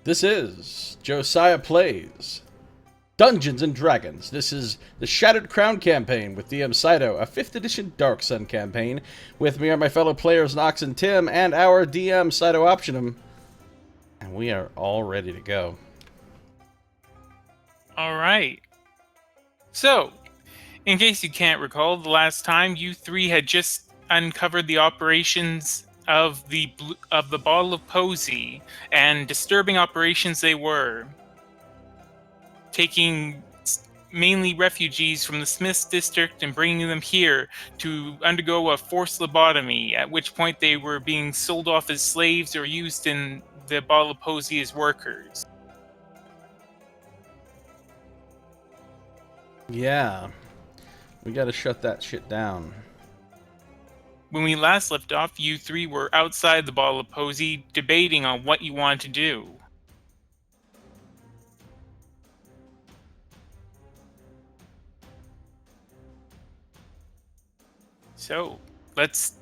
This is Josiah Plays Dungeons and Dragons. This is the Shattered Crown campaign with DM Scito, a 5th edition Dark Sun campaign. With me are my fellow players Nox and Tim, and our DM Scito Optionum. And we are all ready to go. All right. So, in case you can't recall, the last time you three had just uncovered the operations of the bottle of Posey, and disturbing operations they were, taking mainly refugees from the Smiths district and bringing them here to undergo a forced lobotomy, at which point they were being sold off as slaves or used in the bottle of Posey as workers. Yeah. We gotta shut that shit down. When we last left off, you three were outside the bottle of Posey, debating on what you wanted to do. So, let's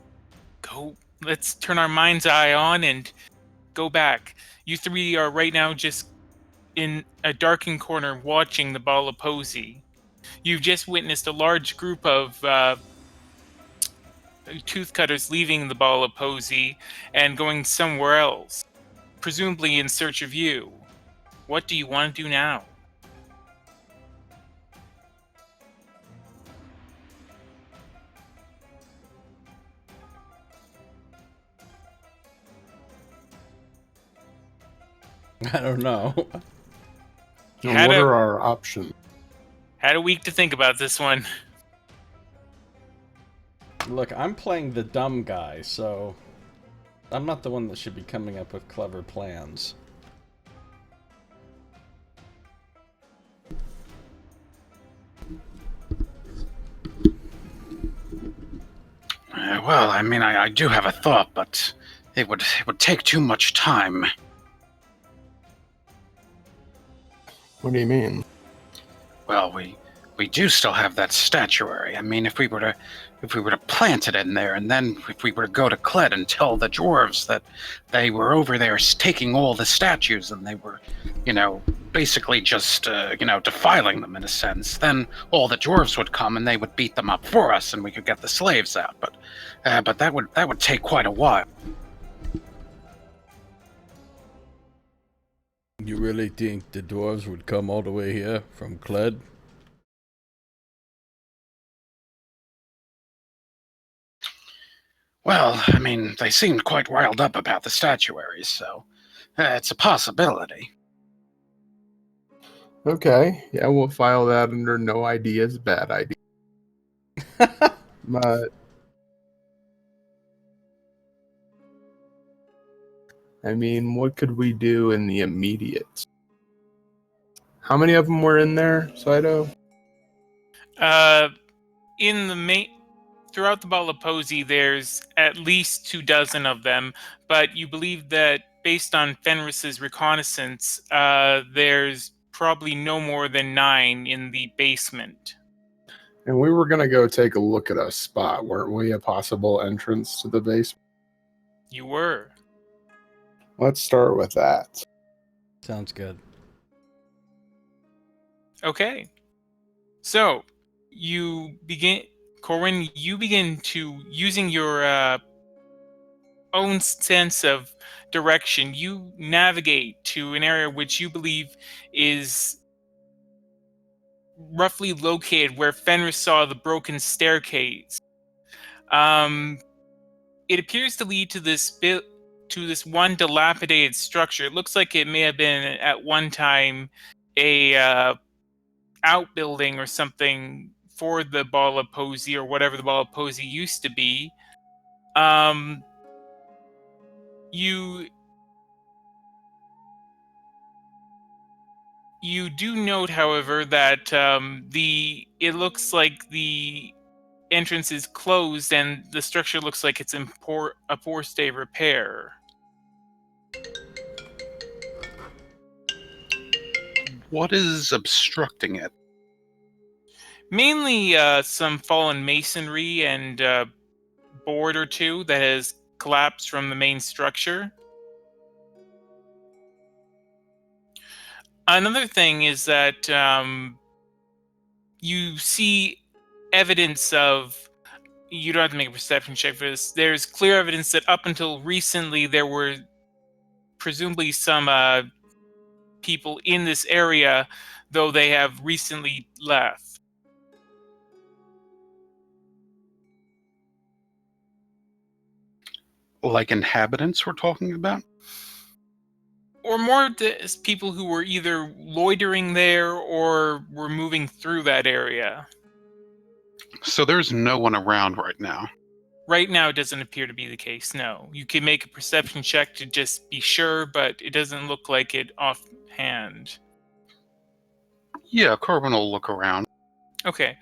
turn our mind's eye on and go back. You three are right now just in a darkened corner watching the bottle of Posey. You've just witnessed a large group of tooth cutters leaving the bottle of Posey and going somewhere else, presumably in search of you. What do you want to do now? I don't know. And what are our options? Had a week to think about this one. Look, I'm playing the dumb guy, so I'm not the one that should be coming up with clever plans. Well, I mean, I do have a thought, but it would take too much time. What do you mean? Well, we do still have that statuary. I mean, if we were to plant it in there, and then if we were to go to Kled and tell the dwarves that they were over there taking all the statues and they were, basically just, defiling them in a sense, then all the dwarves would come and they would beat them up for us, and we could get the slaves out. But that would take quite a while. You really think the dwarves would come all the way here from Kled? Well, I mean, they seemed quite riled up about the statuaries, so it's a possibility. Okay, yeah, we'll file that under no ideas, bad idea. But I mean, what could we do in the immediate? How many of them were in there, Saito? In the throughout the bottle of Posey, there's at least 24 of them, but you believe that based on Fenris's reconnaissance, there's probably no more than 9 in the basement. And we were going to go take a look at a spot, weren't we? A possible entrance to the basement? You were. Let's start with that. Sounds good. Okay. So, Corwin, you begin to, using your own sense of direction, you navigate to an area which you believe is roughly located where Fenris saw the broken staircase. It appears to lead to this one dilapidated structure. It looks like it may have been at one time a outbuilding or something for the ball of Posey, or whatever the ball of Posey used to be. You do note, however, that it looks like the entrance is closed and the structure looks like it's in a poor state of repair. What is obstructing it? Mainly some fallen masonry and board or two that has collapsed from the main structure. Another thing is that you see evidence of. You don't have to make a perception check for this. There's clear evidence that up until recently there were presumably some people in this area, though they have recently left. Like inhabitants we're talking about? Or more people who were either loitering there or were moving through that area. So there's no one around right now. Right now, it doesn't appear to be the case, no. You can make a perception check to just be sure, but it doesn't look like it offhand. Yeah, Corbin will look around. Okay.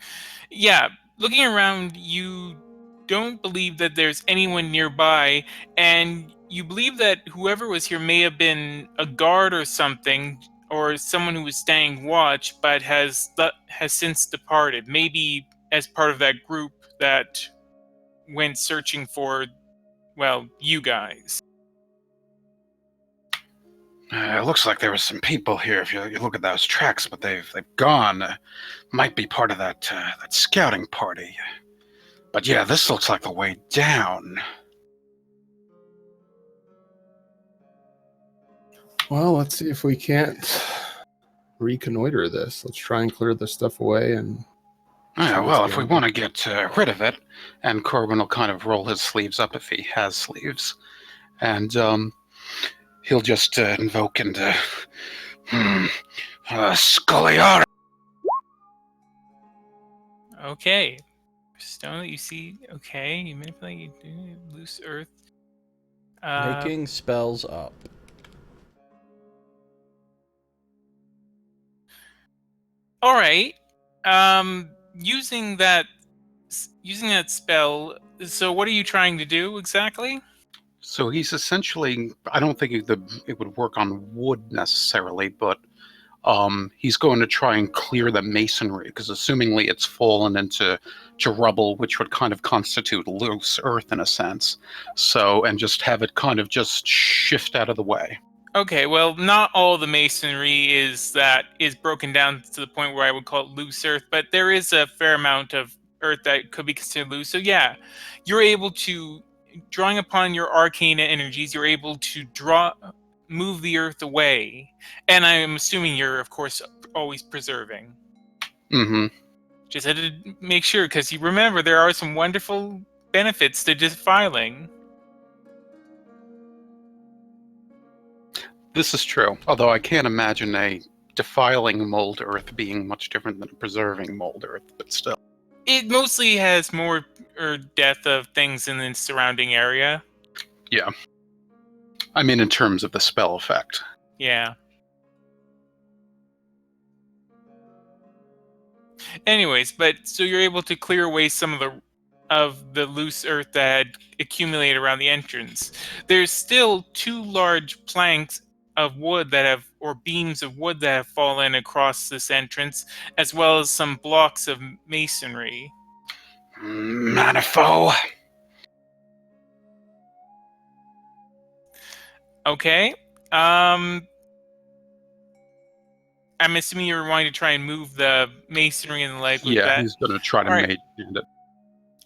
Yeah, looking around, you don't believe that there's anyone nearby, and you believe that whoever was here may have been a guard or something, or someone who was staying watch, but has since departed. Maybe as part of that group that went searching for, well, you guys. It looks like there was some people here if you look at those tracks, but they've gone. Might be part of that scouting party. But yeah, this looks like the way down. Well, let's see if we can't reconnoiter this. Let's try and clear this stuff away. And Yeah, what's well, if we going want to get rid of it, and Corbin will kind of roll his sleeves up if he has sleeves, and he'll just invoke and Sculliar. Okay. Stone that you see. Okay, you manipulate, you do loose earth. Making spells up. All right. Using that spell. So, what are you trying to do exactly? So he's essentially, I don't think it would work on wood necessarily, but he's going to try and clear the masonry, because assumingly it's fallen into rubble, which would kind of constitute loose earth in a sense. So, and just have it kind of just shift out of the way. Okay, well, not all the masonry is broken down to the point where I would call it loose earth, but there is a fair amount of earth that could be considered loose. So yeah, you're able to, drawing upon your arcane energies, you're able to move the earth away. And I'm assuming you're, of course, always preserving. Mm-hmm. Just had to make sure, because you remember there are some wonderful benefits to defiling. This is true, although I can't imagine a defiling mold earth being much different than a preserving mold earth, but still. It mostly has more death of things in the surrounding area. Yeah. I mean, in terms of the spell effect. Yeah. Anyways, but so you're able to clear away some of the loose earth that had accumulated around the entrance. There's still 2 large planks of wood or beams of wood that have fallen across this entrance, as well as some blocks of masonry. Manifo. Okay. I'm assuming you're wanting to try and move the masonry and the leg with that. Yeah, he's going to try to mage hand it.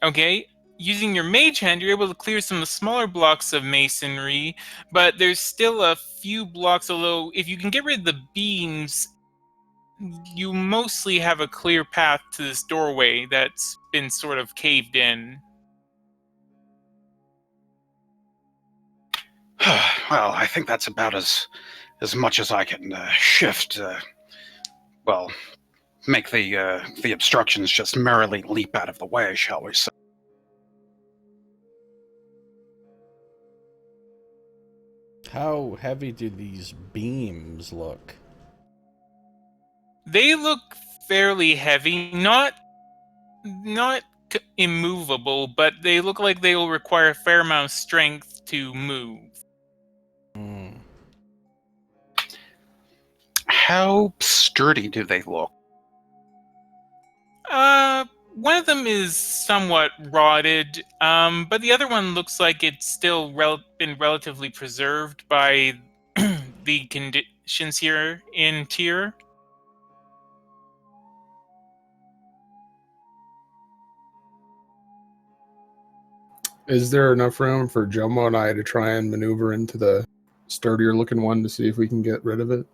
Okay. Using your mage hand, you're able to clear some of the smaller blocks of masonry, but there's still a few blocks, although if you can get rid of the beams, you mostly have a clear path to this doorway that's been sort of caved in. Well, I think that's about as much as I can shift. Make the obstructions just merrily leap out of the way, shall we say. How heavy do these beams look? They look fairly heavy, not immovable, but they look like they will require a fair amount of strength to move. How sturdy do they look? One of them is somewhat rotted, but the other one looks like it's still been relatively preserved by the conditions here in tier. Is there enough room for Jomo and I to try and maneuver into the sturdier looking one to see if we can get rid of it?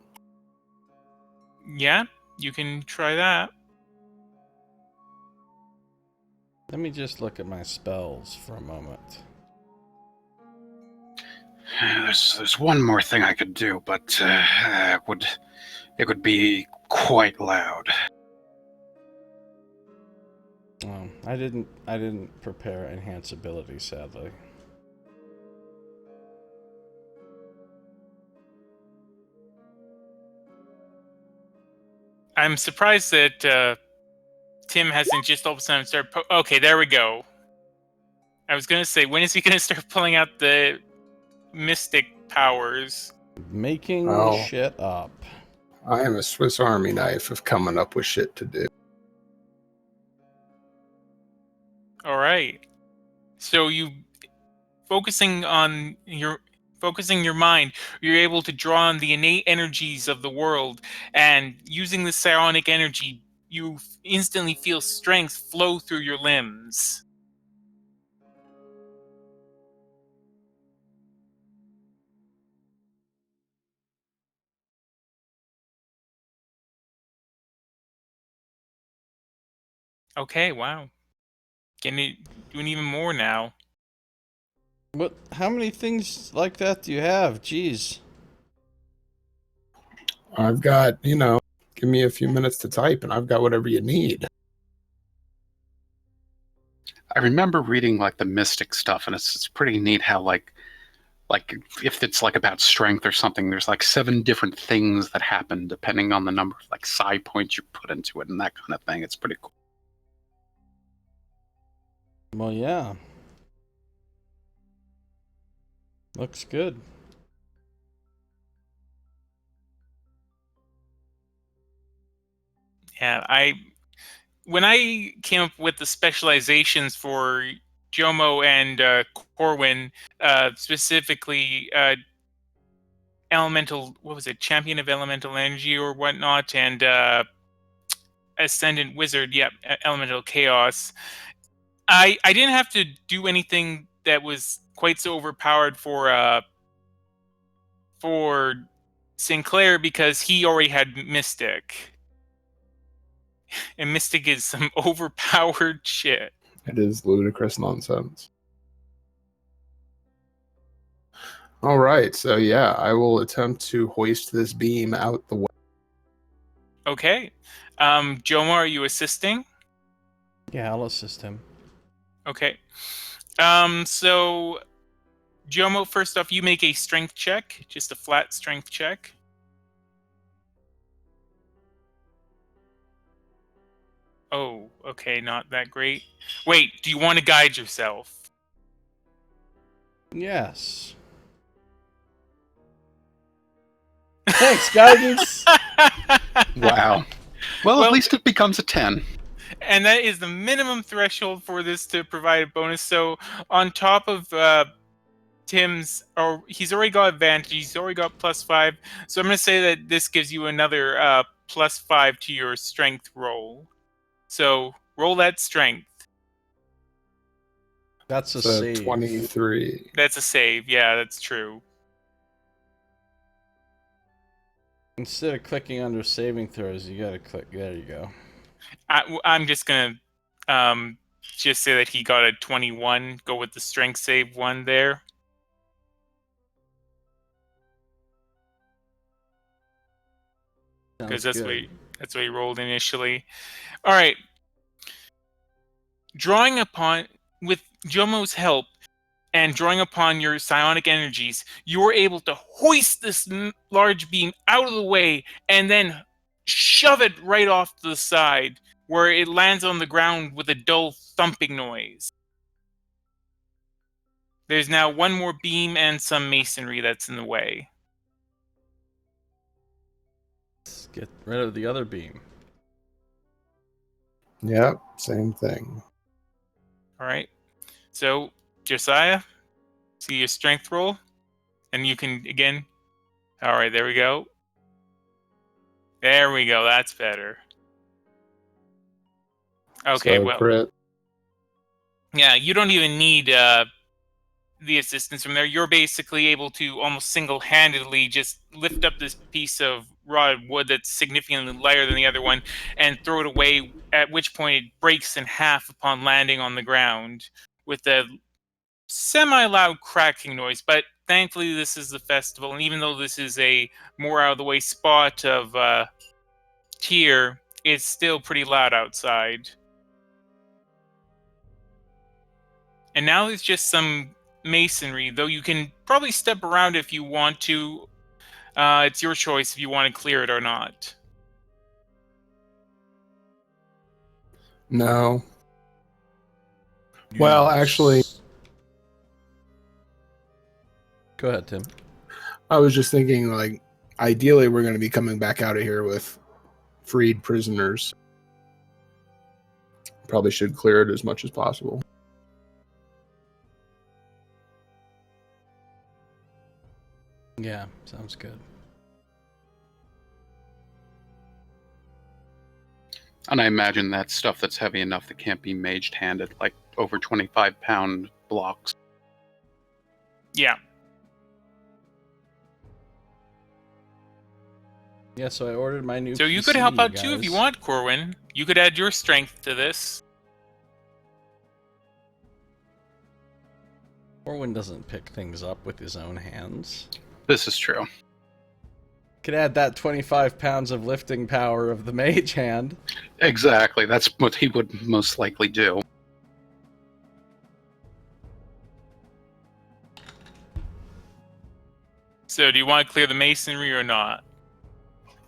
Yeah, you can try that. Let me just look at my spells for a moment. There's one more thing I could do, but it would be quite loud. I didn't prepare enhance ability, sadly. I'm surprised that Tim hasn't just all of a sudden started. Okay, there we go. I was gonna say, when is he gonna start pulling out the mystic powers? Making Oh. shit up. I am a Swiss Army knife of coming up with shit to do. All right. So you focusing your mind, you're able to draw on the innate energies of the world, and using the psionic energy, you instantly feel strength flow through your limbs. Okay, wow. Doing even more now. What? How many things like that do you have? Jeez. I've got, give me a few minutes to type and I've got whatever you need. I remember reading like the mystic stuff, and it's pretty neat how like if it's like about strength or something, there's like 7 different things that happen depending on the number of like psi points you put into it and that kind of thing. It's pretty cool. Well, yeah. Looks good. Yeah, when I came up with the specializations for Jomo and Corwin, specifically elemental, what was it, champion of elemental energy or whatnot, and ascendant wizard, yep, elemental chaos. I didn't have to do anything that was quite so overpowered for Sinclair because he already had Mystic. And Mystic is some overpowered shit. It is ludicrous nonsense. All right, so yeah, I will attempt to hoist this beam out the way. Okay. Joma, are you assisting? Yeah, I'll assist him. Okay. So Jomo, first off, you make a strength check, just a flat strength check. Oh, okay, not that great. Wait, do you want to guide yourself? Yes. Thanks, guidance. Wow. Well, at least it becomes a 10. And that is the minimum threshold for this to provide a bonus. So on top of Tim's, or he's already got advantage, he's already got +5. So I'm going to say that this gives you another +5 to your strength roll. So roll that strength. That's a So save. 23. That's a save. Yeah, that's true. Instead of clicking under saving throws, you gotta click. There you go. I'm just going to just say that he got a 21. Go with the strength save 1 there. Because that's what he rolled initially. All right. With Jomo's help and drawing upon your psionic energies, you are able to hoist this large beam out of the way and then shove it right off to the side, where it lands on the ground with a dull thumping noise. There's now one more beam and some masonry that's in the way. Let's get rid of the other beam. Yep, same thing. All right. So, Josiah, see your strength roll, and you can again All right, there we go. There we go. That's better. Okay, So well, crit. yeah, you don't even need the assistance from there. You're basically able to almost single-handedly just lift up this piece of raw wood that's significantly lighter than the other one and throw it away, at which point it breaks in half upon landing on the ground with a semi-loud cracking noise. But thankfully this is the festival, and even though this is a more out-of-the-way spot of tier, it's still pretty loud outside. And now there's just some masonry, though you can probably step around if you want to. It's your choice if you want to clear it or not. No. Well, actually, Go ahead, Tim. I was just thinking, like, ideally we're going to be coming back out of here with freed prisoners. Probably should clear it as much as possible. Yeah, sounds good. And I imagine that's stuff that's heavy enough that can't be mage-handed, like over 25-pound blocks. Yeah. Yeah, so I ordered my new So you PC, could help out too if you guys. want, Corwin. You could add your strength to this. Orwin doesn't pick things up with his own hands. This is true. Could add that 25 pounds of lifting power of the mage hand. Exactly. That's what he would most likely do. So do you want to clear the masonry or not?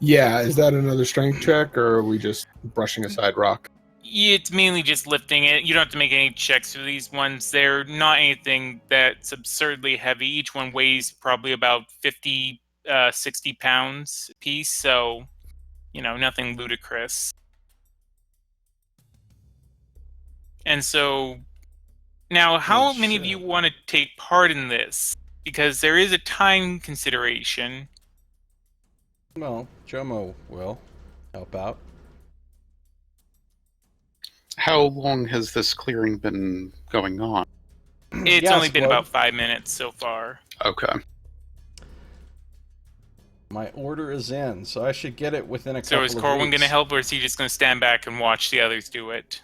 Yeah, is that another strength check, or are we just brushing aside rock? It's mainly just lifting it. You don't have to make any checks for these ones. They're not anything that's absurdly heavy. Each one weighs probably about 50, 60 pounds a piece. So, nothing ludicrous. And so, now, how many of you want to take part in this? Because there is a time consideration. Well, Jomo will help out. How long has this clearing been going on? It's Yeah, only been Squad. about 5 minutes so far. Okay. My order is in, so I should get it within a couple So of is weeks. Corwin going to help, or is he just going to stand back and watch the others do it?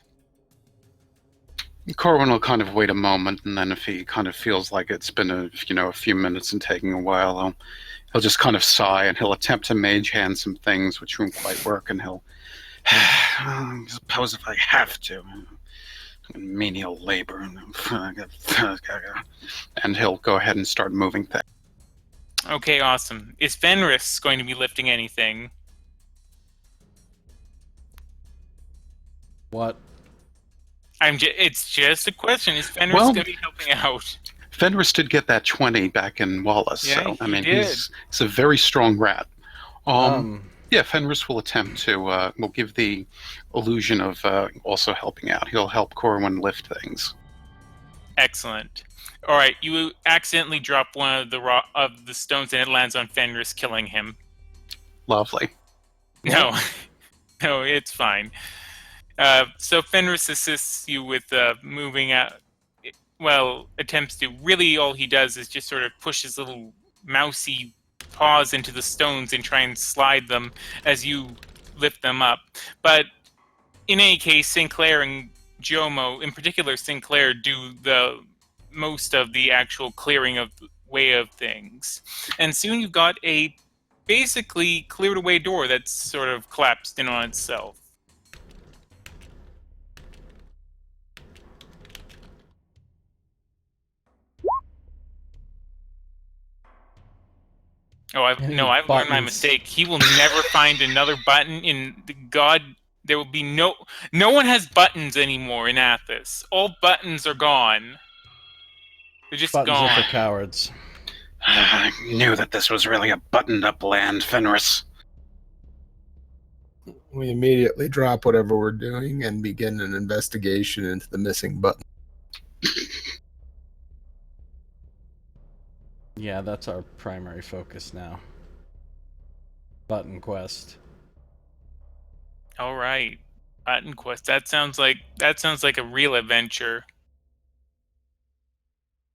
Corwin will kind of wait a moment, and then if he kind of feels like it's been a few minutes and taking a while, he'll just kind of sigh, and he'll attempt to mage hand some things which won't quite work, and he'll I suppose if I have to, menial labor, and he'll go ahead and start moving things. Okay, awesome. Is Fenris going to be lifting anything? What? It's just a question. Is Fenris Well- going to be helping out? Fenris did get that 20 back in Wallace, Yeah, so I he mean did. he's a very strong rat. Yeah, Fenris will attempt to will give the illusion of also helping out. He'll help Corwin lift things. Excellent. All right, you accidentally drop one of the stones and it lands on Fenris, killing him. Lovely. No, no, it's fine. So Fenris assists you with moving out. Well, attempts to. Really, all he does is just sort of push his little mousy paws into the stones and try and slide them as you lift them up. But in any case, Sinclair and Jomo, in particular Sinclair, do the most of the actual clearing of way of things. And soon you've got a basically cleared away door that's sort of collapsed in on itself. Oh, I've learned my buttons? mistake. He will never find another button in the God. There will be no one has buttons anymore in Athos. All buttons are gone. They're just Buttons are gone. for cowards. I knew that this was really a buttoned-up land, Fenris. We immediately drop whatever we're doing and begin an investigation into the missing button. Yeah, that's our primary focus now. Button quest. All right. Button quest. That sounds like a real adventure.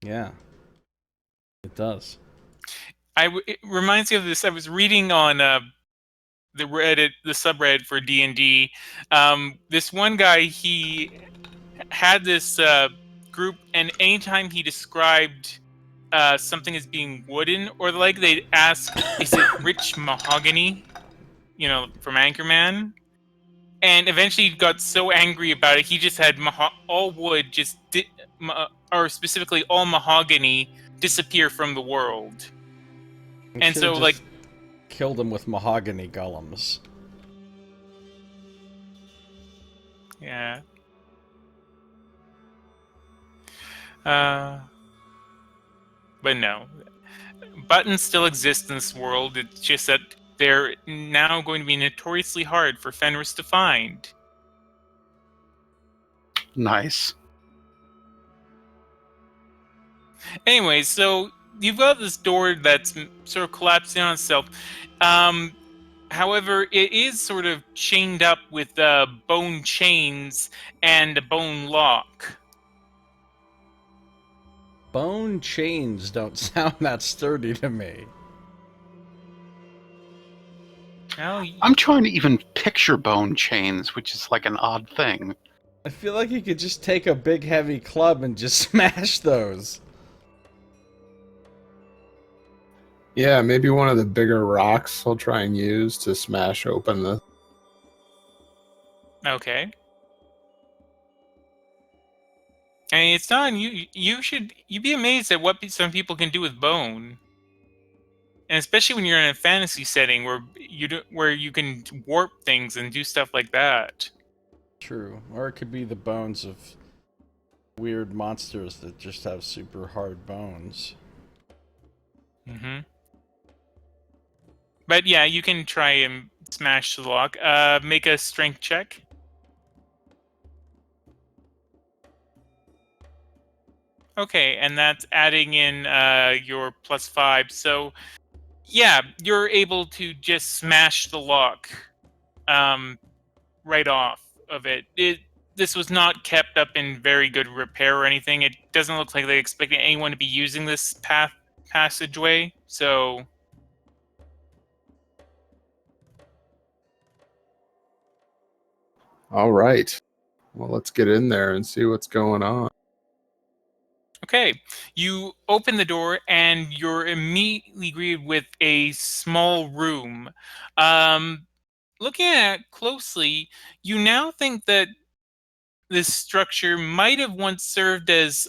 Yeah, it does. It reminds me of this. I was reading on the subreddit for D&D. This one guy, he had this group, and anytime he described something as being wooden or the like, they'd ask, "Is it rich mahogany?" You know, from Anchorman. And eventually, he got so angry about it, he just had all wood or specifically all mahogany disappear from the world. You And should have so, like, just killed him with mahogany golems. yeah. But no. Buttons still exist in this world. It's just that they're now going to be notoriously hard for Fenris to find. Nice. Anyway, so you've got this door that's sort of collapsing on itself. However, it is sort of chained up with bone chains and a bone lock. Bone chains don't sound that sturdy to me. Well, I'm trying to even picture bone chains, which is like an odd thing. I feel like you could just take a big heavy club and just smash those. Yeah, maybe one of the bigger rocks I'll try and use to smash open the... okay. I mean, it's done. You'd be amazed at what some people can do with bone, and especially when you're in a fantasy setting where you can warp things and do stuff like that. True. Or it could be the bones of weird monsters that just have super hard bones. Mm-hmm. But yeah, you can try and smash the lock. Make a strength check. Okay, and that's adding in your +5. So yeah, you're able to just smash the lock right off of it. This was not kept up in very good repair or anything. It doesn't look like they expected anyone to be using this passageway. So All right. Well, let's get in there and see what's going on. okay, you open the door and you're immediately greeted with a small room. Looking at it closely, you now think that this structure might have once served as,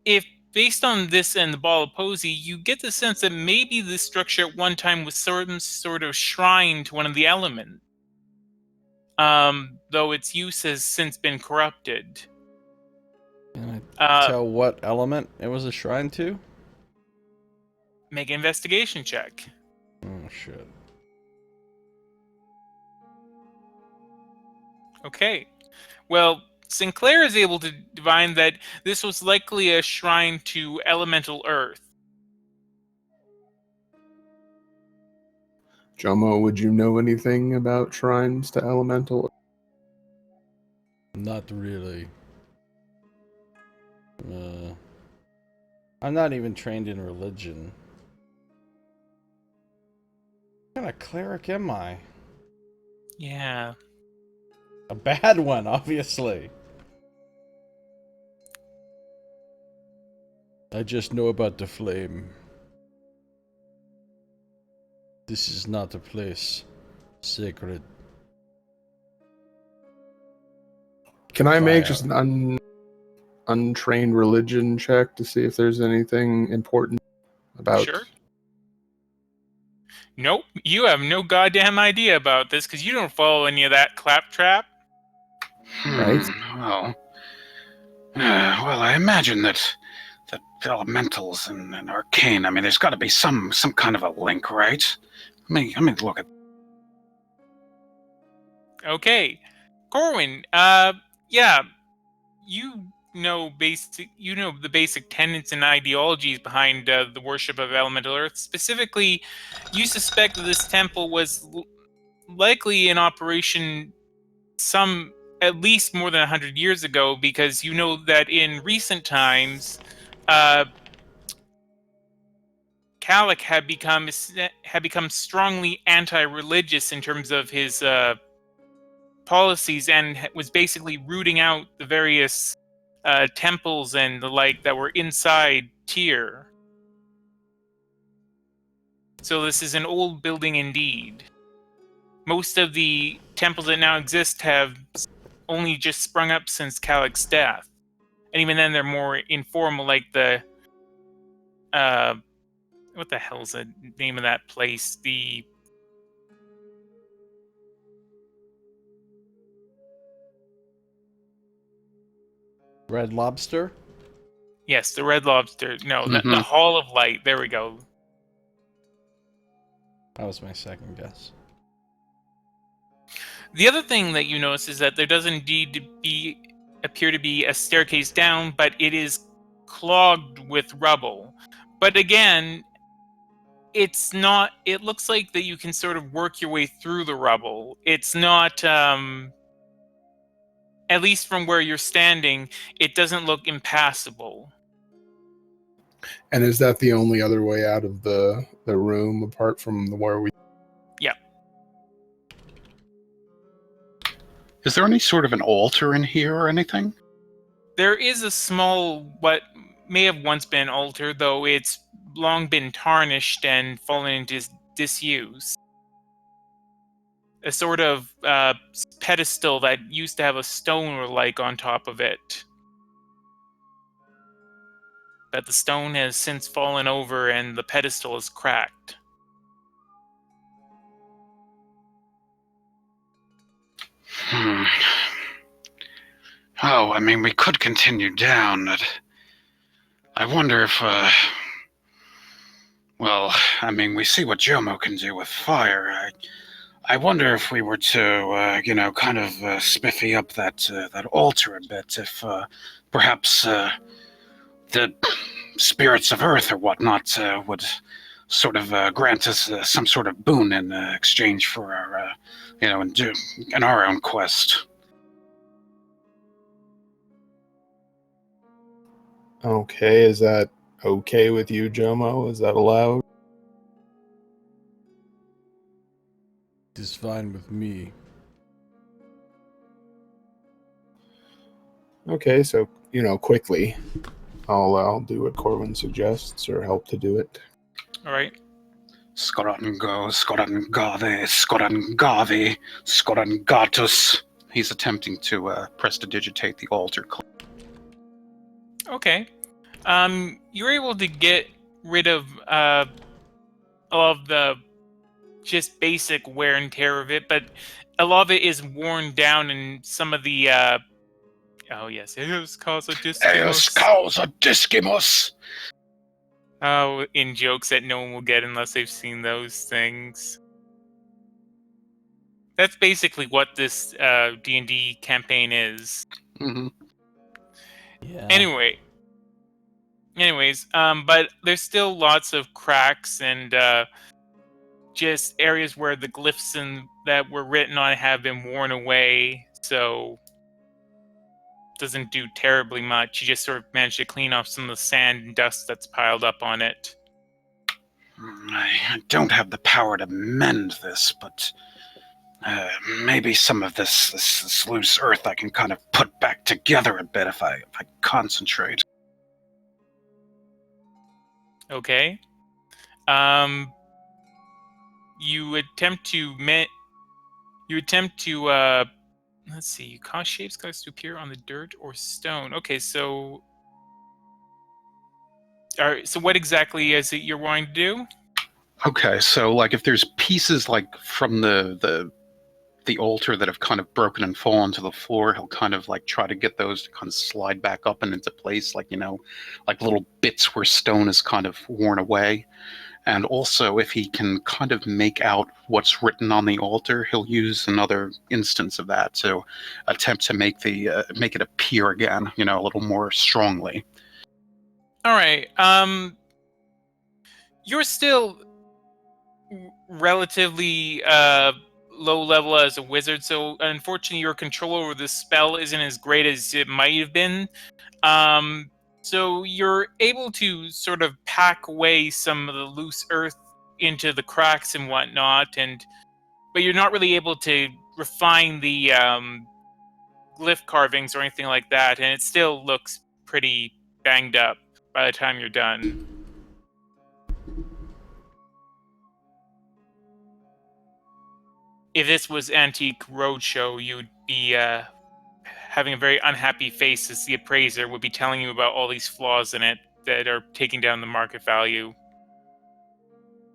if based on this and the ball of Posey, you get the sense that maybe this structure at one time was some sort of shrine to one of the elements. Though its use has since been corrupted. Can I tell what element it was a shrine to? Make an investigation check. Oh, shit. Okay. Well, Sinclair is able to divine that this was likely a shrine to elemental earth. Jomo, would you know anything about shrines to elemental? Not really. I'm not even trained in religion. What kind of cleric am I? Yeah. A bad one, obviously. I just know about the flame. This is not a place sacred. Can I make Fire. just an untrained religion check to see if there's anything important about... Sure. Nope. You have no goddamn idea about this because you don't follow any of that claptrap. Right. Well, well, I imagine that elementals and arcane. I mean, there's got to be some kind of a link, right? I mean, look at. Okay. Corwin, yeah. You the basic tenets and ideologies behind the worship of elemental earth. Specifically, you suspect that this temple was likely in operation at least more than 100 years ago, because you know that in recent times, Kalik had become strongly anti-religious in terms of his policies, and was basically rooting out the various temples and the like that were inside Tyr. So this is an old building indeed. Most of the temples that now exist have only just sprung up since Kalik's death. And even then they're more informal, like the what the hell's the name of that place? The Red Lobster? Yes, the Red Lobster. No, the Mhm. Hall of Light. There we go. That was my second guess. The other thing that you notice is that there does indeed appear to be a staircase down, but it is clogged with rubble. But again, it's not. It looks like that you can sort of work your way through the rubble. It's not. At least from where you're standing, it doesn't look impassable. And is that the only other way out of the room apart from where we? Yeah. Is there any sort of an altar in here or anything? There is a small, what may have once been altar, though it's long been tarnished and fallen into disuse. A sort of pedestal that used to have a stone or like on top of it. But the stone has since fallen over and the pedestal is cracked. Hmm. Oh, I mean, we could continue down. But I wonder if, well, I mean, we see what Jomo can do with fire. I wonder if we were to, kind of spiffy up that altar a bit, if perhaps the spirits of Earth or whatnot would sort of grant us some sort of boon in exchange for our, in our own quest. Okay, is that okay with you, Jomo? Is that allowed? It is fine with me. Okay, so quickly, I'll do what Corwin suggests or help to do it. All right. Skorango, Skorangave, Skorangavi, Skorangatus. He's attempting to prestidigitate the altar. Okay. You're able to get rid of the just basic wear and tear of it, but a lot of it is worn down, and some of the oh yes, Eos causa Discimus. Oh, in jokes that no one will get unless they've seen those things. That's basically what this D&D campaign is. Mm-hmm. Yeah. Anyways, but there's still lots of cracks and just areas where the glyphs that were written on have been worn away, so doesn't do terribly much. You just sort of manage to clean off some of the sand and dust that's piled up on it. I don't have the power to mend this, but maybe some of this loose earth I can kind of put back together a bit if I concentrate. Okay. You attempt to let's see, you cause shapes to appear on the dirt or stone. Okay, so so what exactly is it you're wanting to do? Okay, so like if there's pieces like from the altar that have kind of broken and fallen to the floor, he'll kind of like try to get those to kind of slide back up and into place, like like little bits where stone is kind of worn away. And also, if he can kind of make out what's written on the altar, he'll use another instance of that to attempt to make it appear again, a little more strongly. All right. You're still relatively low level as a wizard, so unfortunately your control over this spell isn't as great as it might have been. So you're able to sort of pack away some of the loose earth into the cracks and whatnot, but you're not really able to refine the glyph carvings or anything like that, and it still looks pretty banged up by the time you're done. If this was Antique Roadshow, you'd be having a very unhappy face as the appraiser would be telling you about all these flaws in it that are taking down the market value.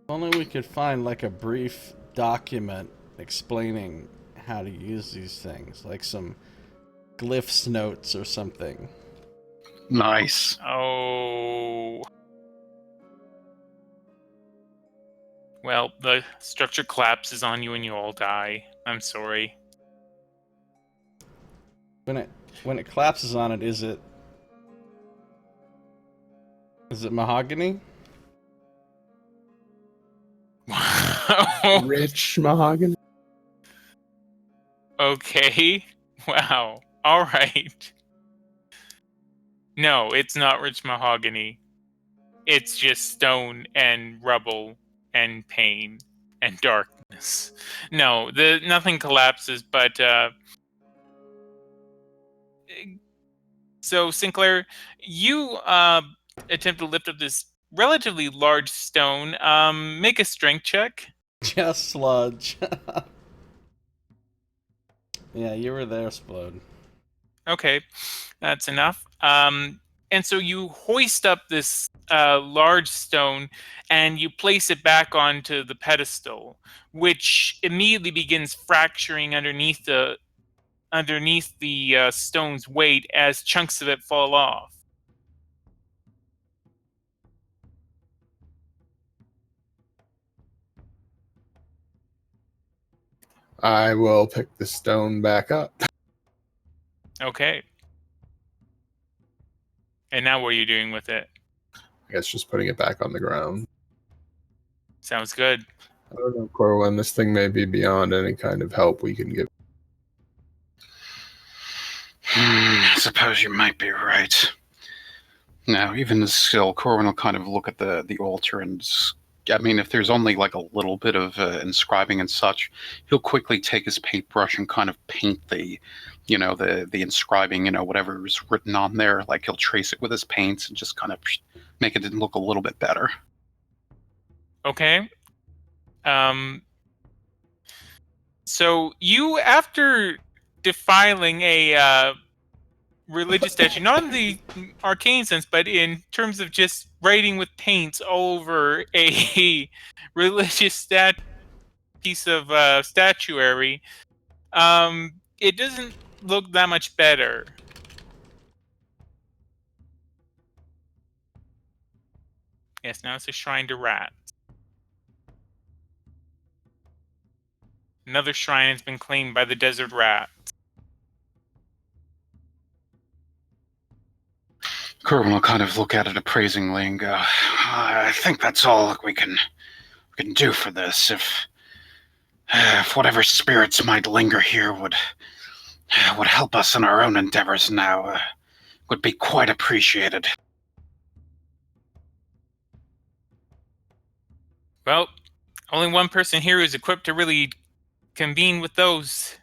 If only we could find like a brief document explaining how to use these things, like some glyphs notes or something. Nice. Oh. Well, the structure collapses on you and you all die. I'm sorry. When it collapses on it, is it mahogany? Wow. Rich mahogany. Okay. Wow. All right. No, it's not rich mahogany. It's just stone and rubble and pain and darkness. No, nothing collapses, but so Sinclair, you attempt to lift up this relatively large stone. Make a strength check. Just sludge. Yeah, you were there, Splode. Okay, that's enough. And so you hoist up this large stone and you place it back onto the pedestal, which immediately begins fracturing underneath the stone's weight as chunks of it fall off. I will pick the stone back up. Okay. And now what are you doing with it? I guess just putting it back on the ground. Sounds good. I don't know, Corwin. This thing may be beyond any kind of help we can give. I suppose you might be right. Now, even still, Corwin will kind of look at the altar and, I mean, if there's only like a little bit of inscribing and such, he'll quickly take his paintbrush and kind of paint the inscribing, whatever is written on there. Like he'll trace it with his paints and just kind of make it look a little bit better. Okay. So you, after defiling a religious statue, not in the arcane sense, but in terms of just writing with paints over a religious piece of statuary, it doesn't look that much better. Yes, now it's a shrine to rats. Another shrine has been claimed by the desert rat. Corwin will kind of look at it appraisingly and go, I think that's all we can do for this. If whatever spirits might linger here would help us in our own endeavors now, would be quite appreciated. Well, only one person here is equipped to really convene with those.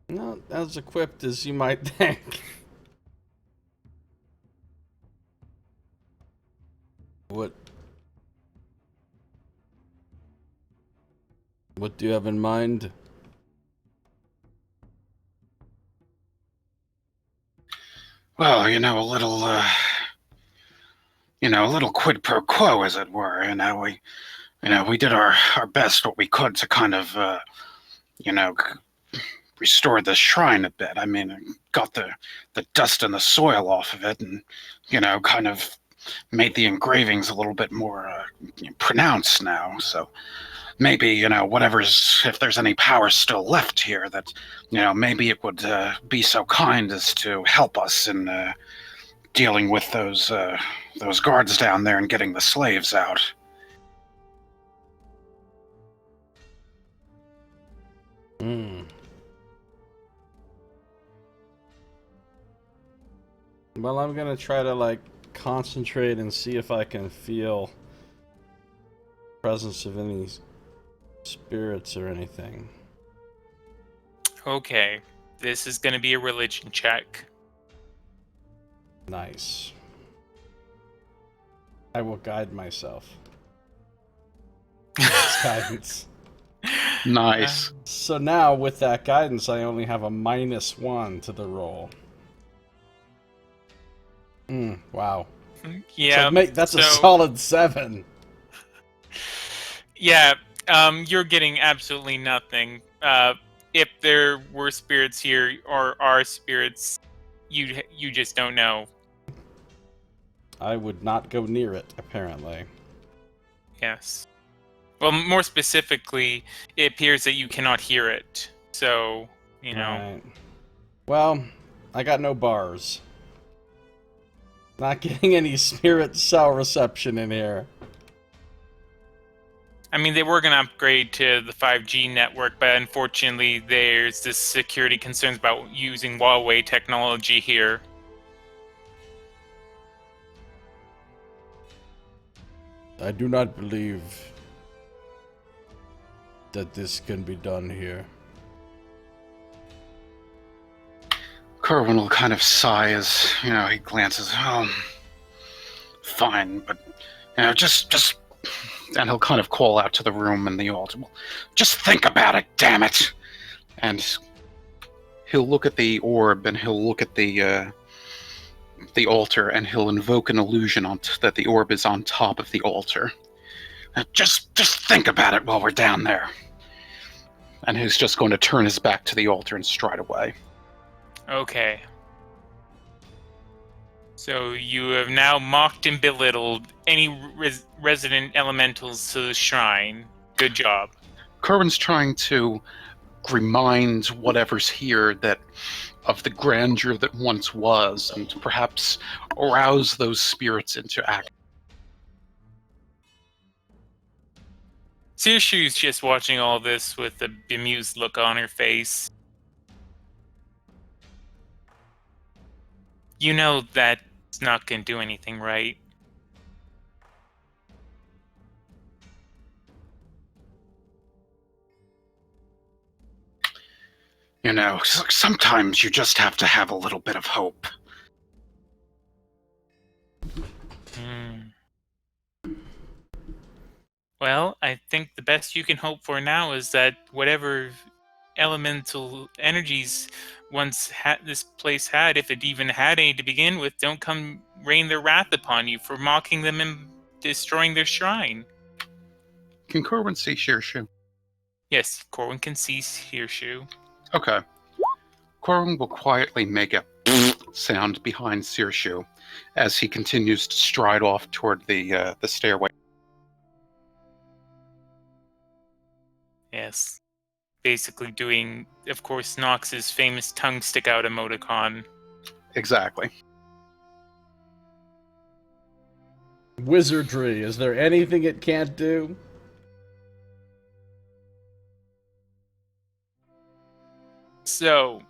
Not as equipped as you might think. What do you have in mind? Well, a little quid pro quo, as it were. We did our best, what we could, to kind of, restore the shrine a bit. I mean, got the dust and the soil off of it, and kind of made the engravings a little bit more pronounced now. So maybe, if there's any power still left here, that, maybe it would be so kind as to help us in dealing with those guards down there and getting the slaves out. Hmm. Well, I'm gonna try to, concentrate and see if I can feel presence of any spirits or anything. Okay, this is going to be a religion check. Nice. I will guide myself. It's guidance. Nice. So now, with that guidance, I only have a -1 to the roll. Wow. Yeah, So that's a solid 7. Yeah, you're getting absolutely nothing. If there were spirits here or are spirits, you just don't know. I would not go near it, apparently. Yes. Well, more specifically, it appears that you cannot hear it. So, Right. Well, I got no bars. Not getting any spirit cell reception in here. I mean, they were going to upgrade to the 5G network, but unfortunately, there's this security concerns about using Huawei technology here. I do not believe that this can be done here. Kerwin will kind of sigh as, he glances, fine, but, just, and he'll kind of call out to the room and the altar, well, just think about it, damn it! And he'll look at the orb, and he'll look at the altar, and he'll invoke an illusion that the orb is on top of the altar. Just think about it while we're down there. And he's just going to turn his back to the altar and stride away. Okay. So you have now mocked and belittled any resident elementals to the shrine. Good job. Kerwin's trying to remind whatever's here that of the grandeur that once was, and perhaps arouse those spirits into action. Sirshu's just watching all this with a bemused look on her face. You know that's not going to do anything, right? Sometimes you just have to have a little bit of hope. Well, I think the best you can hope for now is that whatever elemental energies once this place had, if it even had any to begin with, don't come rain their wrath upon you for mocking them and destroying their shrine. Can Corwin see Shearshoe? Yes, Corwin can see Shearshoe. Okay. Corwin will quietly make a sound behind Shearshoe as he continues to stride off toward the stairway. Yes. Basically doing, of course, Nox's famous tongue stick out emoticon. Exactly. Wizardry. Is there anything it can't do? So,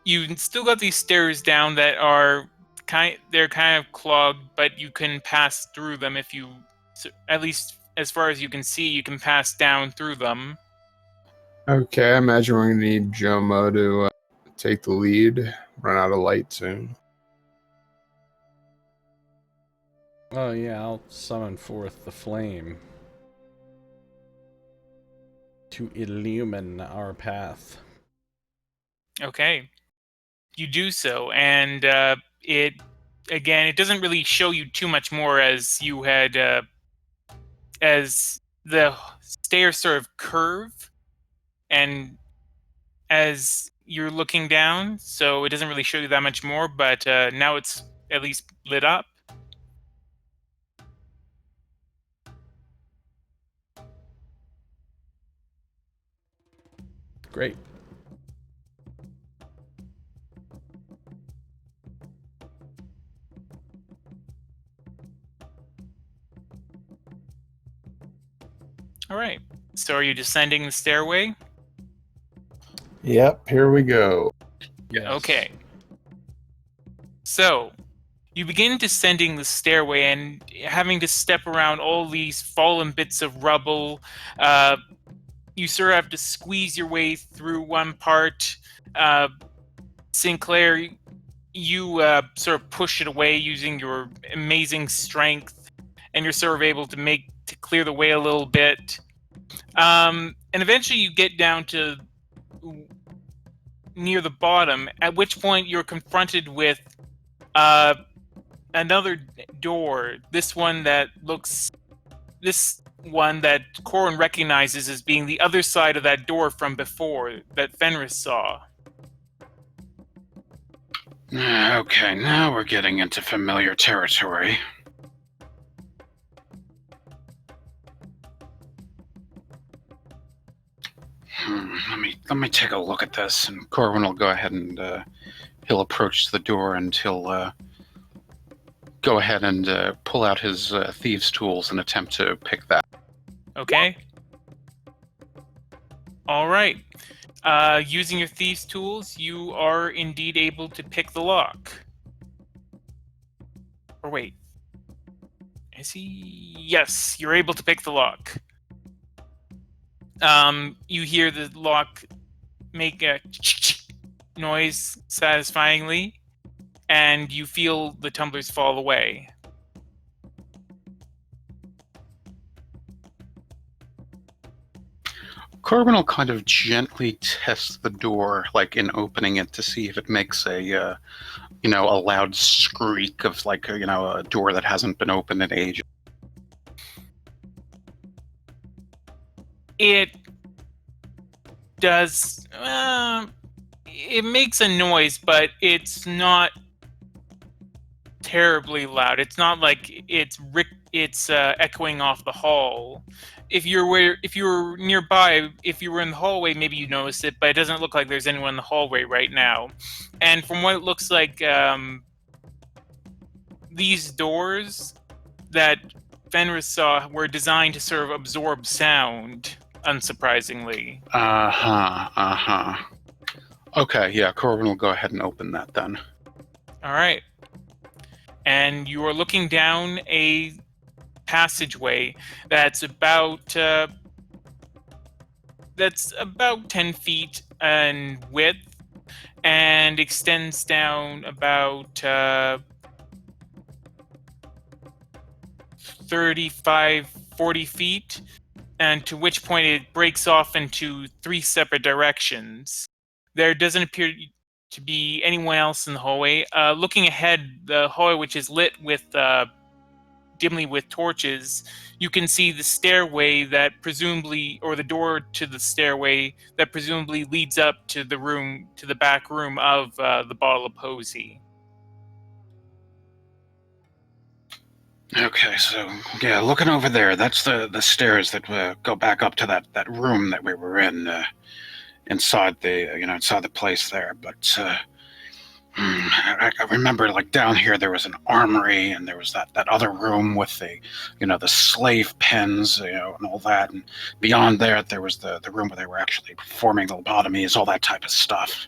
you still got these stairs down that are they're kind of clogged, but you can pass through them if you, at least as far as you can see, you can pass down through them. Okay, I imagine we're going to need Jomo to take the lead. Run out of light soon. Oh yeah, I'll summon forth the flame to illumine our path. Okay. You do so, and it doesn't really show you too much more as you had, as the stairs sort of curve, and as you're looking down, so it doesn't really show you that much more, but now it's at least lit up. Great. All right. So are you descending the stairway? Yep, here we go. Yes. Okay. So you begin descending the stairway and having to step around all these fallen bits of rubble. You sort of have to squeeze your way through one part. Sinclair, you sort of push it away using your amazing strength, and you're sort of able to clear the way a little bit. And eventually you get down to near the bottom, at which point you're confronted with another door. This one that Corwin recognizes as being the other side of that door from before that Fenris saw. Okay, now we're getting into familiar territory. Let me take a look at this, and Corwin will go ahead and he'll approach the door and he'll go ahead and pull out his thieves' tools and attempt to pick that. Okay. All right. Using your thieves' tools, you are indeed able to pick the lock. Or wait. Is he? Yes, you're able to pick the lock. You hear the lock make a noise satisfyingly, and you feel the tumblers fall away. Corwin will kind of gently test the door, like in opening it, to see if it makes a loud skreak of like a door that hasn't been opened in ages. It does. It makes a noise, but it's not terribly loud. It's not like it's echoing off the hall. If you were nearby, if you were in the hallway, maybe you noticed it, but it doesn't look like there's anyone in the hallway right now. And from what it looks like, these doors that Fenris saw were designed to sort of absorb sound, unsurprisingly. Okay, yeah, Corwin will go ahead and open that then. All right. And you are looking down a passageway that's about 10 feet in width and extends down about 35, 40 feet, and to which point it breaks off into 3 separate directions. There doesn't appear to be anyone else in the hallway. Looking ahead, the hallway, which is lit with dimly with torches, you can see the stairway that presumably, or the door to the stairway that presumably leads up to the back room of the Bottle of Posy. Okay, so yeah, looking over there, that's the stairs that go back up to that room that we were in, inside the place there. But I remember, like, down here there was an armory, and there was that other room with the slave pens, and all that, and beyond there was the room where they were actually performing the lobotomies, all that type of stuff.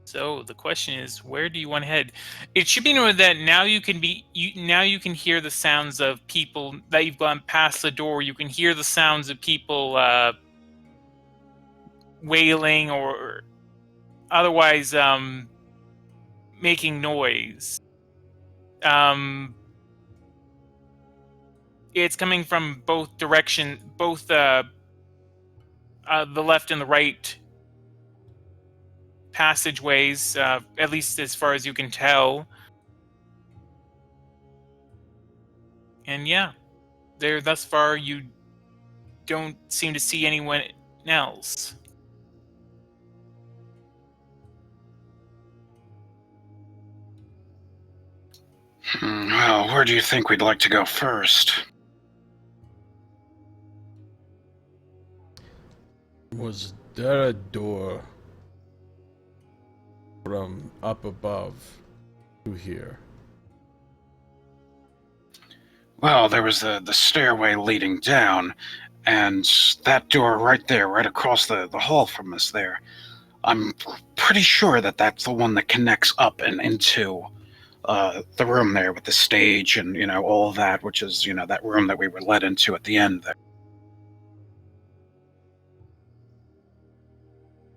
So the question is, where do you want to head? It should be noted that now you can hear the sounds of people that you've gone past the door. You can hear the sounds of people wailing or otherwise making noise. It's coming from both directions, both the left and the right passageways, at least as far as you can tell. And yeah, there thus far you don't seem to see anyone else. Well, where do you think we'd like to go first? Was there a door from up above to here? Well, there was the stairway leading down, and that door right there, right across the hall from us there. I'm pretty sure that that's the one that connects up and into the room there with the stage and, all of that, which is, that room that we were led into at the end there.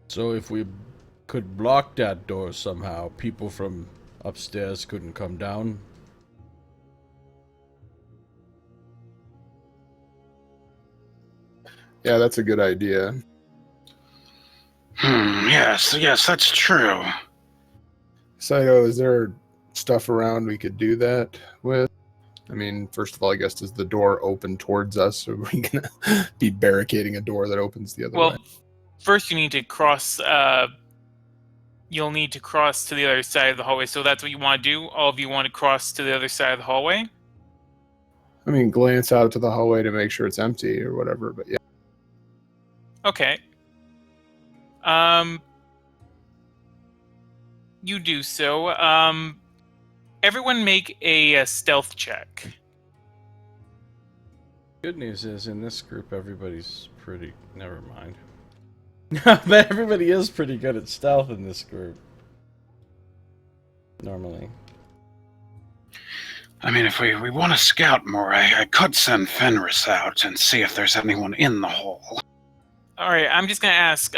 So if we could block that door somehow, people from upstairs couldn't come down. Yeah, that's a good idea. Yes, that's true. Scito, is there stuff around we could do that with? I mean, first of all, I guess, does the door open towards us, or are we going to be barricading a door that opens the other Well, way? first you need to cross. You'll need to cross to the other side of the hallway. So that's what you want to do. All of you want to cross to the other side of the hallway. I mean, glance out to the hallway to make sure it's empty or whatever, but yeah. Okay. You do so. Everyone make a stealth check. Good news is, in this group, everybody's pretty... Never mind. But everybody is pretty good at stealth in this group. Normally. I mean, if we want to scout more, I could send Fenris out and see if there's anyone in the hall. All right, I'm just going to ask,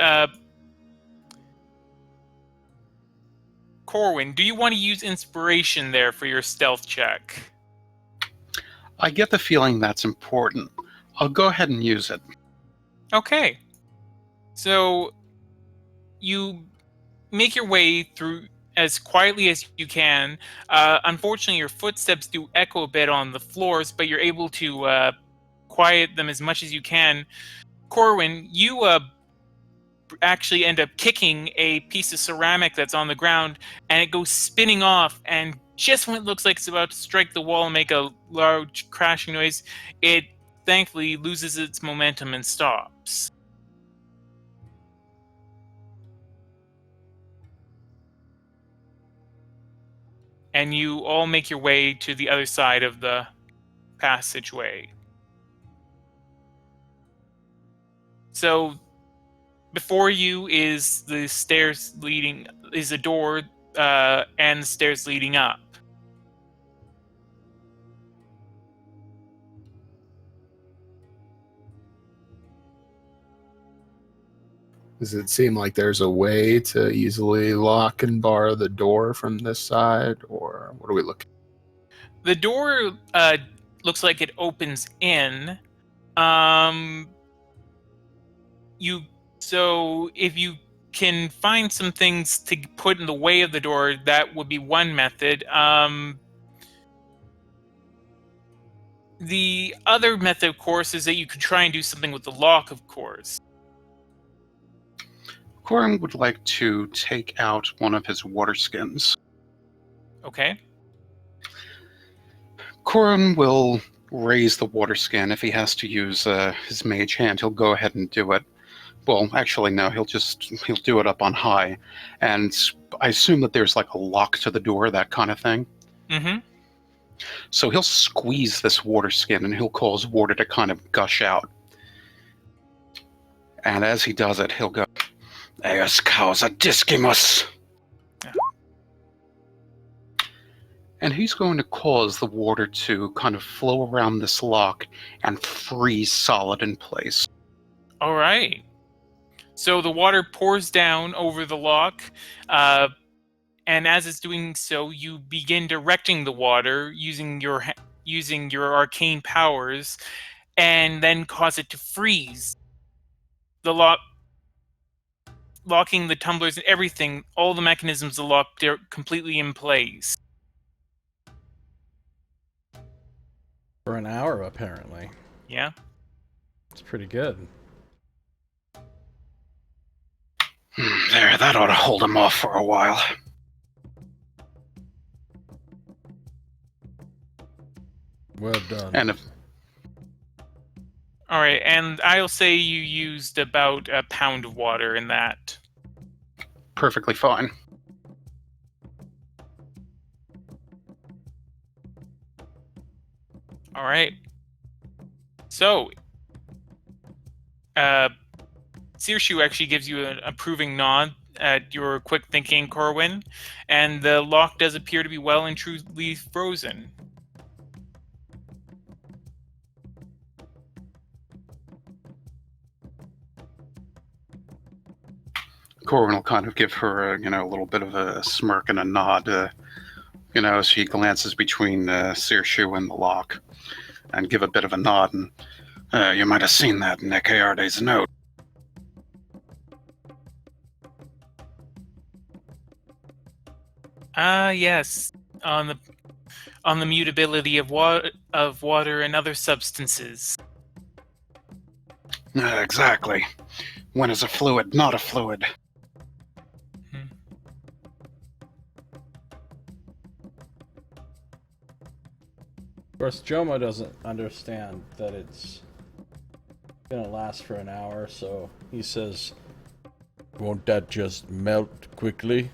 Corwin, do you want to use inspiration there for your stealth check? I get the feeling that's important. I'll go ahead and use it. Okay. So, you make your way through as quietly as you can. Unfortunately, your footsteps do echo a bit on the floors, but you're able to quiet them as much as you can. Corwin, you actually end up kicking a piece of ceramic that's on the ground, and it goes spinning off, and just when it looks like it's about to strike the wall and make a large crashing noise, it thankfully loses its momentum and stops. And you all make your way to the other side of the passageway. So before you is the stairs leading, is a door and the stairs leading up. Does it seem like there's a way to easily lock and bar the door from this side, or what are we looking at? The door looks like it opens in. So if you can find some things to put in the way of the door, that would be one method. The other method, of course, is that you could try and do something with the lock, of course. Corin would like to take out one of his water skins. Okay. Corin will raise the water skin. If he has to use his mage hand, he'll go ahead and do it. Well, actually, no, he'll do it up on high. And I assume that there's like a lock to the door, that kind of thing. Mm-hmm. So he'll squeeze this water skin and he'll cause water to kind of gush out. And as he does it, he'll go, "Eos causa discimus." Yeah. And he's going to cause the water to kind of flow around this lock and freeze solid in place. All right. So the water pours down over the lock, and as it's doing so, you begin directing the water using your arcane powers, and then cause it to freeze. The lock, locking the tumblers and everything, all the mechanisms of the lock, they're completely in place. For an hour, apparently. Yeah. It's pretty good. There, that ought to hold him off for a while. Well done. And if All right, and I'll say you used about a pound of water in that. perfectly fine. All right. So, Searshoe actually gives you an approving nod at your quick thinking, Corwin, and the lock does appear to be well and truly frozen. Corwin will kind of give her, a little bit of a smirk and a nod, as she glances between Searshoe and the lock, and give a bit of a nod. And you might have seen that in Ekaarde's note. Yes, on the mutability of water and other substances. Exactly. When is a fluid not a fluid? Of course, Jomo doesn't understand that it's gonna last for an hour, so he says, "Won't that just melt quickly?"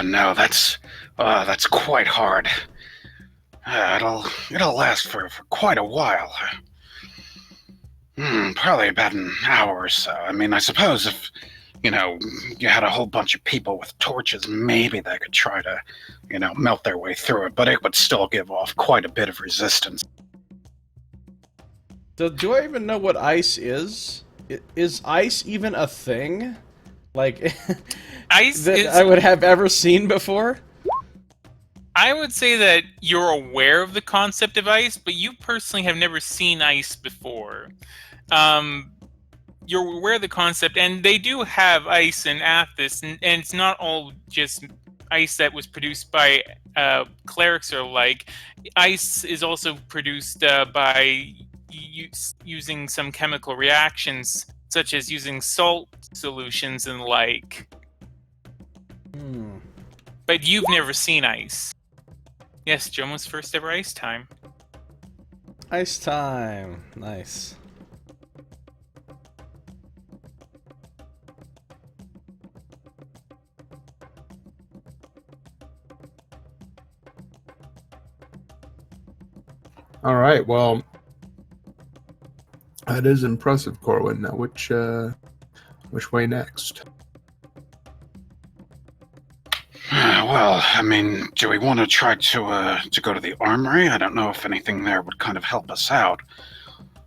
No, that's quite hard. It'll last for quite a while. Probably about an hour or so. I mean, I suppose if, you had a whole bunch of people with torches, maybe they could try to, melt their way through it, but it would still give off quite a bit of resistance. Do I even know what ice is? Is ice even a thing? Like, Ice that is... I would have ever seen before? I would say that you're aware of the concept of ice, but you personally have never seen ice before. You're aware of the concept, and they do have ice in Athos, and it's not all just ice that was produced by clerics or like. Ice is also produced by using some chemical reactions, such as using salt solutions and like. But you've never seen ice. Yes, Jomo's first ever ice time. Ice time. Nice. All right, well, that is impressive, Corwin. Now, which way next? Well, I mean, do we want to try to go to the armory? I don't know if anything there would kind of help us out.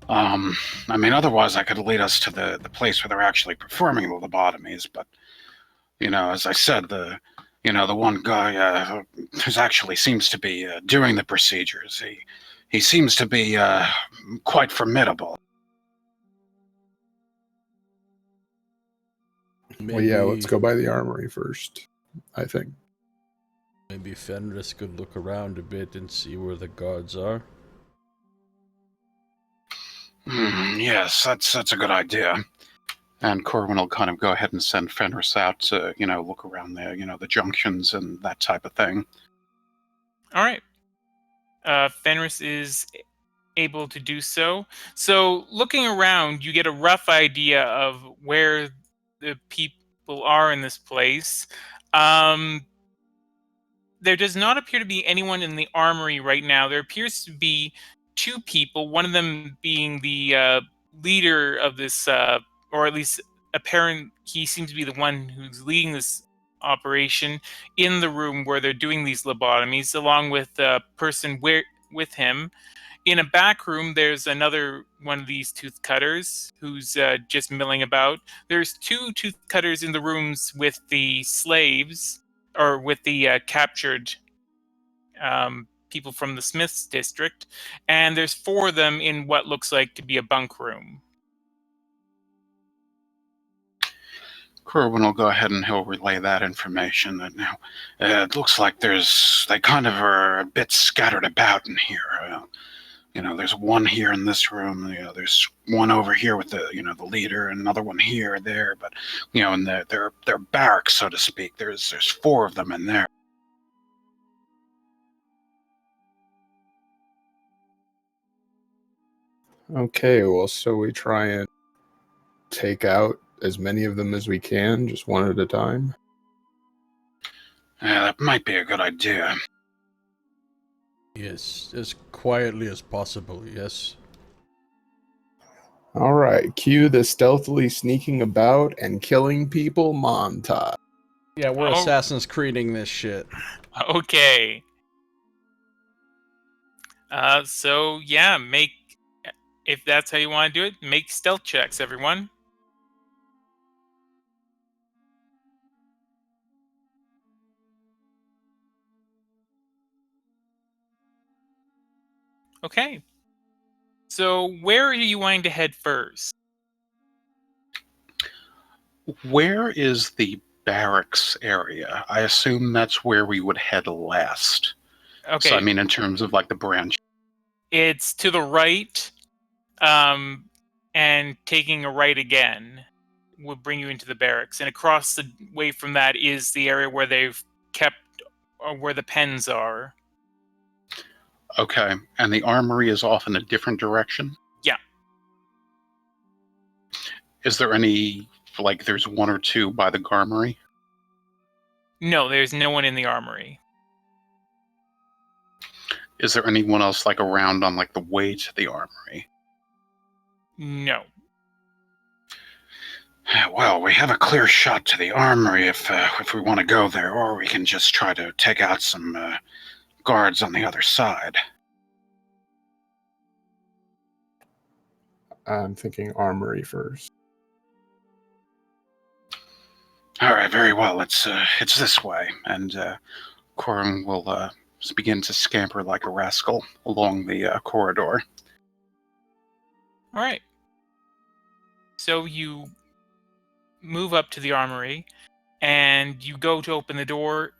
I mean, otherwise I could lead us to the place where they're actually performing the lobotomies, but, as I said, the one guy who actually seems to be doing the procedures, he seems to be quite formidable. Well, yeah, let's go by the armory first, I think. Maybe Fenris could look around a bit and see where the guards are. Yes, that's a good idea. And Corwin will kind of go ahead and send Fenris out to, look around there, the junctions and that type of thing. All right. Fenris is able to do so. So, looking around, you get a rough idea of where the people are in this place. There does not appear to be anyone in the armory right now. There appears to be two people, one of them being the leader of this, or at least he seems to be the one who's leading this operation in the room where they're doing these lobotomies, along with a person with him. In a back room, there's another one of these tooth cutters who's just milling about. There's two tooth cutters in the rooms with the slaves, or with the captured people from the Smiths district, and there's four of them in what looks like to be a bunk room. Corwin will go ahead and he'll relay that information. That now it looks like they kind of are a bit scattered about in here. There's one here in this room. There's one over here with the the leader, and another one here or there. But in their barracks, so to speak, there's four of them in there. Okay, well, so we try and take out as many of them as we can, just one at a time. Yeah, that might be a good idea. Yes, as quietly as possible, yes. All right, cue the stealthily sneaking about and killing people montage. Yeah, we're Oh. Assassin's Creeding this shit. Okay. So yeah, if that's how you want to do it, make stealth checks, everyone. Okay. So where are you wanting to head first? Where is the barracks area? I assume that's where we would head last. Okay, So, I mean, in terms of like the branch. it's to the right, and taking a right again will bring you into the barracks. And across the way from that is the area where they've kept, or where the pens are. Okay. And the armory is off in a different direction? Yeah. Is there any, like, there's one or two by the armory? No, there's no one in the armory. Is there anyone else, like, around on, like, the way to the armory? No. Well, we have a clear shot to the armory if we want to go there, or we can just try to take out some guards on the other side. I'm thinking armory first. All right, very well. It's this way, and Corin will begin to scamper like a rascal along the corridor. All right. So you move up to the armory, and you go to open the door,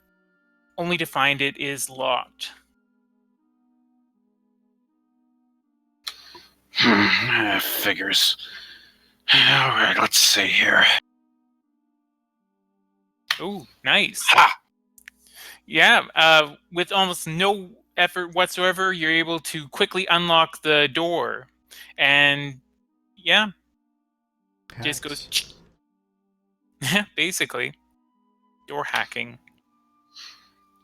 only to find it is locked. Figures. All right, let's see here. Oh, nice. Ha! Yeah, with almost no effort whatsoever, you're able to quickly unlock the door. And yeah, just goes, basically, door hacking.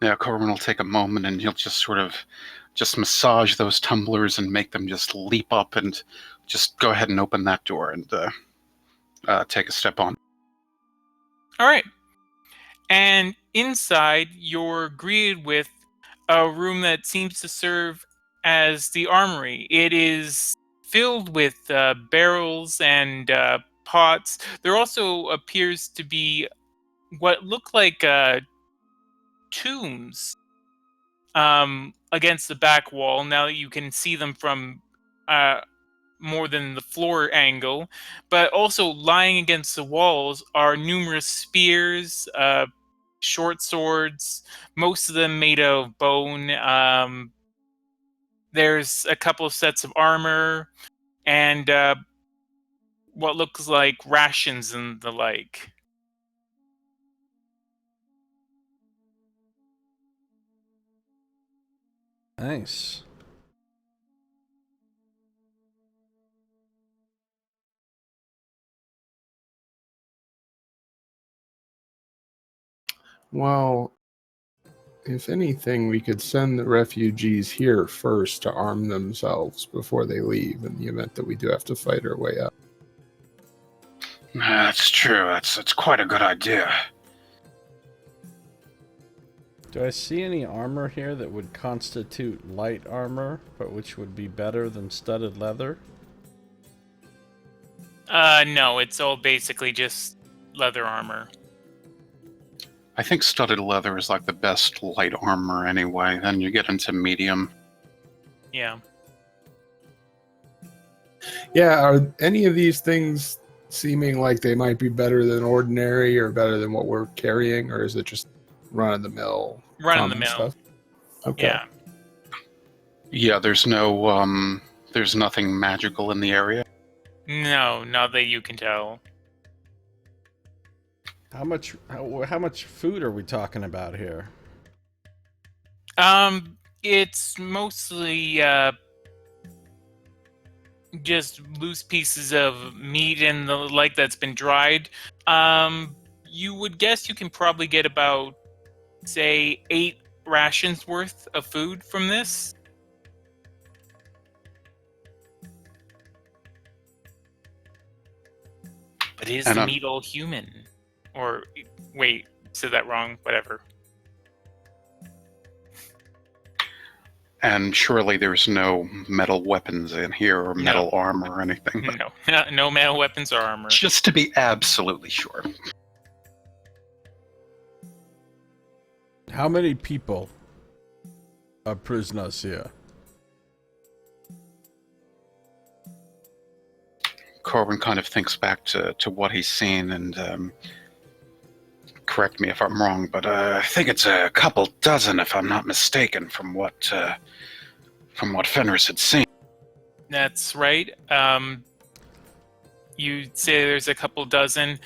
Yeah, Corin will take a moment and he'll just sort of just massage those tumblers and make them just leap up and just go ahead and open that door and take a step on. All right. And inside, you're greeted with a room that seems to serve as the armory. It is filled with barrels and pots. There also appears to be what look like tombs against the back wall. Now that you can see them from more than the floor angle, but also lying against the walls are numerous spears, short swords, most of them made of bone. There's a couple of sets of armor and what looks like rations and the like. Nice. Well, if anything, we could send the refugees here first to arm themselves before they leave in the event that we do have to fight our way up. That's true. That's quite a good idea. Do I see any armor here that would constitute light armor, but which would be better than studded leather? No, it's all basically just leather armor. I think studded leather is like the best light armor anyway. Then you get into medium. Yeah. Yeah, are any of these things seeming like they might be better than ordinary or better than what we're carrying, or is it just run-of-the-mill? Run of the common mill. stuff? Okay. Yeah. Yeah, there's nothing magical in the area. No, not that you can tell. How much food are we talking about here? It's mostly just loose pieces of meat and the like that's been dried. You would guess you can probably get about, say, 8 rations worth of food from this. But is And, the meat all human? Or, wait, said that wrong, whatever. And surely there's no metal weapons in here or metal armor or anything. No, no metal weapons or armor. Just to be absolutely sure. How many people are prisoners here? Corwin kind of thinks back to what he's seen, and correct me if I'm wrong, but I think it's a couple dozen, if I'm not mistaken, from what Fenris had seen. That's right. You'd say there's a couple dozen,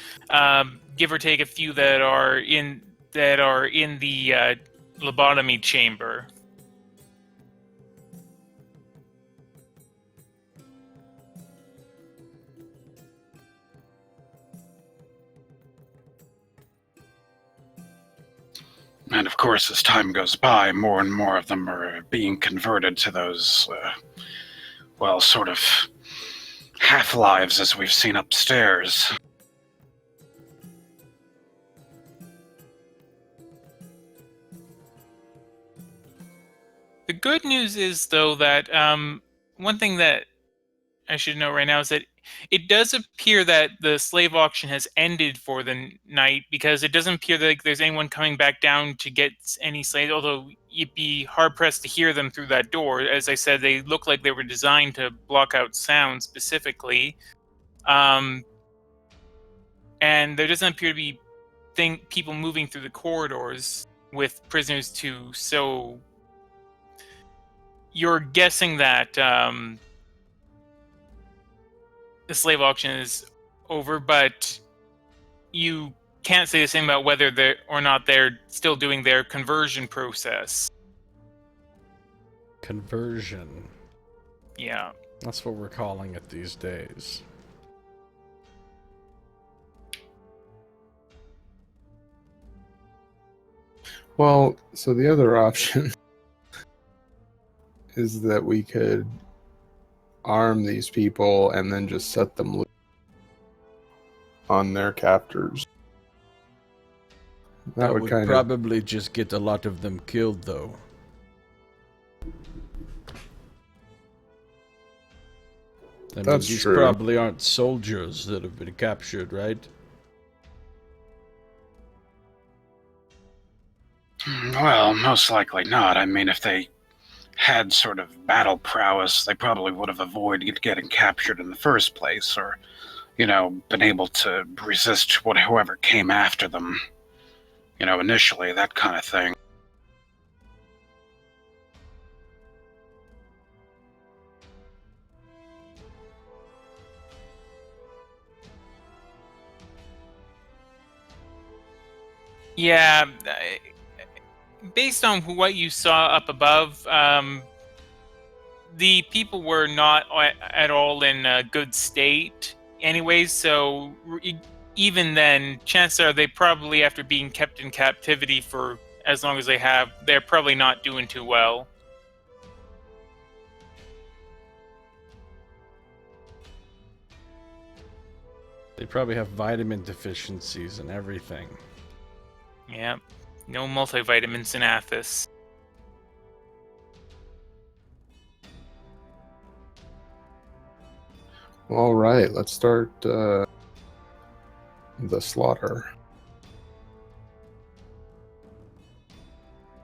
give or take a few that are in the lobotomy chamber. And of course, as time goes by, more and more of them are being converted to those, sort of half-lives as we've seen upstairs. The good news is, though, that one thing that I should know right now is that it does appear that the slave auction has ended for the night, because it doesn't appear that there's anyone coming back down to get any slaves, although you'd be hard-pressed to hear them through that door. As I said, they look like they were designed to block out sound specifically. And there doesn't appear to be people moving through the corridors with prisoners too, so you're guessing that the slave auction is over, but you can't say the same about whether they're or not they're still doing their conversion process. Conversion. Yeah. That's what we're calling it these days. Well, so the other option is that we could arm these people and then just set them loose on their captors. That would kind of probably just get a lot of them killed, though. I mean, these true. probably aren't soldiers that have been captured, right? Well, most likely not. I mean, if they had sort of battle prowess, they probably would have avoided getting captured in the first place, or, been able to resist whoever came after them, initially, that kind of thing. Yeah, based on what you saw up above, the people were not at all in a good state anyways, so even then, chances are they probably, after being kept in captivity for as long as they have, they're probably not doing too well. They probably have vitamin deficiencies and everything. Yeah, no multivitamins in Athos. All right, let's start the slaughter.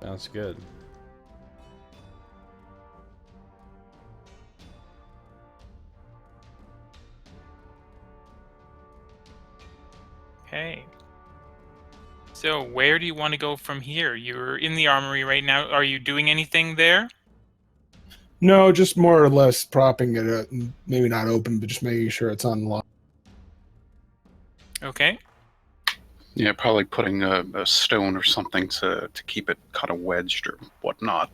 Sounds good. Okay. So where do you want to go from here? You're in the armory right now. Are you doing anything there? No, just more or less propping it up, maybe not open, but just making sure it's unlocked. Okay. Yeah, probably putting a stone or something to keep it kind of wedged or whatnot.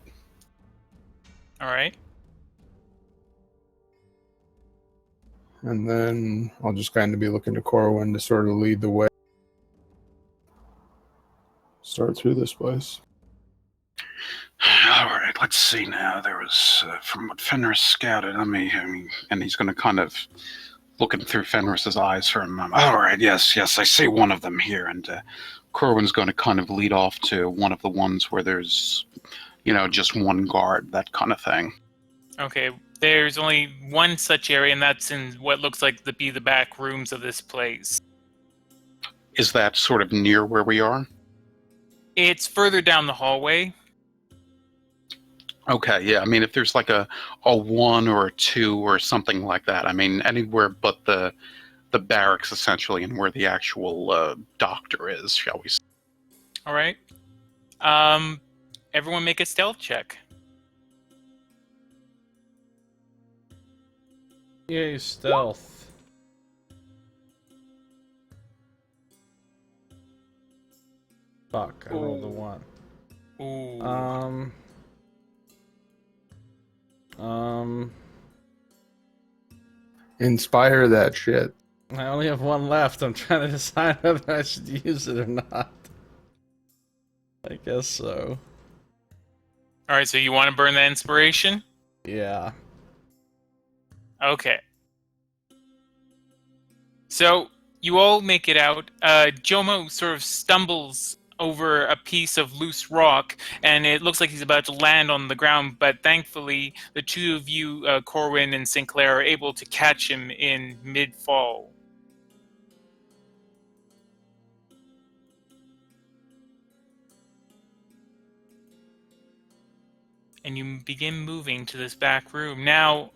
All right. and then I'll just kind of be looking to Corwin to sort of lead the way. Start through this place. All right, let's see now. There was, from what Fenris scouted, and he's going to kind of looking through Fenris's eyes for a moment. All right, yes, I see one of them here, and Corwin's going to kind of lead off to one of the ones where there's, just one guard, that kind of thing. Okay, there's only one such area, and that's in what looks like to be the back rooms of this place. Is that sort of near where we are? It's further down the hallway. Okay, yeah. I mean, if there's like a 1 or a 2 or something like that, I mean, anywhere but the barracks, essentially, and where the actual doctor is, shall we say. All right. Everyone make a stealth check. Yay, stealth. Fuck, I rolled a 1. Ooh. Inspire that shit. I only have 1 left. I'm trying to decide whether I should use it or not. I guess so. All right, so you want to burn the inspiration? Yeah. Okay. So you all make it out. Jomo sort of stumbles over a piece of loose rock, and it looks like he's about to land on the ground, but thankfully the two of you, Corwin and Sinclair, are able to catch him in mid-fall. And you begin moving to this back room. Now,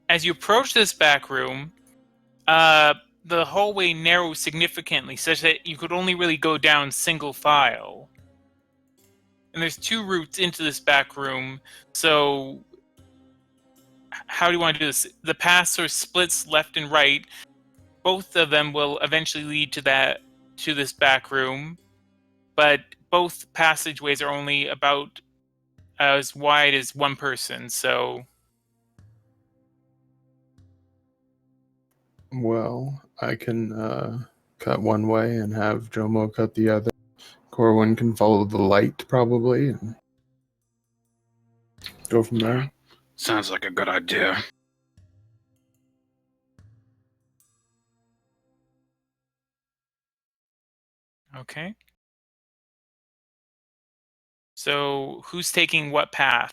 as you approach this back room, the hallway narrows significantly, such that you could only really go down single file. And there's 2 routes into this back room, so how do you want to do this? The path sort of splits left and right. Both of them will eventually lead to this back room, but both passageways are only about as wide as one person, so... Well, I can cut one way and have Jomo cut the other. Corwin can follow the light, probably, and go from there. Sounds like a good idea. Okay. So, who's taking what path?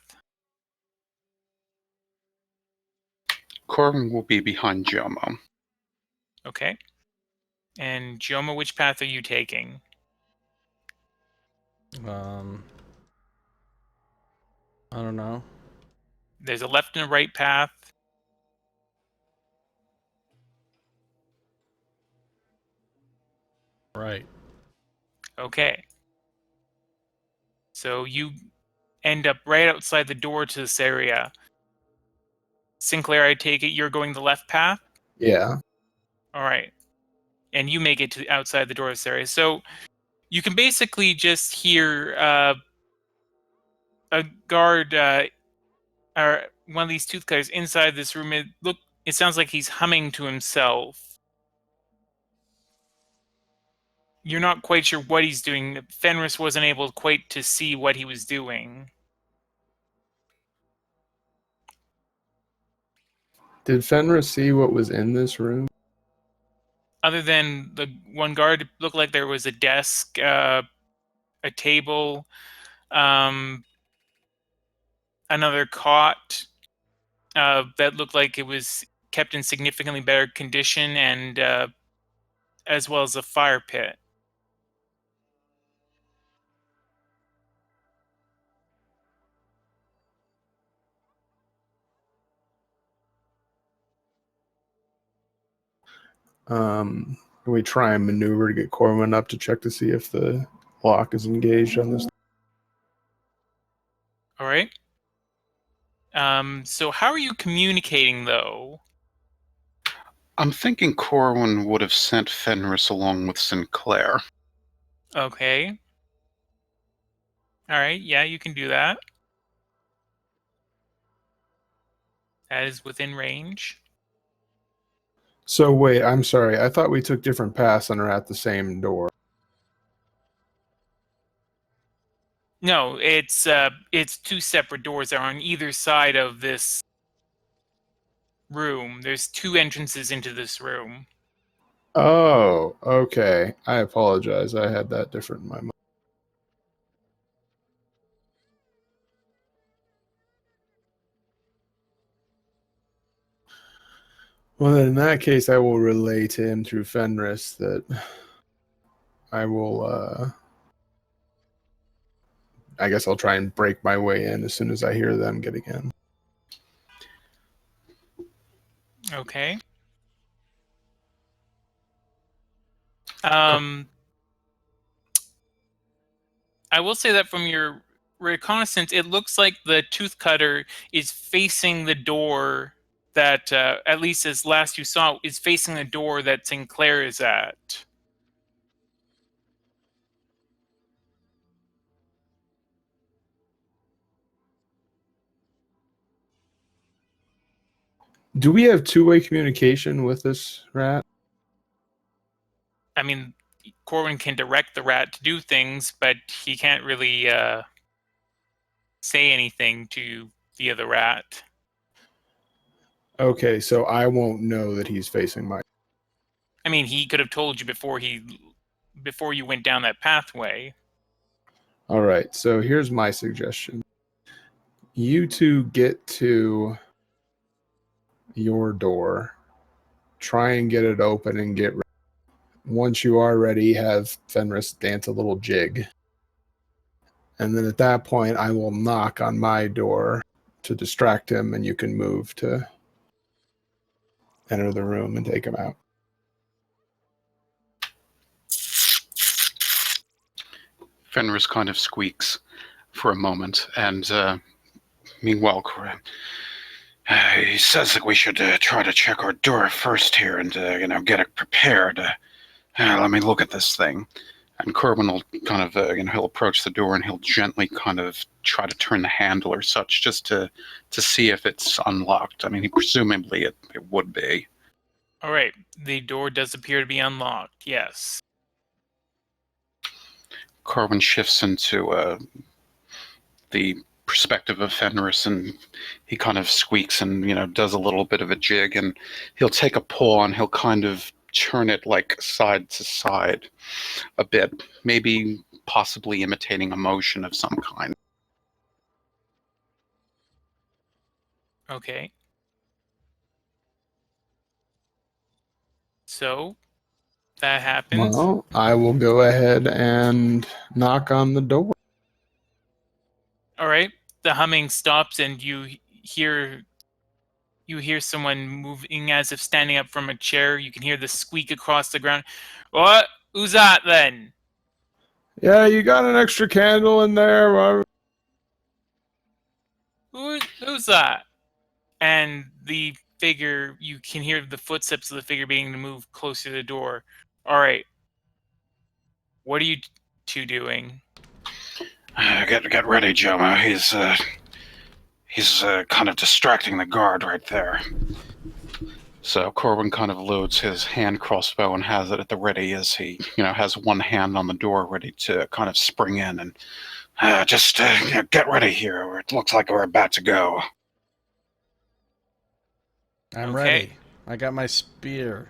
Corwin will be behind Jomo. Okay. And Joma, which path are you taking? I don't know. There's a left and a right path. Right. Okay. So you end up right outside the door to this area. Sinclair, I take it you're going the left path? Yeah. All right. And you make it to outside the door of this area. So you can basically just hear a guard or one of these tooth cutters inside this room. It sounds like he's humming to himself. You're not quite sure what he's doing. Fenris wasn't able quite to see what he was doing. Did Fenris see what was in this room? Other than the one guard, it looked like there was a desk, a table, another cot that looked like it was kept in significantly better condition, and as well as a fire pit. Can we try and maneuver to get Corwin up to check to see if the lock is engaged on this? All right. So how are you communicating, though? I'm thinking Corwin would have sent Fenris along with Sinclair. Okay. All right. Yeah, you can do that. That is within range. So wait, I'm sorry. I thought we took different paths and are at the same door. No, it's two separate doors that are on either side of this room. There's two entrances into this room. Oh, okay. I apologize. I had that different in my mind. Well, then in that case, I will relay to him through Fenris that I will, I guess I'll try and break my way in as soon as I hear them getting in. Okay. I will say that from your reconnaissance, it looks like the tooth cutter is facing the door that, at least as last you saw, is facing the door that Sinclair is at. Do we have two-way communication with this rat? I mean, Corwin can direct the rat to do things, but he can't really say anything to the other rat. Okay, so I won't know that he's facing my... I mean, he could have told you before you went down that pathway. All right, so here's my suggestion. You two get to your door, try and get it open and get ready. Once you are ready, have Fenris dance a little jig. And then at that point, I will knock on my door to distract him, and you can move to enter the room and take him out. Fenris kind of squeaks for a moment, and meanwhile, he says that we should try to check our door first here and get it prepared. Let me look at this thing. And Corbin will kind of, he'll approach the door and he'll gently kind of try to turn the handle or such just to see if it's unlocked. I mean, presumably it would be. All right, the door does appear to be unlocked, yes. Corbin shifts into the perspective of Fenris, and he kind of squeaks and, does a little bit of a jig, and he'll take a paw and he'll kind of turn it like side to side a bit, maybe possibly imitating a motion of some kind. Okay. So, that happens. Well, I will go ahead and knock on the door. All right. The humming stops, and you hear someone moving as if standing up from a chair. You can hear the squeak across the ground. What? Who's that then? Yeah, you got an extra candle in there? Who's that? And the figure, you can hear the footsteps of the figure beginning to move closer to the door. All right. What are you two doing? Get ready, Joma. He's kind of distracting the guard right there. So Corwin kind of loads his hand crossbow and has it at the ready as he, has one hand on the door ready to kind of spring in and just get ready here. It looks like we're about to go. I'm Okay. ready. I got my spear.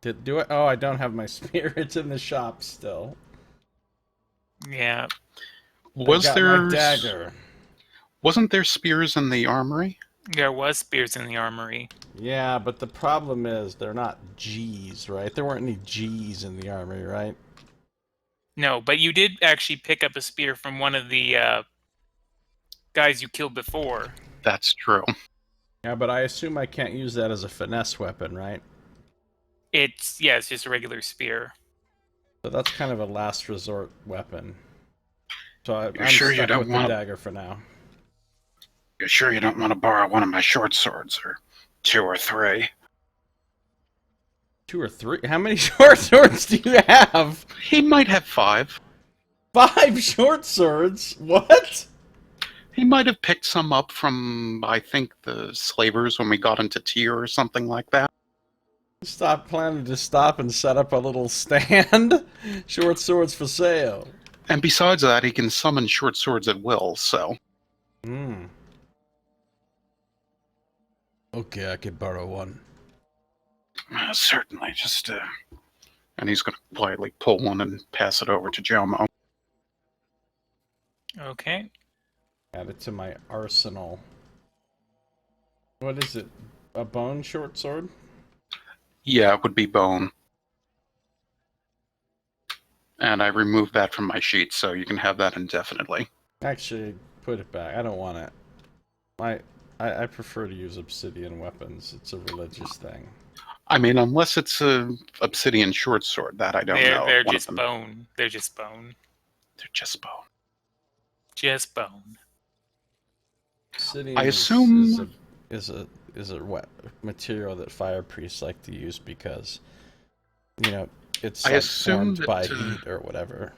Do it? Oh, I don't have my spear. It's in the shop still. Yeah. Was I got there my dagger? Wasn't there spears in the armory? There was spears in the armory. Yeah, but the problem is they're not G's, right? There weren't any G's in the armory, right? No, but you did actually pick up a spear from one of the guys you killed before. That's true. Yeah, but I assume I can't use that as a finesse weapon, right? It's just a regular spear. So that's kind of a last resort weapon. So I'm sure you stuck don't with want- the dagger for now. You're sure you don't want to borrow one of my short swords, or 2 or 3? 2 or 3? How many short swords do you have? He might have 5. 5 short swords? What? He might have picked some up from, I think, the slavers when we got into Tyr or something like that. Stop planning to stop and set up a little stand. Short swords for sale. And besides that, he can summon short swords at will, so... Hmm. Okay, I could borrow one. Certainly, just, And he's going to quietly pull one and pass it over to Jomo. Okay. Add it to my arsenal. What is it? A bone short sword? Yeah, it would be bone. And I removed that from my sheet, so you can have that indefinitely. Actually, put it back. I don't want it. I prefer to use obsidian weapons. It's a religious thing. I mean, unless it's a obsidian short sword, that I don't know. They're One of just them. bone. They're just bone. They're just bone. Just bone. Obsidian I assume is a material that fire priests like to use because, you know, it's I like assume formed by that, heat or whatever.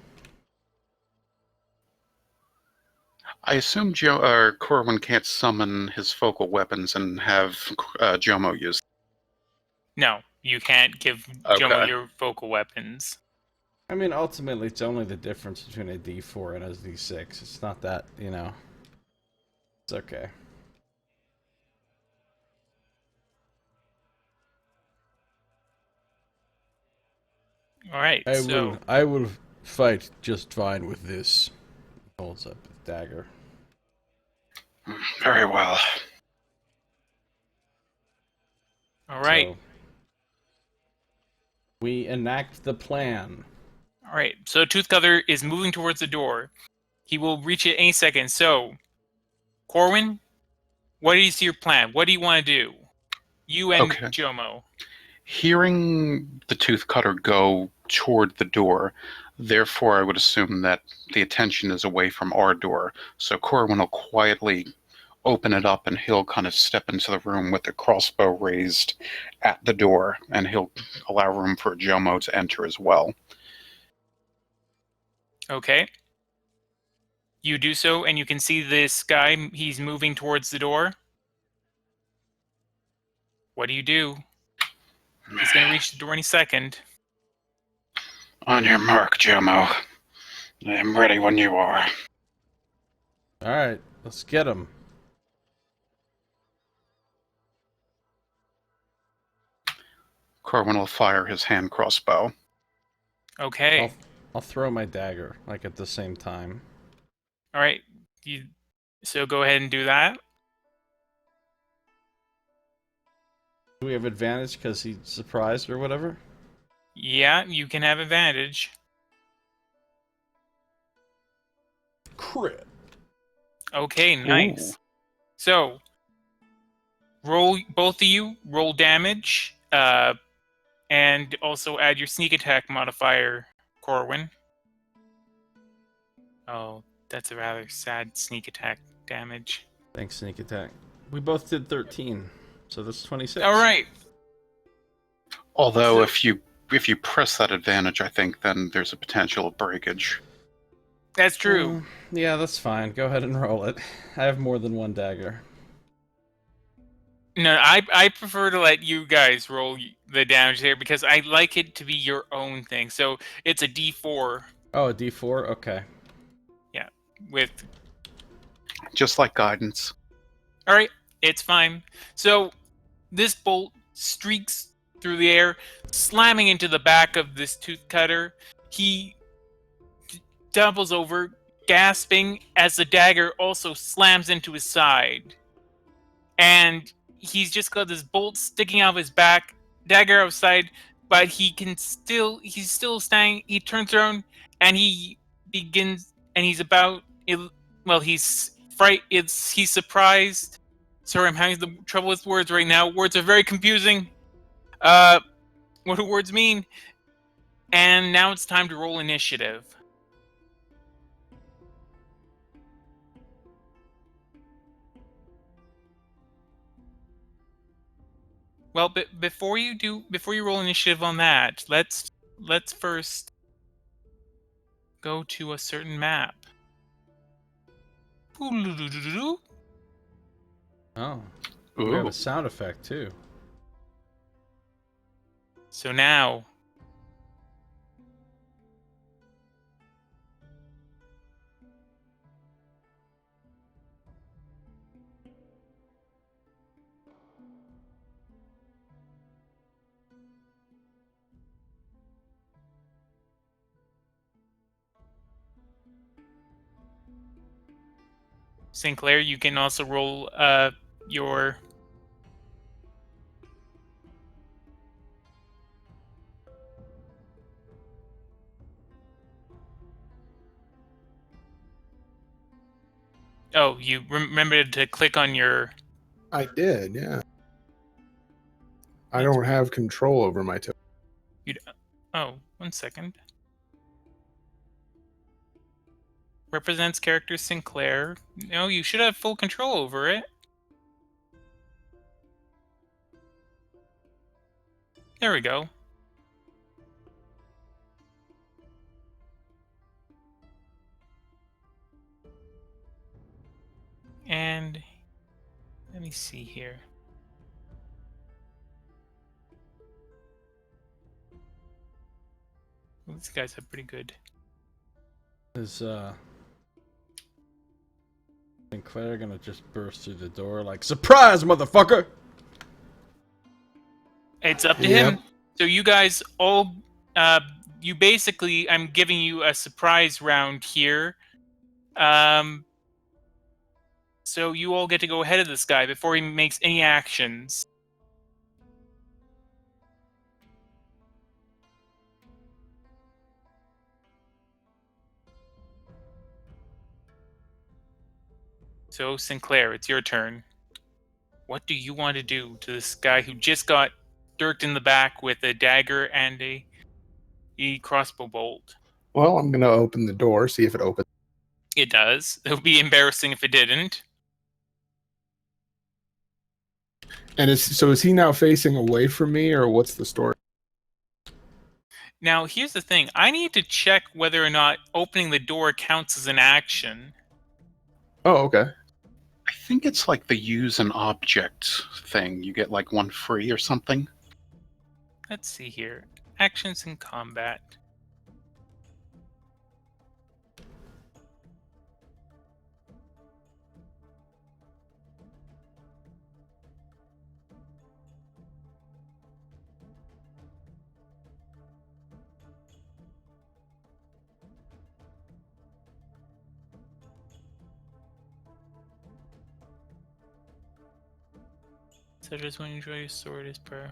I assume Corwin can't summon his focal weapons and have Jomo use. No, you can't give Jomo Okay. your vocal weapons. I mean, ultimately, it's only the difference between a D4 and a D6. It's not that, you know. It's okay. All right. I will fight just fine with this. Holds up his dagger. Very well. All right. So, we enact the plan. All right. So Toothcutter is moving towards the door. He will reach it any second. So, Corwin, what is your plan? What do you want to do? You and Okay. Jomo. Hearing the tooth cutter go toward the door, therefore I would assume that the attention is away from our door. So Corwin will quietly open it up and he'll kind of step into the room with the crossbow raised at the door, and he'll allow room for Jomo to enter as well. Okay. You do so, and you can see this guy. He's moving towards the door. What do you do? He's going to reach the door any second. On your mark, Jomo. I am ready when you are. Alright, let's get him. Corwin will fire his hand crossbow. Okay. I'll throw my dagger, like, at the same time. All right. So go ahead and do that. Do we have advantage because he's surprised or whatever? Yeah, you can have advantage. Crit. Okay, nice. Ooh. So, both of you roll damage, and also add your sneak attack modifier, Corwin. Oh, that's a rather sad sneak attack damage. Thanks, sneak attack. We both did 13, so that's 26. All right. Although So- if you press that advantage, I think then there's a potential of breakage. That's true. Yeah, that's fine. Go ahead and roll it. I have more than one dagger. No, I prefer to let you guys roll the damage there because I like it to be your own thing. So it's a D4 Oh, a D4? Okay. with. Just like guidance. All right, it's fine. So this bolt streaks through the air, slamming into the back of this tooth cutter. He doubles over, gasping as the dagger also slams into his side. And he's just got this bolt sticking out of his back, dagger outside, but he's still standing. He turns around and he begins, and he's about, he's he's surprised. Sorry, I'm having the trouble with words right now. Words are very confusing. What do words mean? And now it's time to roll initiative. Well, but before you roll initiative on that, let's first go to a certain map. Oh. Ooh. We have a sound effect, too. So now, Sinclair, you can also roll your... Oh, you remembered to click on your... I did, yeah. I don't have control over my token. Oh, 1 second. Represents character Sinclair. No, you should have full control over it. There we go. And let me see here. Well, these guys are pretty good. Is Sinclair gonna just burst through the door like, surprise, motherfucker? It's up to Yep. him. So you guys all, you basically, I'm giving you a surprise round here. So you all get to go ahead of this guy before he makes any actions. So Sinclair, it's your turn. What do you want to do to this guy who just got dirked in the back with a dagger and a crossbow bolt? Well, I'm going to open the door, see if it opens. It does. It would be embarrassing if it didn't. And is he now facing away from me, or what's the story? Now, here's the thing. I need to check whether or not opening the door counts as an action. Oh, okay. I think it's like the use an object thing. You get like one free or something. Let's see here. Actions in combat. So just when you draw your sword as per.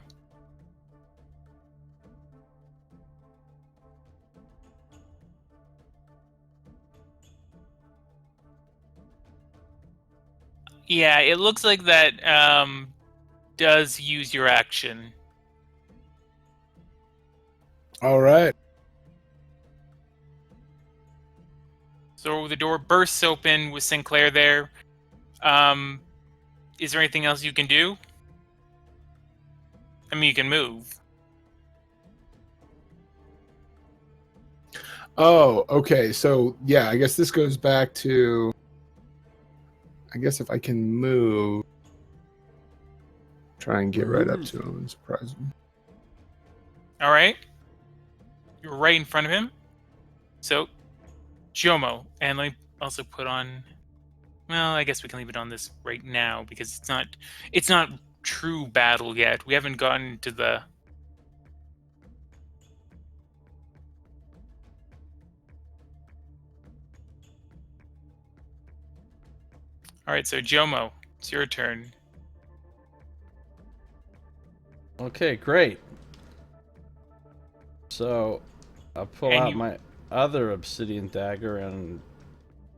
Yeah, it looks like that does use your action. All right. So the door bursts open with Sinclair there. Is there anything else you can do? I mean, you can move. Oh, okay. So, yeah, I guess this goes back to... I guess if I can move... Try and get right up to him and surprise him. All right. You're right in front of him. So, Jomo, and let me also put on... Well, I guess we can leave it on this right now because it's not true battle yet. We haven't gotten to the... All right, so Jomo, it's your turn. Okay, great. So, I'll pull And out you- my other obsidian dagger and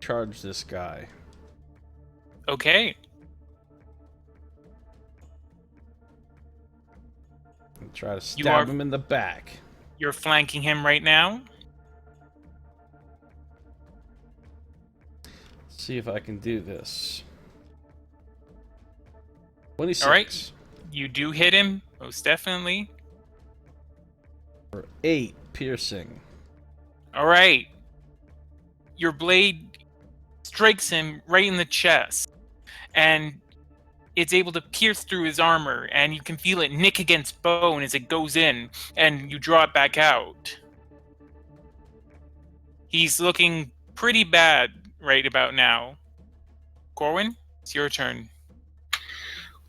charge this guy. Okay. And try to You stab are- him in the back. You're flanking him right now. See if I can do this. 26. All right. You do hit him, most definitely. For 8 piercing. All right. Your blade strikes him right in the chest, and it's able to pierce through his armor, and you can feel it nick against bone as it goes in, and you draw it back out. He's looking pretty bad right about now. Corwin, it's your turn.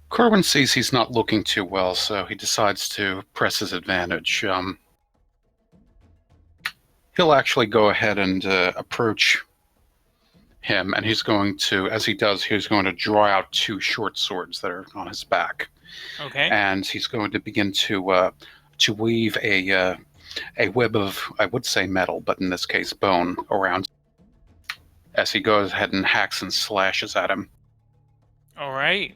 Corwin sees he's not looking too well, so he decides to press his advantage. He'll actually go ahead and approach him, and he's going to, as he does, he's going to draw out 2 short swords that are on his back. Okay. And he's going to begin to weave a web of, I would say metal, but in this case bone, around as he goes ahead and hacks and slashes at him. All right.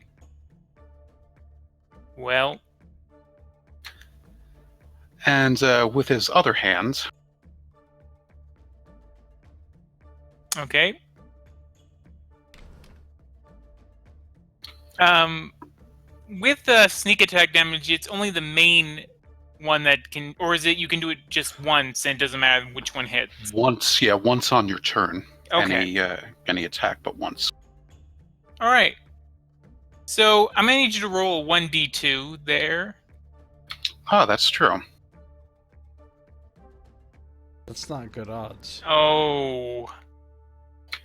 Well. And with his other hand... Okay. With sneak attack damage, it's only the main one that can, or is it you can do it just once and it doesn't matter which one hits? Once on your turn. Okay. Any attack but once. All right. So I'm gonna need you to roll a 1d2 there. Oh, that's true. That's not good odds. Oh.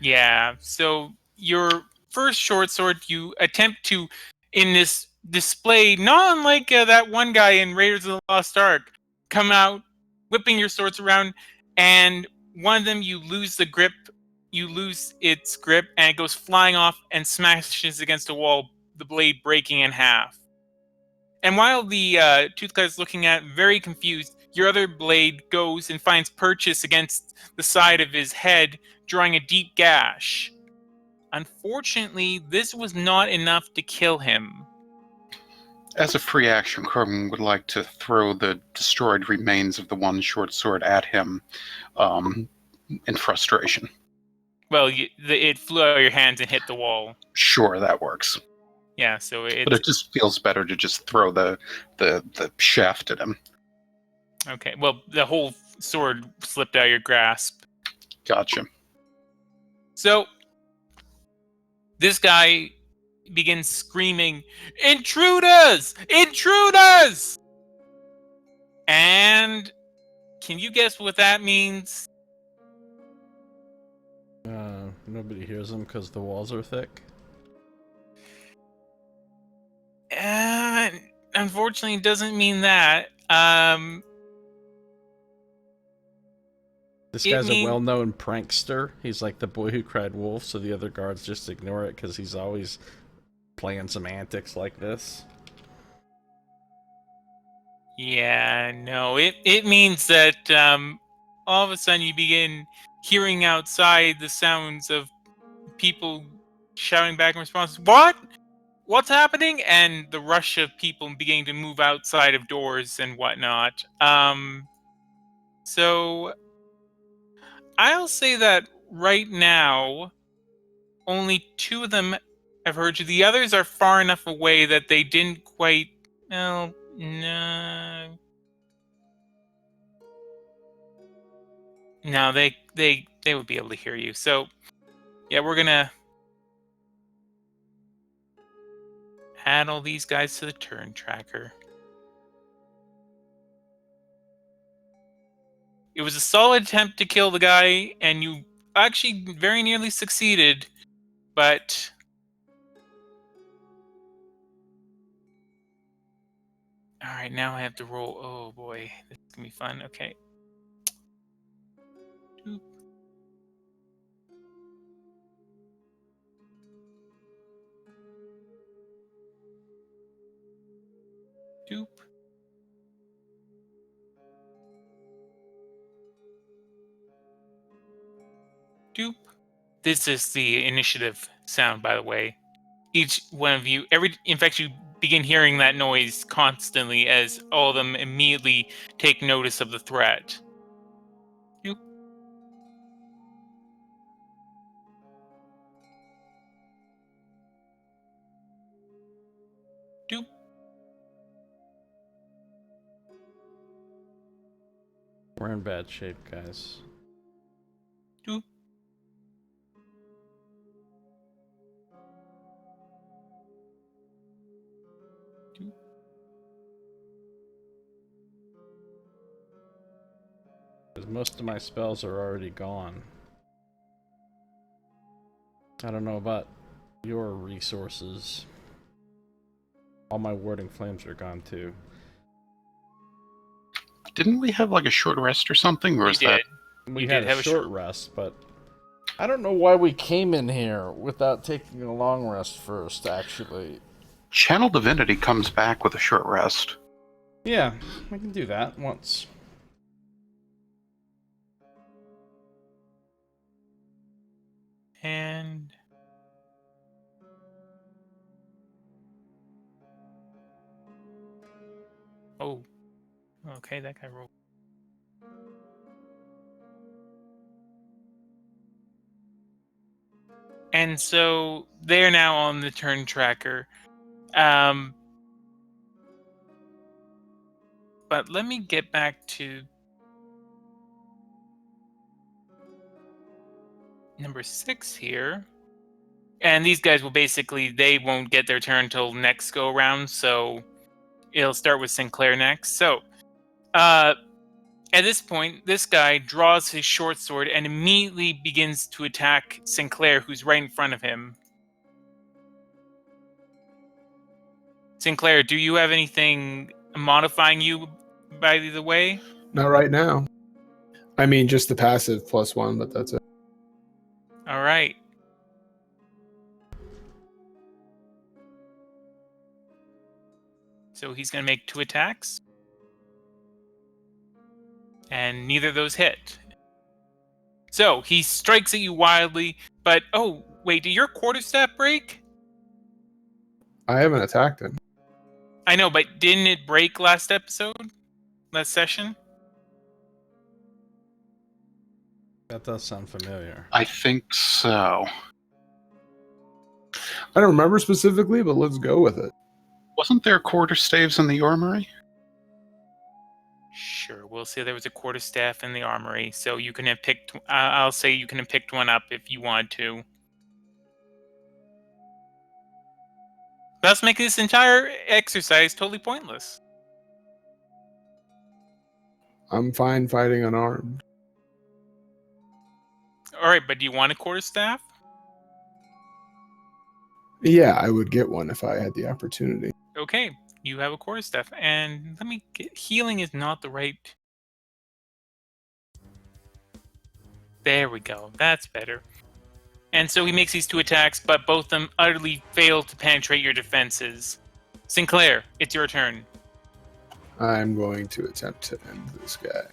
Yeah. So your first short sword, you attempt to, in this display, not unlike that one guy in Raiders of the Lost Ark, come out whipping your swords around, and one of them you lose the grip. You lose its grip, and it goes flying off and smashes against a wall, the blade breaking in half. And while the tooth guy is looking at, very confused, your other blade goes and finds purchase against the side of his head, drawing a deep gash. Unfortunately, this was not enough to kill him. As a free action, Corwin would like to throw the destroyed remains of the one short sword at him in frustration. Well, it flew out of your hands and hit the wall. Sure, that works. Yeah, so it's... But it just feels better to just throw the shaft at him. Okay, well, the whole sword slipped out of your grasp. Gotcha. So, this guy begins screaming, "Intruders! Intruders!" And can you guess what that means? Nobody hears him because the walls are thick. Unfortunately, it doesn't mean that. This guy's a well-known prankster. He's like the boy who cried wolf, so the other guards just ignore it because he's always playing some antics like this. Yeah, no, it means that all of a sudden you begin hearing outside the sounds of people shouting back in response, "What? What's happening?" And the rush of people beginning to move outside of doors and whatnot. So I'll say that right now, only 2 of them have heard you. The others are far enough away that they didn't quite... Well, no. No, they would be able to hear you. So, yeah, we're gonna add all these guys to the turn tracker. It was a solid attempt to kill the guy, and you actually very nearly succeeded, but... Alright, now I have to roll... Oh boy, this is gonna be fun. Okay. Doop. Doop. Doop. This is the initiative sound, by the way. Each one of you, in fact, you begin hearing that noise constantly as all of them immediately take notice of the threat. Doop. Doop. We're in bad shape, guys. Doop. most of my spells are already gone. I don't know about your resources. All my warding flames are gone too. Didn't we have like a short rest or something? Or You is did. that We You had did a have a short short- rest, but I don't know why we came in here without taking a long rest first, actually. Channel Divinity comes back with a short rest? Yeah, we can do that once. And oh, okay, that guy rolled. And so they're now on the turn tracker. But let me get back to number 6 here. And these guys will basically, they won't get their turn until next go around, so it'll start with Sinclair next. So, at this point, this guy draws his short sword and immediately begins to attack Sinclair, who's right in front of him. Sinclair, do you have anything modifying you, by the way? Not right now. I mean, just the passive +1, but that's it. All right. So he's going to make 2 attacks. And neither of those hit. So he strikes at you wildly, but oh, wait, did your quarterstaff break? I haven't attacked him. I know, but didn't it break last session? That does sound familiar. I think so. I don't remember specifically, but let's go with it. Wasn't there quarterstaves in the armory? Sure, we'll say there was a quarterstaff in the armory, so you can have picked. I'll say you can have picked one up if you want to. Thus, making this entire exercise totally pointless. I'm fine fighting unarmed. All right, but do you want a quarterstaff? Yeah, I would get one if I had the opportunity. Okay, you have a quarterstaff, and let me get. Healing is not the right. There we go. That's better. And so he makes these 2 attacks, but both of them utterly fail to penetrate your defenses. Sinclair, it's your turn. I'm going to attempt to end this guy.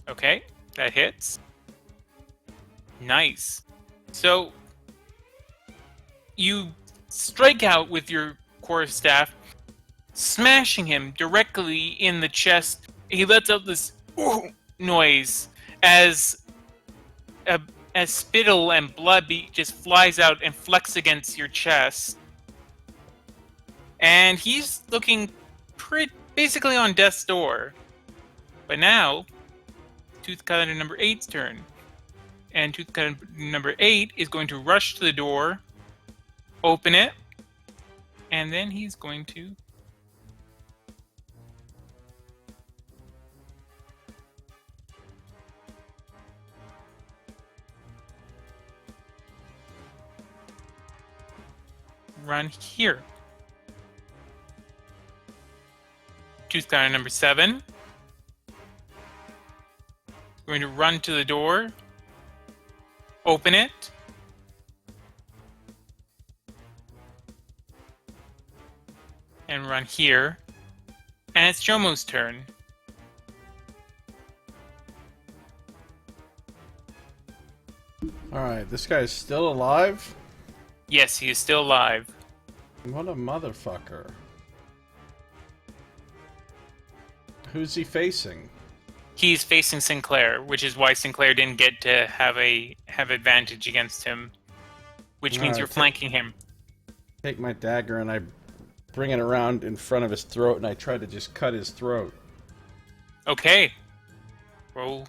Okay, that hits. Nice. So you strike out with your quarterstaff, smashing him directly in the chest. He lets out this noise as spittle and blood just flies out and flecks against your chest. And he's looking basically on death's door. But now, Tooth Cutter number 8's turn. And Tooth Cutter number 8 is going to rush to the door, open it, and then he's going to run here. Tooth Cutter number 7. Going to run to the door, open it, and run here. And it's Jomo's turn. Alright, this guy's still alive? Yes, he is still alive. What a motherfucker. Who's he facing? He's facing Sinclair, which is why Sinclair didn't get to have advantage against him. Which means Alright, you're flanking him. Take my dagger and I bring it around in front of his throat and I try to just cut his throat. Okay. Roll.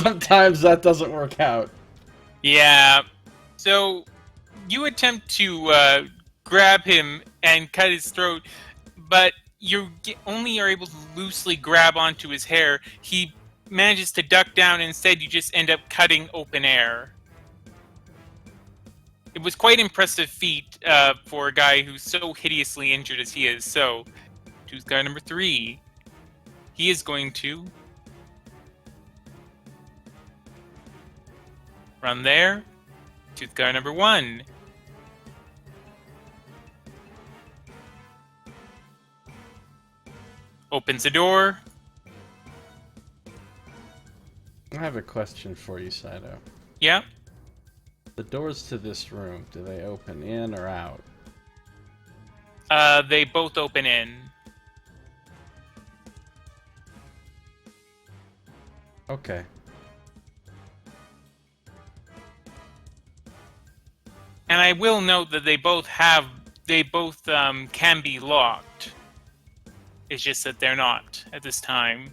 Sometimes that doesn't work out. Yeah. So you attempt to grab him and cut his throat, but you only are able to loosely grab onto his hair. He manages to duck down, and instead you just end up cutting open air. It was quite impressive feat for a guy who's so hideously injured as he is. So, tooth guy number 3. He is going to run there. Tooth guy number 1. Opens the door. I have a question for you, Scito. Yeah. The doors to this room, do they open in or out? They both open in. Okay. And I will note that they both can be locked. It's just that they're not at this time.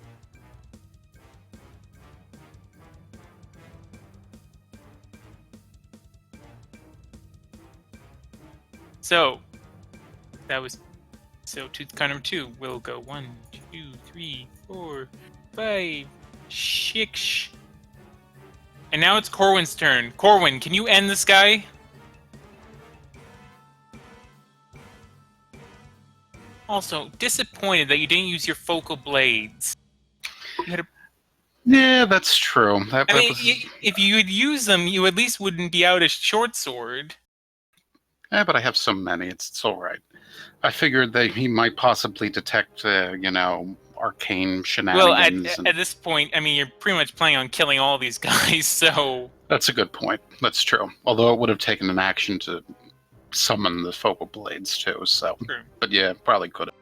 So, tooth card number 2 will go 1, 2, 3, 4, 5, 6. And now it's Corwin's turn. Corwin, can you end this guy? Also, disappointed that you didn't use your focal blades. You had Yeah, that's true. if you would use them, you at least wouldn't be out a short sword. But I have so many. It's all right. I figured that he might possibly detect, arcane shenanigans. Well, at this point, I mean, you're pretty much planning on killing all these guys, so... That's a good point. That's true. Although it would have taken an action to summon the focal blades, too, so... True. But yeah, probably could have.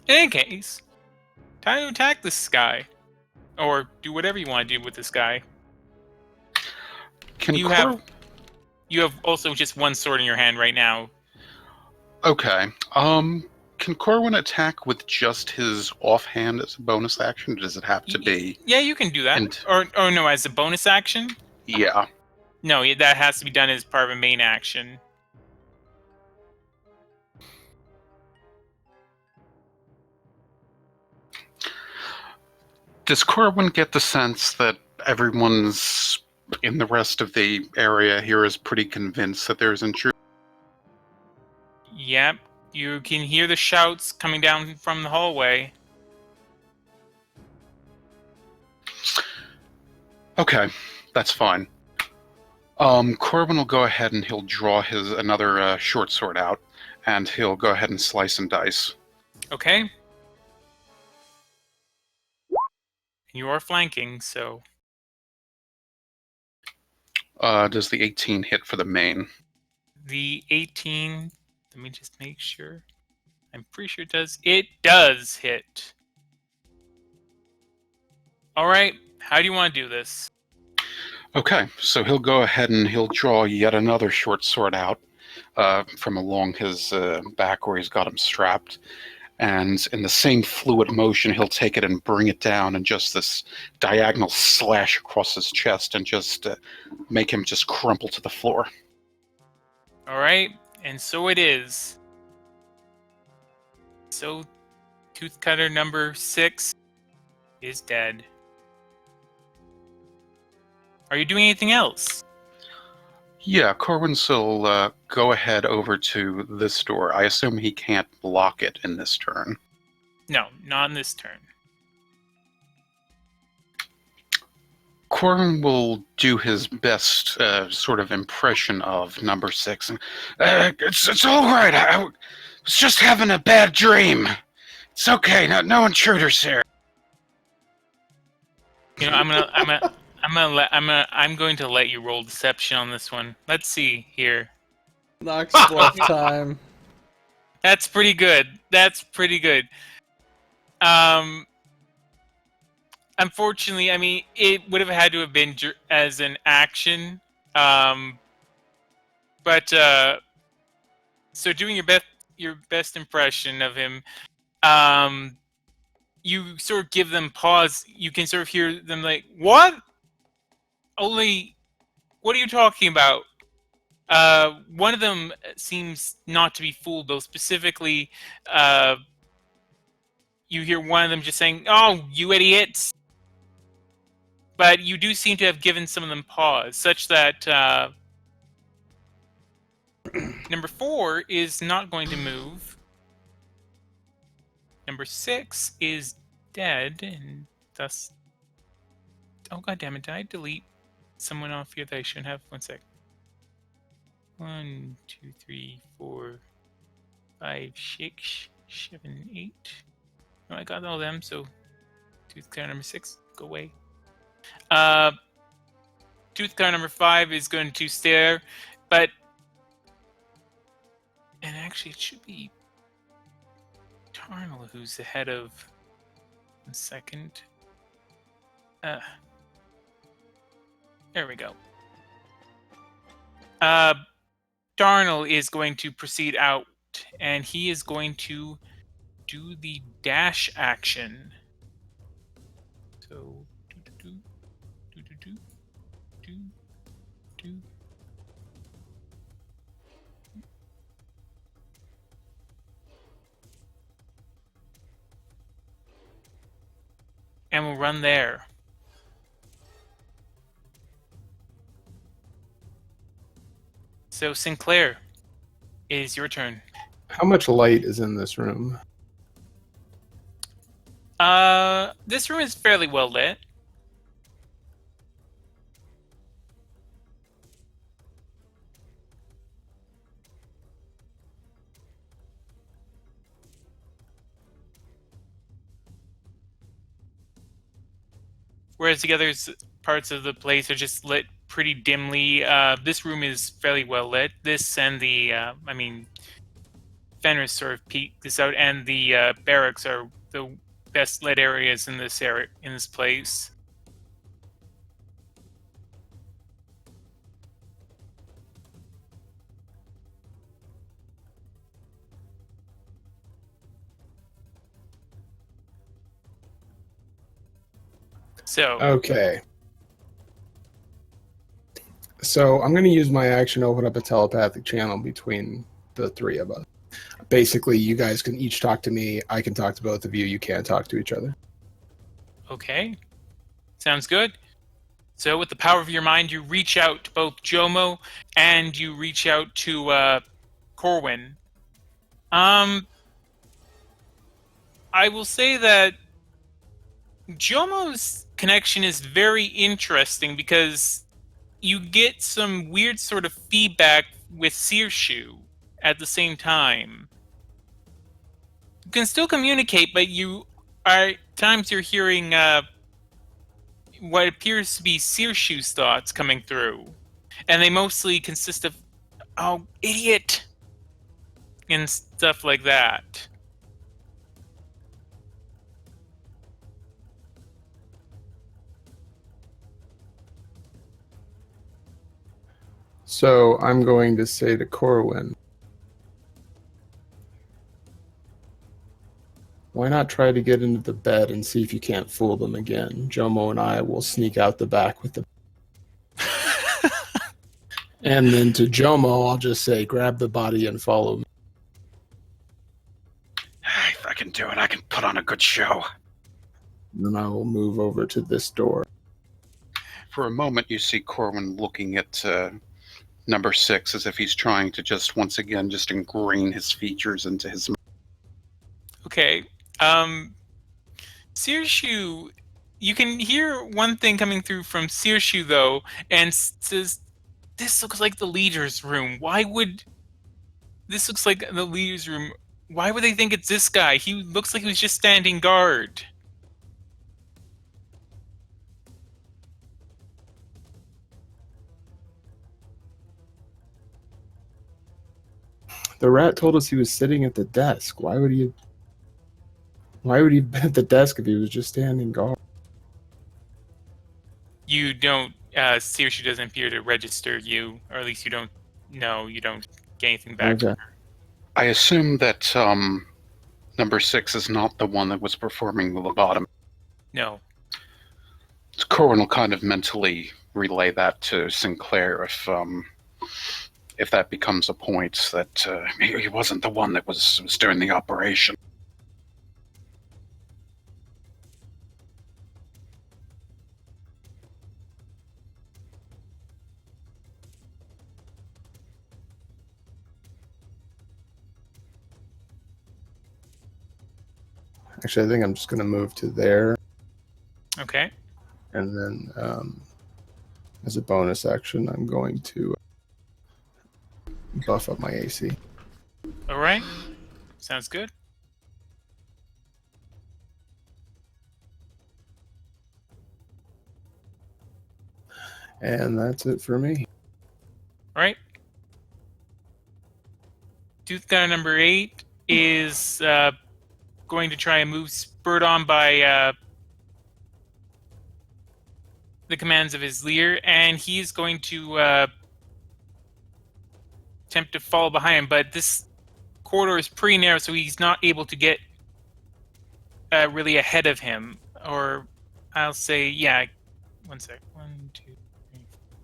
In any case, time to attack this guy. Or do whatever you want to do with this guy. You have also just one sword in your hand right now. Okay. Can Corwin attack with just his offhand as a bonus action? Or does it have to be? Yeah, you can do that. Or no, as a bonus action? Yeah. No, that has to be done as part of a main action. Does Corwin get the sense that everyone's in the rest of the area here is pretty convinced that there's intrusion? Yep, you can hear the shouts coming down from the hallway. Okay, that's fine. Corwin will go ahead and he'll draw another short sword out, and he'll go ahead and slice and dice. Okay. You are flanking, so... Does the 18 hit for the main? The 18... Let me just make sure. I'm pretty sure it does. It does hit. Alright, how do you want to do this? Okay, so he'll go ahead and he'll draw yet another short sword out from along his back where he's got him strapped. And in the same fluid motion, he'll take it and bring it down and just this diagonal slash across his chest and just make him just crumple to the floor. Alright, and so it is. So, tooth cutter number 6 is dead. Are you doing anything else? Yeah, Corwin will go ahead over to this door. I assume he can't block it in this turn. No, not in this turn. Corwin will do his best sort of impression of number 6. It's all right. I was just having a bad dream. It's okay. No intruders here. You know, I'm going to let you roll deception on this one. Let's see here. Nox bluff time. That's pretty good. That's pretty good. Unfortunately, I mean, it would have had to have been as an action. So doing your best impression of him, you sort of give them pause. You can sort of hear them like, "What? Only, what are you talking about? One of them seems not to be fooled, though. Specifically, you hear one of them just saying, "Oh, you idiots!" But you do seem to have given some of them pause, such that number 4 is not going to move. Number 6 is dead, and thus... Oh, goddammit, did I delete someone off here that I shouldn't have? 1 sec. 1, 2, 3, 4, 5, 6, 7, 8. No, I got all them, so tooth clear number 6, go away. Tooth clear number 5 is going to stare, but... And actually, it should be Tarnal who's ahead of... 1 second. There we go. Darnell is going to proceed out, and he is going to do the dash action. So, and we'll run there. So, Sinclair, it is your turn. How much light is in this room? This room is fairly well lit. Whereas the other parts of the place are just lit pretty dimly. This room is fairly well lit. This and the, Fenris sort of peeked this out, and the barracks are the best lit areas in this area, in this place. So Okay. So I'm going to use my action to open up a telepathic channel between the three of us. Basically, you guys can each talk to me. I can talk to both of you. You can't talk to each other. okay, sounds good. So with the power of your mind, you reach out to both Jomo and you reach out to Corwin. I will say that Jomo's connection is very interesting because you get some weird sort of feedback with Searshoe at the same time. You can still communicate, but you are at times you're hearing what appears to be Searshoe's thoughts coming through. And they mostly consist of, "Oh, idiot!" and stuff like that. So I'm going to say to Corwin, why not try to get into the bed and see if you can't fool them again? Jomo and I will sneak out the back with the... And then to Jomo, I'll just say, grab the body and follow me. If I can do it, I can put on a good show. Then I will move over to this door. For a moment, you see Corwin looking at number 6 as if he's trying to just once again just ingrain his features into his mind. Okay. Searshoe, you can hear one thing coming through from Searshoe, though, and says, "This looks like the leader's room. Why would... This looks like the leader's room. Why would they think it's this guy? He looks like he was just standing guard." The rat told us he was sitting at the desk. Why would he be at the desk if he was just standing guard? You don't... Searshoe doesn't appear to register you, or at least you don't know. You don't get anything back. Okay. I assume that number 6 is not the one that was performing the lobotomy. No. So Corwin will kind of mentally relay that to Sinclair if that becomes a point that he wasn't the one that was doing the operation. Actually, I think I'm just going to move to there. Okay. And then, as a bonus action, I'm going to buff up my AC. All right. Sounds good. And that's it for me. All right. Tooth guy number 8 is going to try and move, spurred on by the commands of his leader, and he's going to attempt to follow behind him, but this corridor is pretty narrow, so he's not able to get really ahead of him. Or I'll say, yeah, one sec. 1, 2, 3,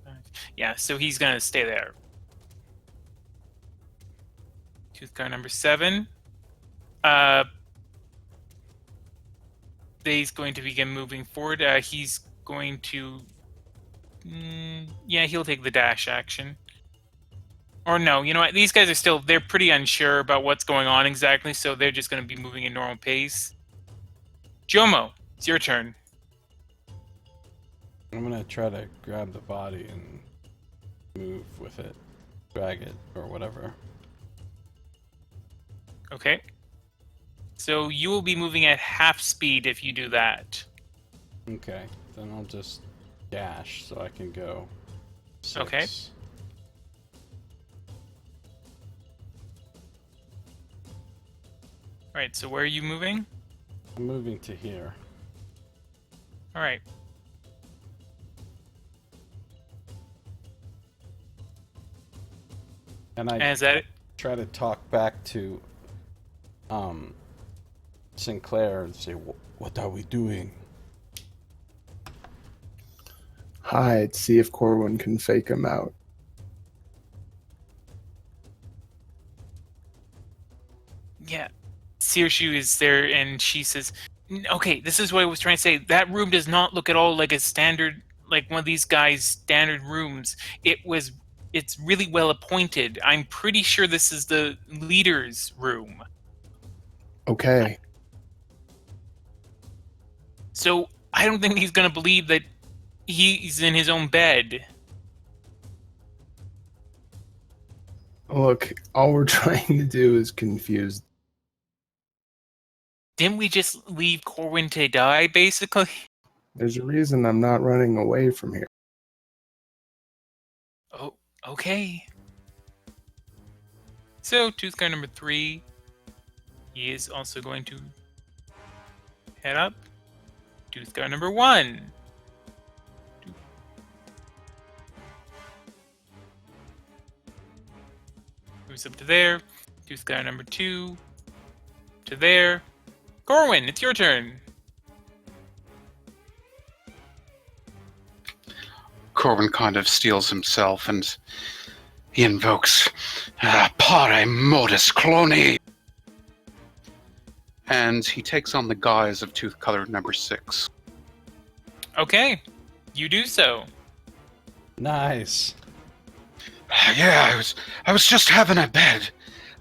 4, 5. Yeah, so he's going to stay there. Tooth guy number 7. He's going to begin moving forward. He's going to... yeah, he'll take the dash action. Or no, you know what? These guys are still... They're pretty unsure about what's going on exactly, so they're just going to be moving at normal pace. Jomo, it's your turn. I'm gonna try to grab the body and move with it. Drag it, or whatever. Okay. So you will be moving at half speed if you do that. Okay, then I'll just dash so I can go 6. Okay. Alright, so where are you moving? I'm moving to here. Alright. And I And is that it? try to talk back to Sinclair and say, what are we doing? Hide, see if Corwin can fake him out. Yeah. Sirshu is there, and she says, okay, this is what I was trying to say. That room does not look at all like a standard, like one of these guys' standard rooms. It's really well appointed. I'm pretty sure this is the leader's room. Okay. So I don't think he's going to believe that he's in his own bed. Look, all we're trying to do is confuse. Didn't we just leave Corwin to die, basically? There's a reason I'm not running away from here. Oh, okay. So, tooth guy number 3, he is also going to head up. Tooth guy number 1. Moves up to there. Tooth guy number 2. To there. Corwin, it's your turn. Corwin kind of steels himself and he invokes Pare Modus Cloni. And he takes on the guise of Tooth Color number 6. Okay, you do so. Nice. Yeah, I was just having a bed.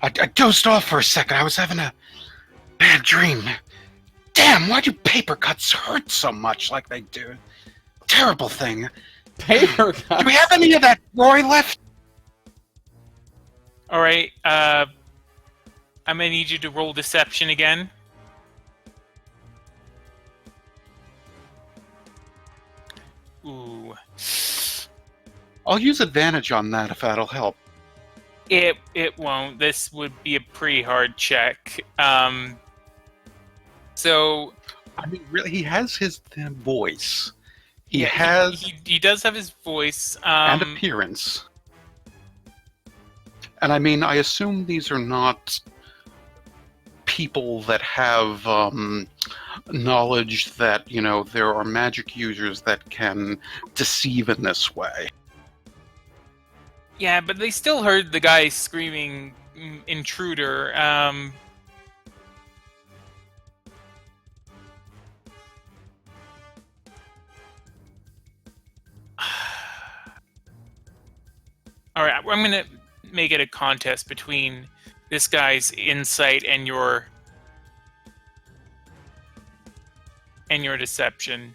I dozed off for a second. I was having a bad dream. Damn, why do paper cuts hurt so much like they do? Terrible thing. Paper cuts. Do we have any of that Roy left? Alright, I'm gonna need you to roll deception again. Ooh. I'll use advantage on that if that'll help. It won't. This would be a pretty hard check. So I mean, really, he has his voice. He yeah, has he does have his voice. and appearance. And I mean, I assume these are not people that have knowledge that, you know, there are magic users that can deceive in this way. Yeah, but they still heard the guy screaming intruder. All right, I'm gonna make it a contest between this guy's insight and your deception.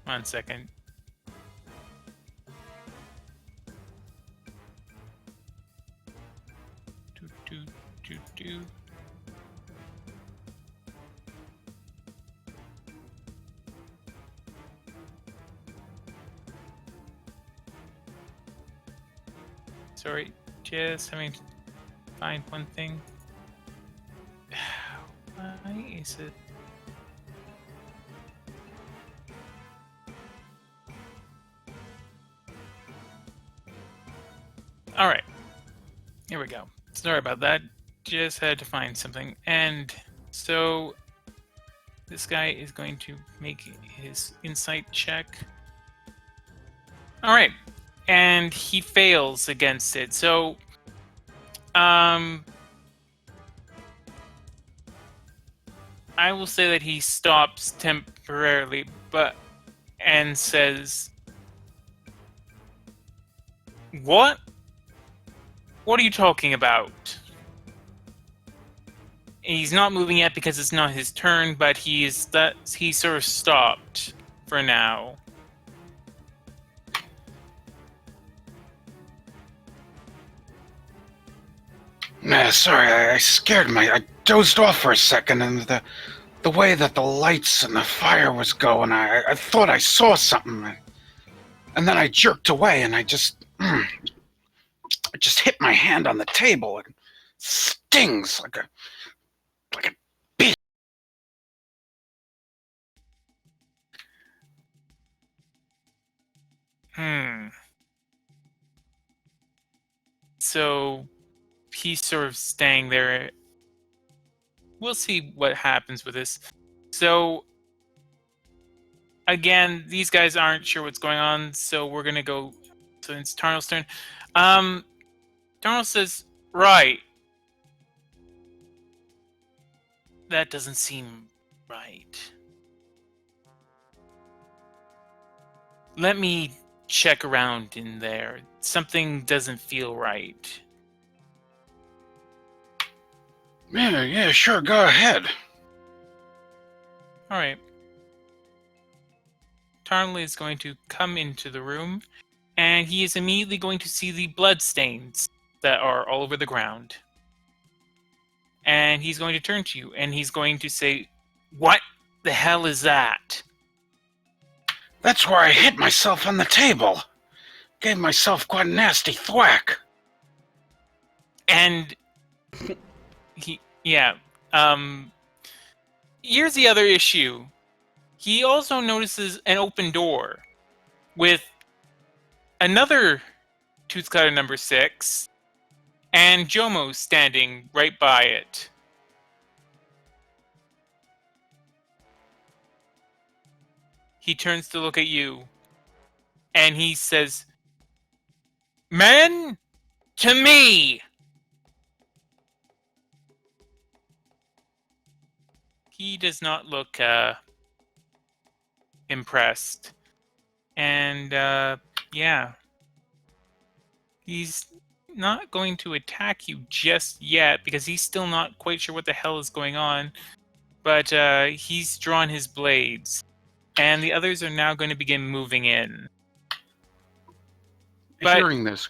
One second. Do. Sorry, just having to find one thing. Why is it? All right, here we go. Sorry about that. Just had to find something, and so this guy is going to make his insight check. All right, and he fails against it. So, I will say that he stops temporarily, and says, "What? What are you talking about?" He's not moving yet because it's not his turn, but he sort of stopped for now. Nah, sorry, I scared I dozed off for a second, and the way that the lights and the fire was going, I thought I saw something, and then I jerked away, and I just hit my hand on the table. It stings like a bee. So he's sort of staying there. We'll see what happens with this. So again, these guys aren't sure what's going on, so we're gonna go. So it's Tarnal's turn. Tarnal says, "Right. That doesn't seem right. Let me check around in there. Something doesn't feel right." Yeah, sure, go ahead. All right. Tarnal is going to come into the room, and he is immediately going to see the bloodstains that are all over the ground. And he's going to turn to you, and he's going to say, "What the hell is that?" That's where I hit myself on the table. Gave myself quite a nasty thwack. And here's the other issue. He also notices an open door with another Tooth Cutter number 6 and Jomo standing right by it. He turns to look at you, and he says, "Men, to me!" He does not look impressed. And, he's not going to attack you just yet because he's still not quite sure what the hell is going on. But he's drawn his blades. And the others are now going to begin moving in. Hearing this.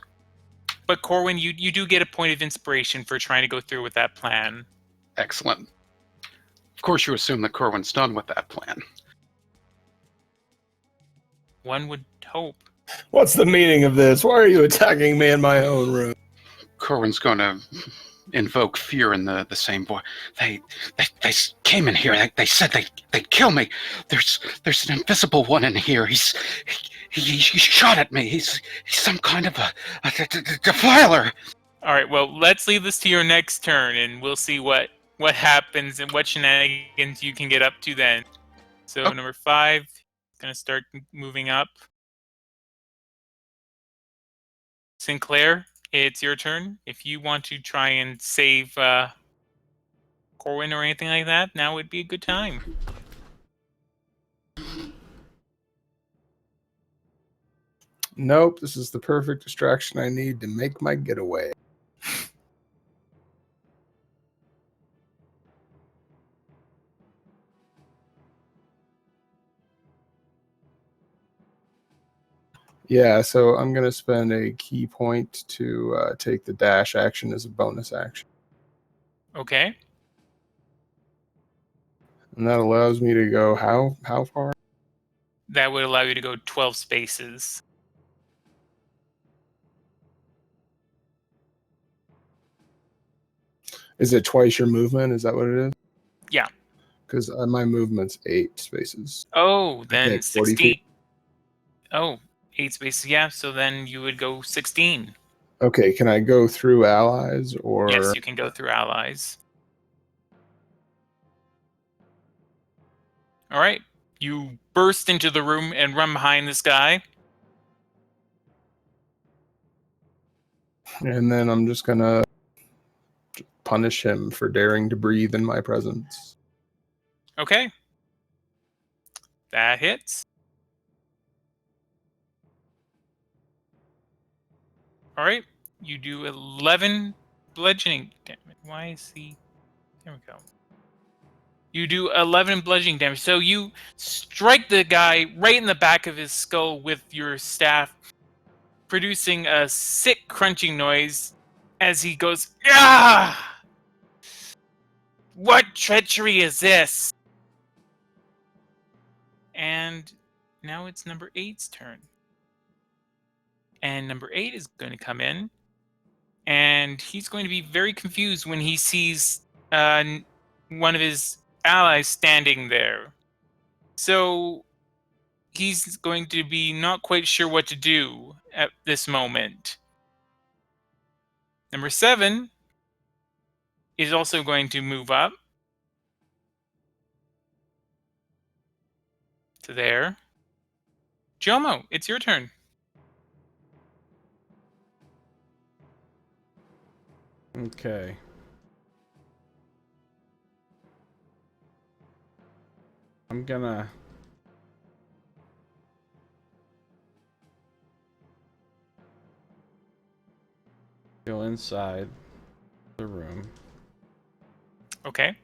But Corwin, you do get a point of inspiration for trying to go through with that plan. Excellent. Of course you assume that Corwin's done with that plan. One would hope. What's the meaning of this? Why are you attacking me in my own room? Corwin's going to invoke fear in the same voice. They came in here. They said they'd kill me. There's an invisible one in here. He shot at me. He's some kind of a defiler. All right. Well, let's leave this to your next turn, and we'll see what happens and what shenanigans you can get up to then. So Oh. number 5 is going to start moving up. Sinclair, it's your turn. If you want to try and save Corwin or anything like that, now would be a good time. Nope, this is the perfect distraction I need to make my getaway. Yeah, so I'm going to spend a key point to take the dash action as a bonus action. Okay. And that allows me to go how far? That would allow you to go 12 spaces. Is it twice your movement? Is that what it is? Yeah. Because my movement's 8 spaces. Oh, then Okay, 40 16. feet. Oh, 8 spaces. Yeah, so then you would go 16. Okay, can I go through allies or? Yes, you can go through allies. All right. You burst into the room and run behind this guy. And then I'm just going to punish him for daring to breathe in my presence. Okay. That hits. All right. You do 11 bludgeoning damage. Why is he... There we go. You do 11 bludgeoning damage. So you strike the guy right in the back of his skull with your staff, producing a sick crunching noise as he goes, "Ah! What treachery is this?" And now it's number 8's turn. And number 8 is going to come in, and he's going to be very confused when he sees one of his allies standing there. So he's going to be not quite sure what to do at this moment. Number 7 is also going to move up to there. Jomo, it's your turn. Okay. I'm gonna go inside the room. Okay.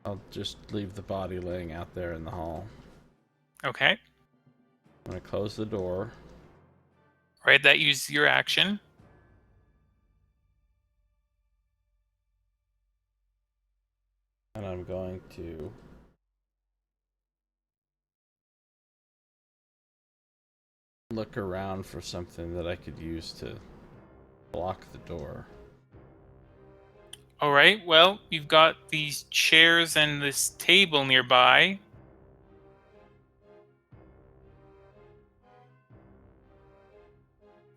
I'll just leave the body laying out there in the hall. Okay. I'm gonna close the door. Right, that uses your action. And I'm going to look around for something that I could use to block the door. All right, well, you've got these chairs and this table nearby.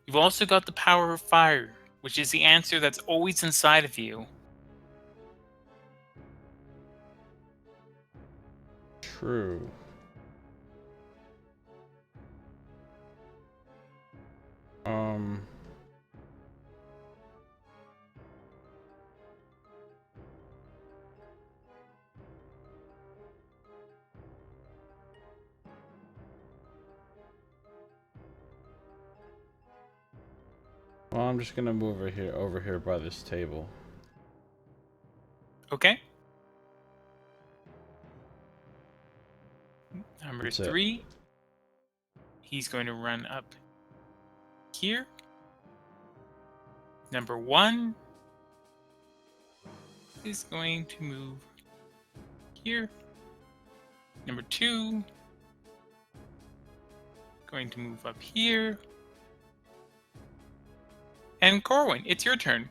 You've also got the power of fire, which is the answer that's always inside of you. True. Well, I'm just gonna move over here by this table. Okay. Number That's it. 3, he's going to run up here. Number 1 is going to move here. Number 2 going to move up here. And Corwin, it's your turn.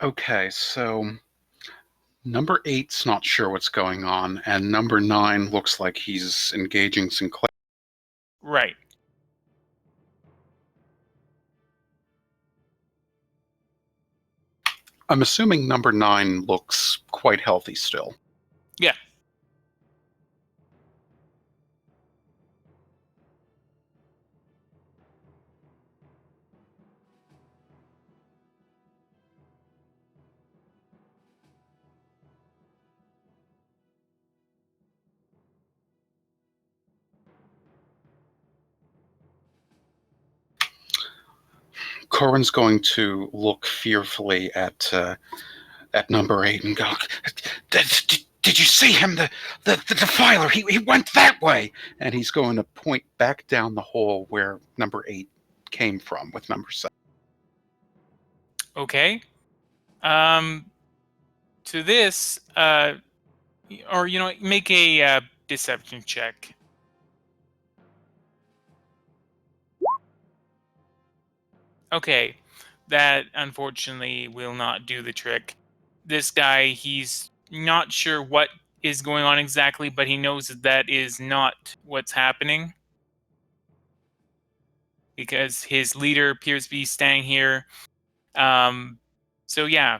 Okay, so number 8's not sure what's going on, and number 9 looks like he's engaging Sinclair. Right. I'm assuming number 9 looks quite healthy still. Yeah. Corin's going to look fearfully at number 8 and go, did you see him? The defiler, he went that way. And he's going to point back down the hole where number 8 came from with number 7. Okay. To this, or make a deception check. Okay, that unfortunately will not do the trick. This guy, he's not sure what is going on exactly, but he knows that is not what's happening. Because his leader appears to be staying here. So yeah.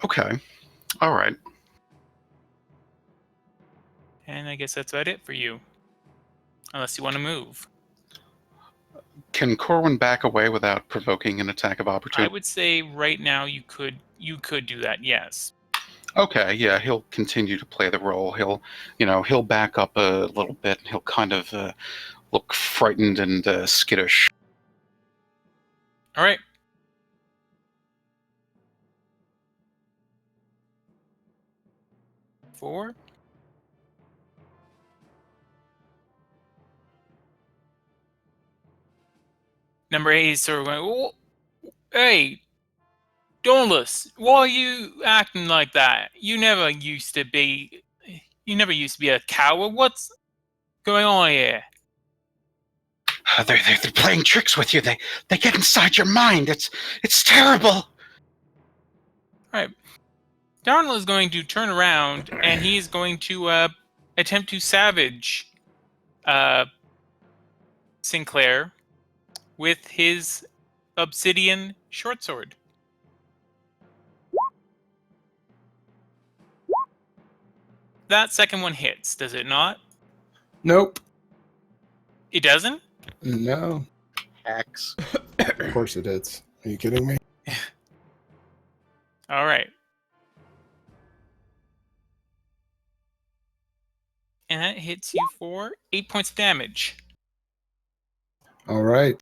Okay. All right. And I guess that's about it for you. Unless you want to move. Can Corwin back away without provoking an attack of I opportunity? would say right now you could do that, yes. Okay, yeah, he'll continue to play the role. He'll back up a little bit, and he'll kind of look frightened and skittish. All right. Four. Number 8 is sort of going, oh, hey, Dauntless, why are you acting like that? You never used to be a coward. What's going on here? They're playing tricks with you. They get inside your mind. It's terrible. All right. Darnell is going to turn around and he is going to attempt to savage Sinclair with his obsidian short sword. That second one hits, does it not? Nope. It doesn't? No. Axe. Of course it hits. Are you kidding me? All right. And that hits you for 8 points of damage. All right.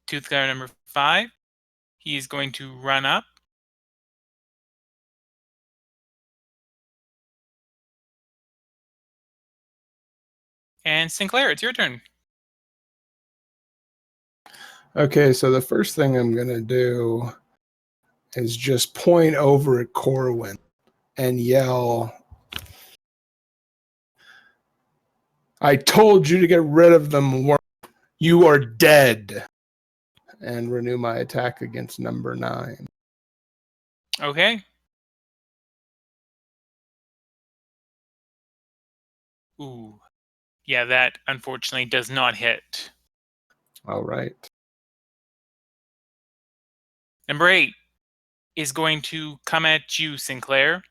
Tooth Guy number 5. He is going to run up. And Sinclair, it's your turn. Okay, so the first thing I'm going to do is just point over at Corwin and yell, I told you to get rid of them. You are dead. And renew my attack against number 9. Okay. Ooh. Yeah, that unfortunately does not hit. All right. Number 8 is going to come at you, Sinclair.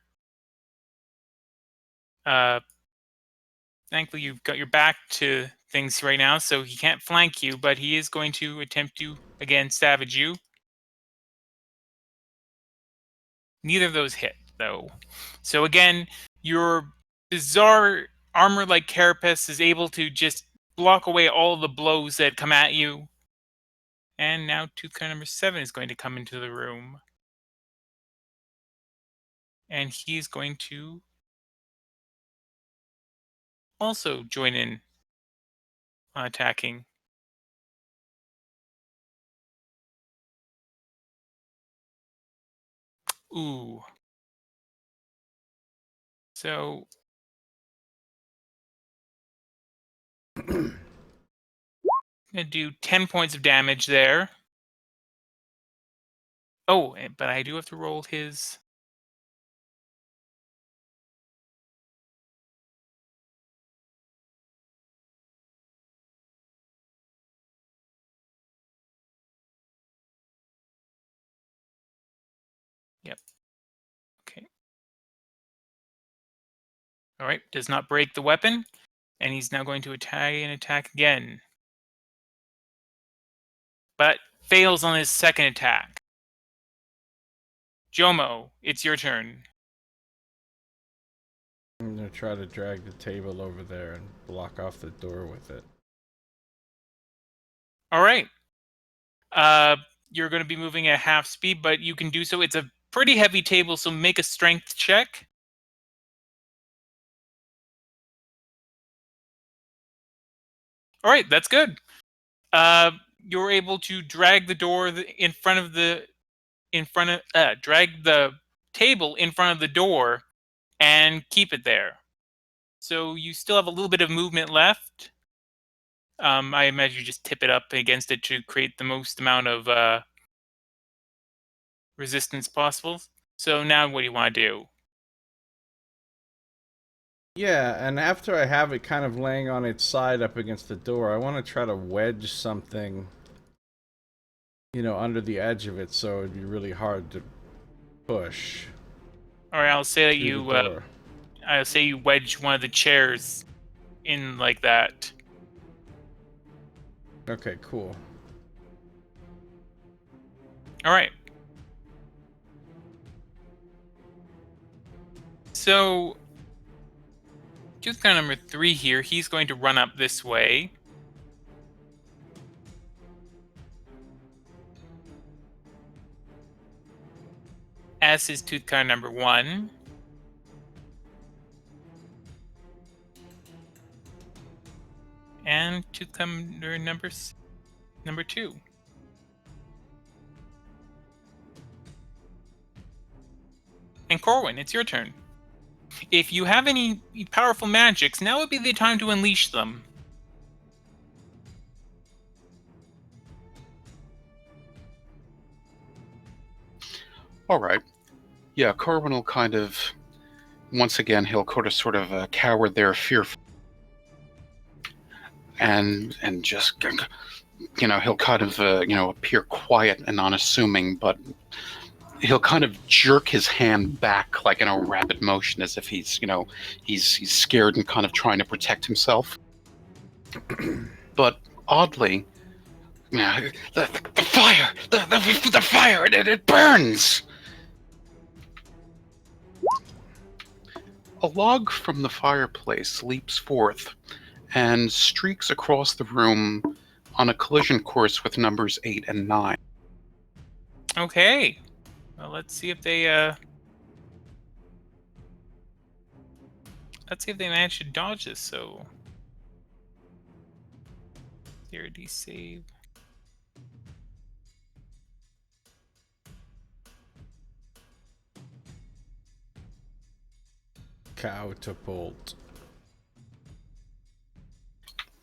Thankfully, you've got your back to things right now, so he can't flank you, but he is going to attempt to, again, savage you. Neither of those hit, though. So again, your bizarre armor-like carapace is able to just block away all the blows that come at you. And now Tooth number 7 is going to come into the room. And he's going to also join in on attacking. Ooh. So I'm going to do 10 points of damage there. Oh, but I do have to roll his... Yep. Okay. All right. Does not break the weapon, and he's now going to attack again, but fails on his second attack. Jomo, it's your turn. I'm gonna try to drag the table over there and block off the door with it. All right. You're going to be moving at half speed, but you can do so. It's a pretty heavy table, so make a strength check. All right, that's good. You're able to drag the door drag the table in front of the door and keep it there. So you still have a little bit of movement left. I imagine you just tip it up against it to create the most amount of resistance possible. So now what do you want to do? Yeah, and after I have it kind of laying on its side up against the door, I want to try to wedge something, under the edge of it, so it'd be really hard to push. All right, I'll say that through the door. I'll say you wedge one of the chairs in like that. Okay, cool. All right. So, tooth guy number 3 here, he's going to run up this way. As is tooth guy number 1. And tooth guy number 2. And Corwin, it's your turn. If you have any powerful magics, now would be the time to unleash them. All right. Yeah, Corwin will kind of, once again, he'll sort of cower there, fearful, and just, he'll kind of, appear quiet and unassuming, but he'll kind of jerk his hand back like in a rapid motion, as if he's scared and kind of trying to protect himself. But oddly, the fire, the fire, it burns. A log from the fireplace leaps forth and streaks across the room on a collision course with numbers 8 and 9. Okay. Well, let's see if they manage to dodge this. So, dexterity save. Catapult.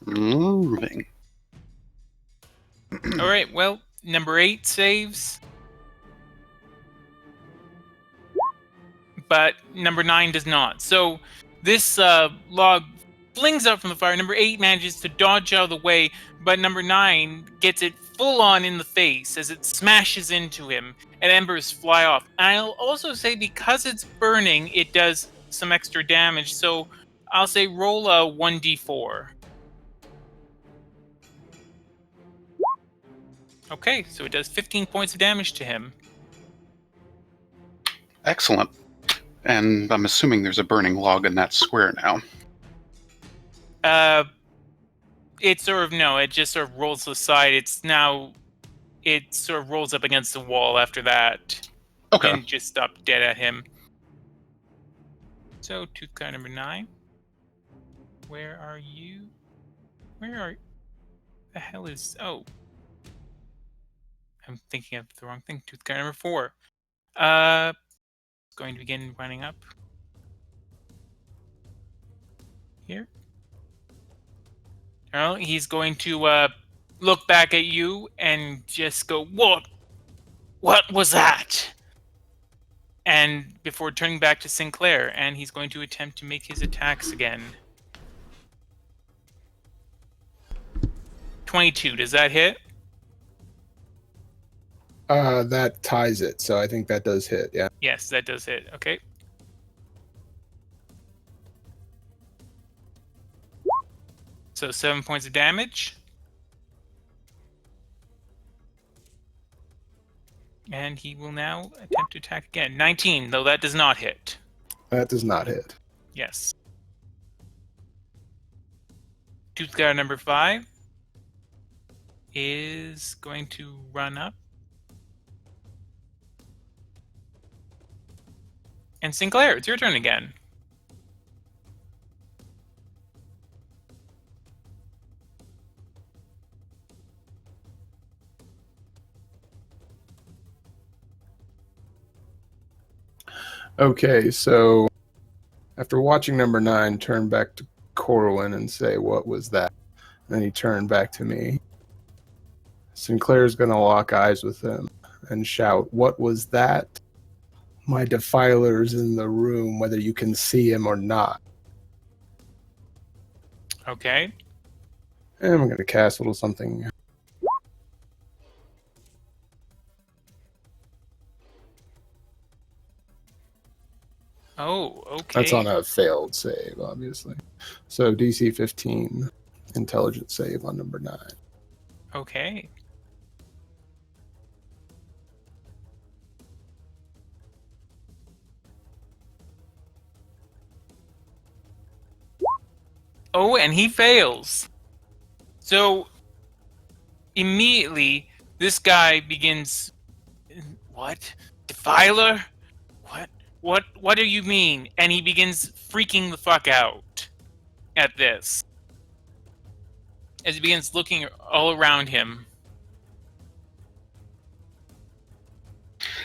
Moving. All right. Well, number 8 saves, but number 9 does not. So this log flings up from the fire. Number 8 manages to dodge out of the way, but number 9 gets it full on in the face as it smashes into him, and embers fly off. And I'll also say, because it's burning, it does some extra damage. So I'll say roll a 1d4. Okay, so it does 15 points of damage to him. Excellent. And I'm assuming there's a burning log in that square now. It sort of, no, it just sort of rolls aside. It sort of rolls up against the wall after that. Okay. And just stop dead at him. So, tooth guy number 9. Where are you? The hell is... Oh. I'm thinking of the wrong thing. Tooth guy number 4. Going to begin running up. Here. Well, he's going to look back at you and just go, "What? What was that?" And before turning back to Sinclair, and he's going to attempt to make his attacks again. 22, does that hit? That ties it, so I think that does hit, yeah. Yes, that does hit. Okay. So 7 points of damage. And he will now attempt to attack again. 19, though that does not hit. That does not hit. Yes. Tooth Guard number 5 is going to run up. And Sinclair, it's your turn again. Okay, so after watching number 9, turn back to Corwin and say, what was that? And then he turned back to me. Sinclair's going to lock eyes with him and shout, what was that? My defiler's in the room, whether you can see him or not. Okay. And I'm going to cast a little something. Oh, okay. That's on a failed save, obviously. So DC 15, intelligence save on number 9. Okay. Oh, and he fails. So immediately, this guy begins. What? Defiler? What do you mean? And he begins freaking the fuck out at this. As he begins looking all around him.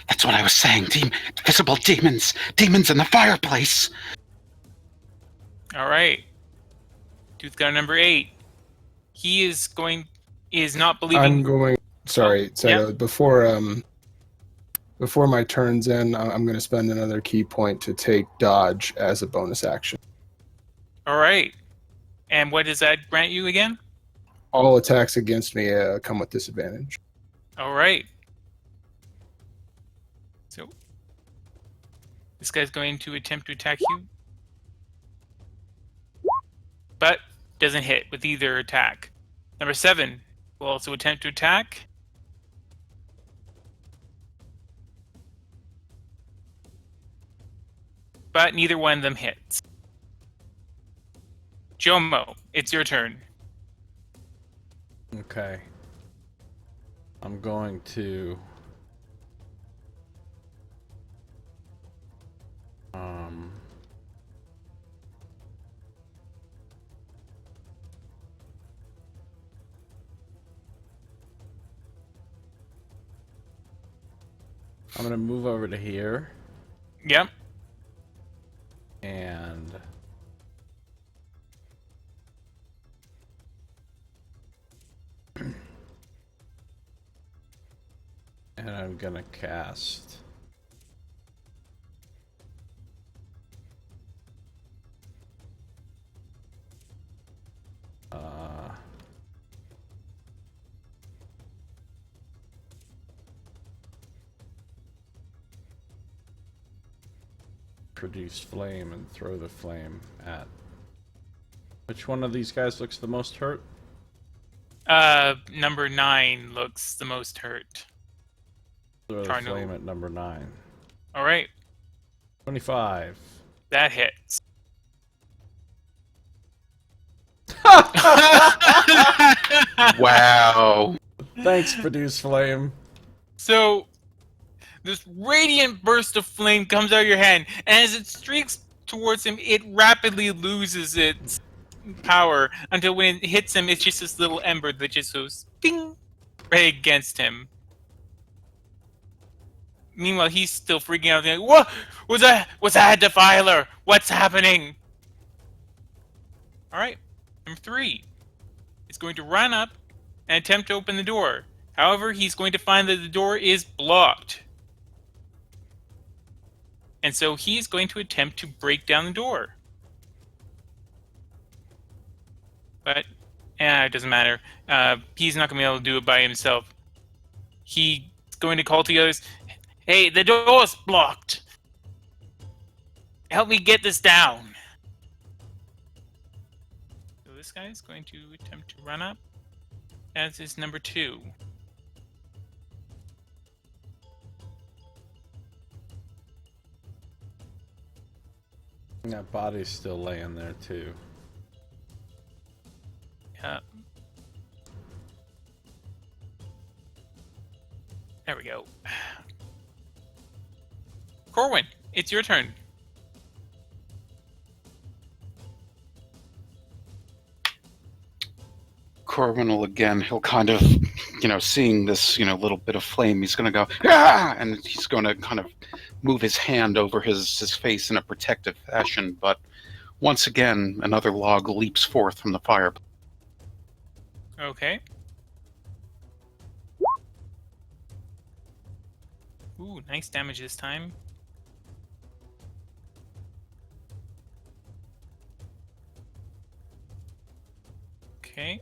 That's what I was saying. Visible demons. Demons in the fireplace. All right. Tooth Guard number 8. He is not believing. I'm going. Sorry, Saito, yeah. Before my turn's in, I'm going to spend another key point to take dodge as a bonus action. All right. And what does that grant you again? All attacks against me come with disadvantage. All right. So this guy's going to attempt to attack you, but doesn't hit with either attack. Number 7 will also attempt to attack. But neither one of them hits. Jomo, it's your turn. Okay. I'm going to... I'm going to move over to here. Yep. And... and I'm going to cast... produce flame and throw the flame at... Which one of these guys looks the most hurt? Number 9 looks the most hurt. Throw the flame at number 9. All right. 25. That hits. Wow. Thanks, produce flame. So, this radiant burst of flame comes out of your hand, and as it streaks towards him, it rapidly loses its power until when it hits him, it's just this little ember that just goes ding right against him. Meanwhile, he's still freaking out. Like, what was that? Was that a defiler? What's happening? All right, number 3 is going to run up and attempt to open the door. However, he's going to find that the door is blocked. And so he's going to attempt to break down the door. But, it doesn't matter. He's not going to be able to do it by himself. He's going to call to the others, "Hey, the door's blocked. Help me get this down." So this guy is going to attempt to run up, as is number 2. That body's still laying there, too. Yeah. There we go. Corwin, it's your turn. Corbin will again, he'll kind of, seeing this, little bit of flame, he's going to go, "Ah!" And he's going to kind of move his hand over his face in a protective fashion. But once again, another log leaps forth from the fire. Okay. Ooh, nice damage this time. Okay.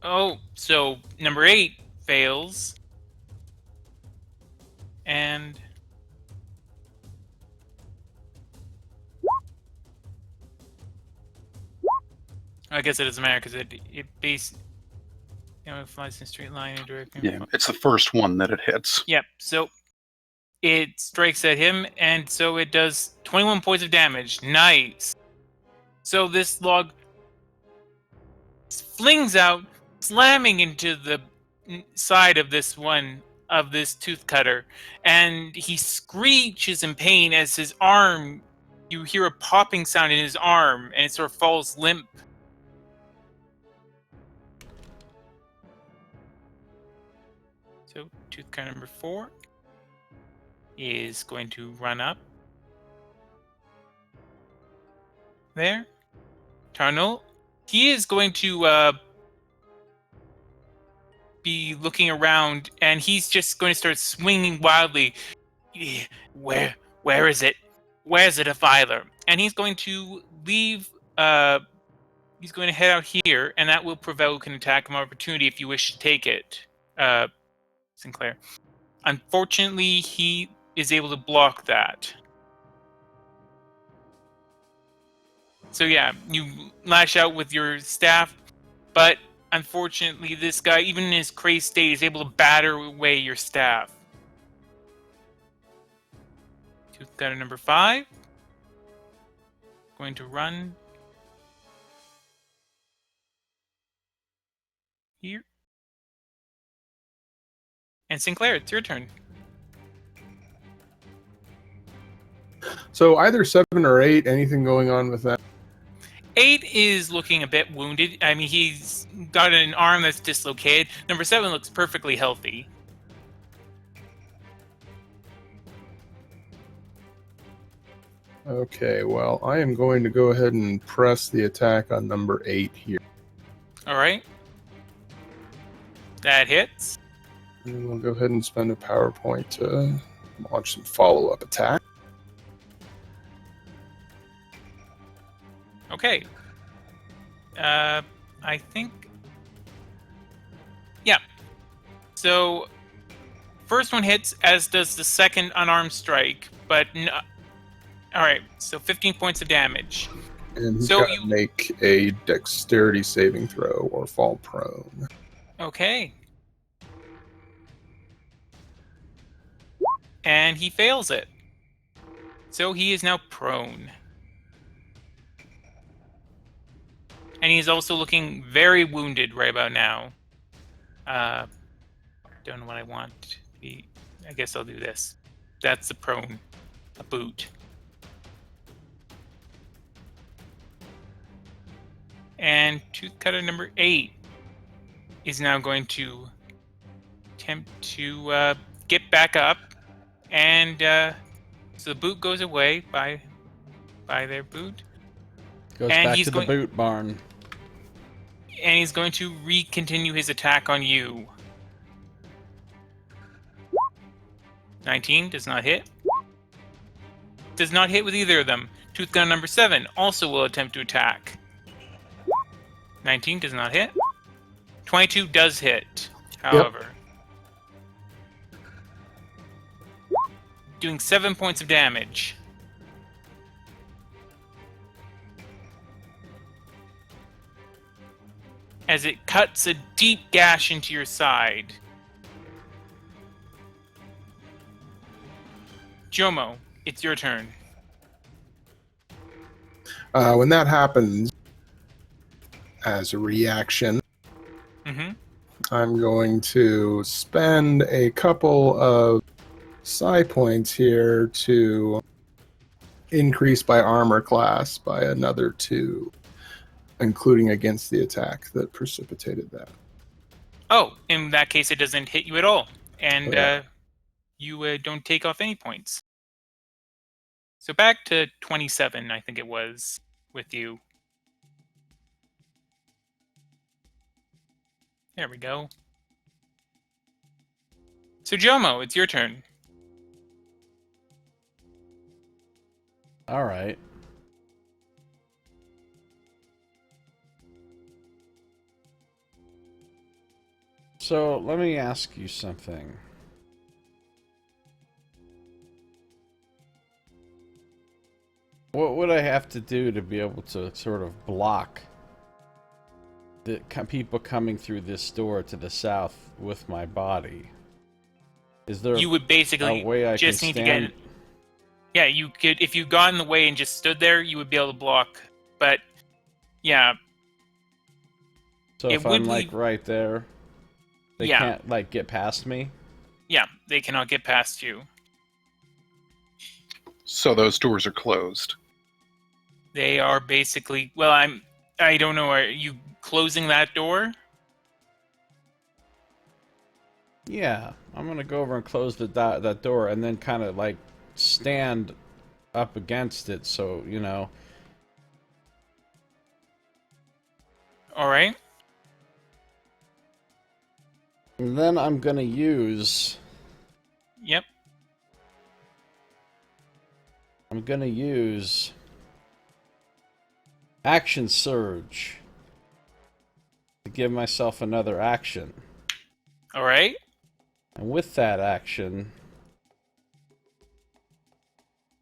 Oh, so number 8 fails. And I guess it doesn't matter because it flies in a straight line in direction. Yeah, it's the first one that it hits. Yep. So it strikes at him, and so it does 21 points of damage. Nice. So this log flings out, slamming into the side of this tooth cutter, and he screeches in pain as his arm. You hear a popping sound in his arm, and it sort of falls limp. So tooth cutter number 4 is going to run up there. Tarnul, he is going to be looking around, and he's just going to start swinging wildly. Where is it? Where's the defiler? And he's going to leave. He's going to head out here, and that will provoke an attack of opportunity if you wish to take it, Sinclair. Unfortunately, he is able to block that. So yeah, you lash out with your staff, but unfortunately, this guy, even in his crazed state, is able to batter away your staff. Tooth cutter number 5. Going to run here. And Sinclair, it's your turn. So either 7 or 8, anything going on with that? 8 is looking a bit wounded. I mean, he's got an arm that's dislocated. Number 7 looks perfectly healthy. Okay, well, I am going to go ahead and press the attack on number 8 here. All right. That hits. And we'll go ahead and spend a power point to launch some follow-up attack. Okay. I think... Yeah. So, first one hits, as does the second unarmed strike, but... Alright, so 15 points of damage. And he's So got to make a dexterity saving throw or fall prone. Okay. And he fails it. So he is now prone. And he's also looking very wounded right about now. Don't know what I want. I guess I'll do this. That's the prone. A boot. And tooth cutter number 8 is now going to attempt to get back up. And so the boot goes away by their boot. Goes And back he's to going- the boot barn. And he's going to re-continue his attack on you. 19 does not hit. Does not hit with either of them. Tooth gun number 7 also will attempt to attack. 19 does not hit. 22 does hit, however. Doing 7 points of damage. As it cuts a deep gash into your side. Jomo, it's your turn. When that happens, as a reaction, I'm going to spend a couple of psi points here to increase my armor class by another 2, including against the attack that precipitated that. Oh, in that case, it doesn't hit you at all. And Yeah. you don't take off any points. So back to 27, I think it was, with you. There we go. So Jomo, it's your turn. All right. So let me ask you something. What would I have to do to be able to sort of block the people coming through this door to the south with my body? Is there You would basically a way I just can need stand? to get... Yeah, you could, if you got in the way and just stood there, you would be able to block. But, yeah. So it if would I'm like leave- right there, they Yeah. can't like get past me? Yeah, they cannot get past you. So those doors are closed. They are basically... Well, I don't know, are you closing that door? Yeah, I'm gonna go over and close that door, and then kind of like stand up against it, so you know. Alright. And then I'm gonna use. Yep. I'm gonna use Action Surge to give myself another action. Alright. And with that action,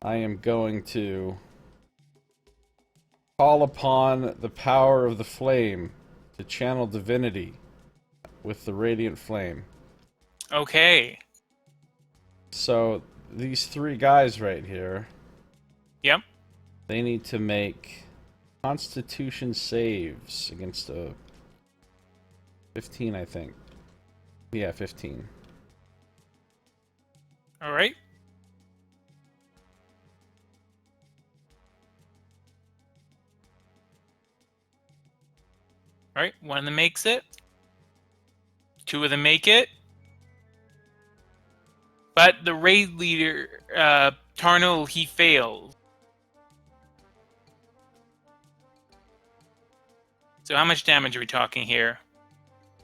I am going to call upon the power of the flame to channel divinity with the radiant flame. Okay. So these 3 guys right here, Yep. they need to make Constitution saves against a 15, I think. Yeah, 15. Alright. Alright, one of them makes it. 2 of them make it. But the raid leader, Tarnul, he fails. So how much damage are we talking here?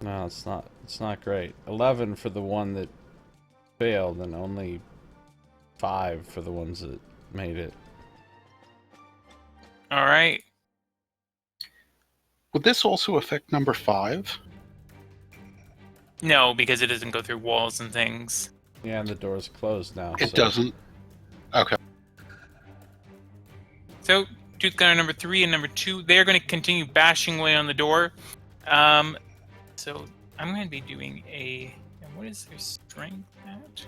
No, it's not great. 11 for the one that failed, and only 5 for the ones that made it. Alright. Would this also affect number 5? No, because it doesn't go through walls and things. Yeah, and the door's closed now. It so- doesn't. Okay. So, Tooth Gunner number 3 and number 2, they're going to continue bashing away on the door. So, I'm going to be doing a... and what is their strength at?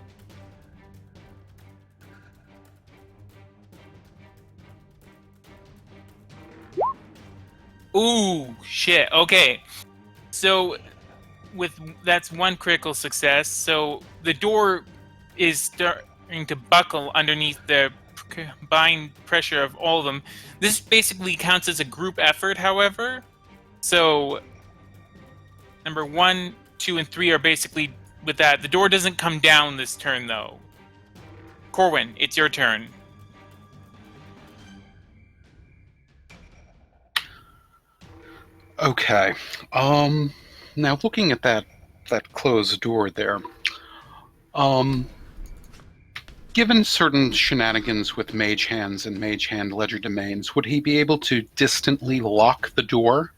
Ooh, shit. Okay. So, that's 1 critical success. So, the door is starting to buckle underneath the combined pressure of all of them. This basically counts as a group effort, however. So, number 1, 2, and 3 are basically with that. The door doesn't come down this turn, though. Corwin, it's your turn. Okay. Now looking at that closed door there, given certain shenanigans with mage hands and mage hand ledger domains, would he be able to distantly lock the door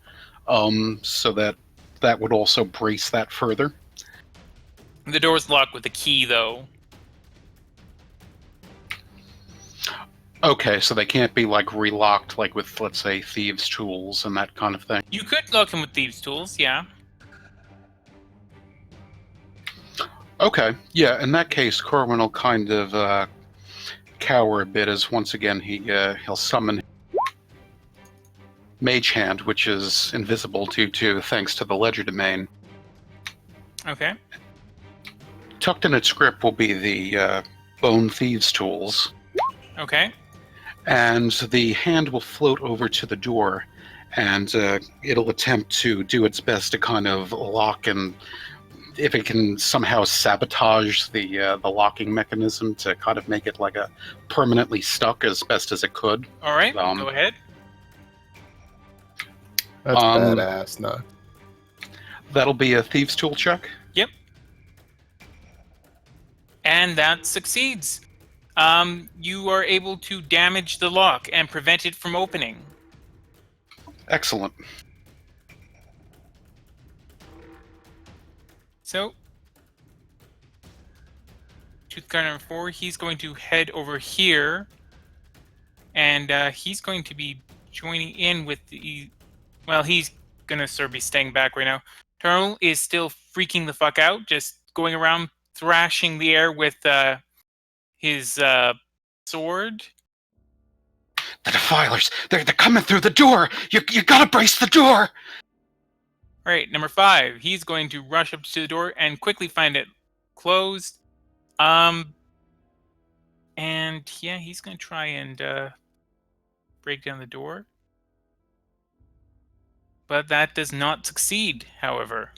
so that would also brace that further. The door's locked with a key, though. Okay, so they can't be like relocked, like with, let's say, thieves' tools and that kind of thing. You could lock him with thieves' tools, yeah. Okay, yeah. In that case, Corwin will kind of cower a bit as once again he'll summon Mage Hand, which is invisible to thanks to the Ledger Domain. Okay. Tucked in its grip will be the Bone Thieves' tools. Okay. And the hand will float over to the door, and it'll attempt to do its best to kind of lock, and if it can somehow sabotage the locking mechanism to kind of make it like a permanently stuck as best as it could. All right. Go ahead. That's badass, no. That'll be a Thieves' Tool check. Yep. And that succeeds. You are able to damage the lock and prevent it from opening. Excellent. So, tooth card number 4, he's going to head over here, and he's going to be joining in with the... Well, he's going to sort of be staying back right now. Turtle is still freaking the fuck out, just going around thrashing the air with his sword. The Defilers! They're coming through the door! You gotta brace the door! All right, number 5. He's going to rush up to the door and quickly find it closed. And yeah, he's going to try and break down the door. But that does not succeed, however.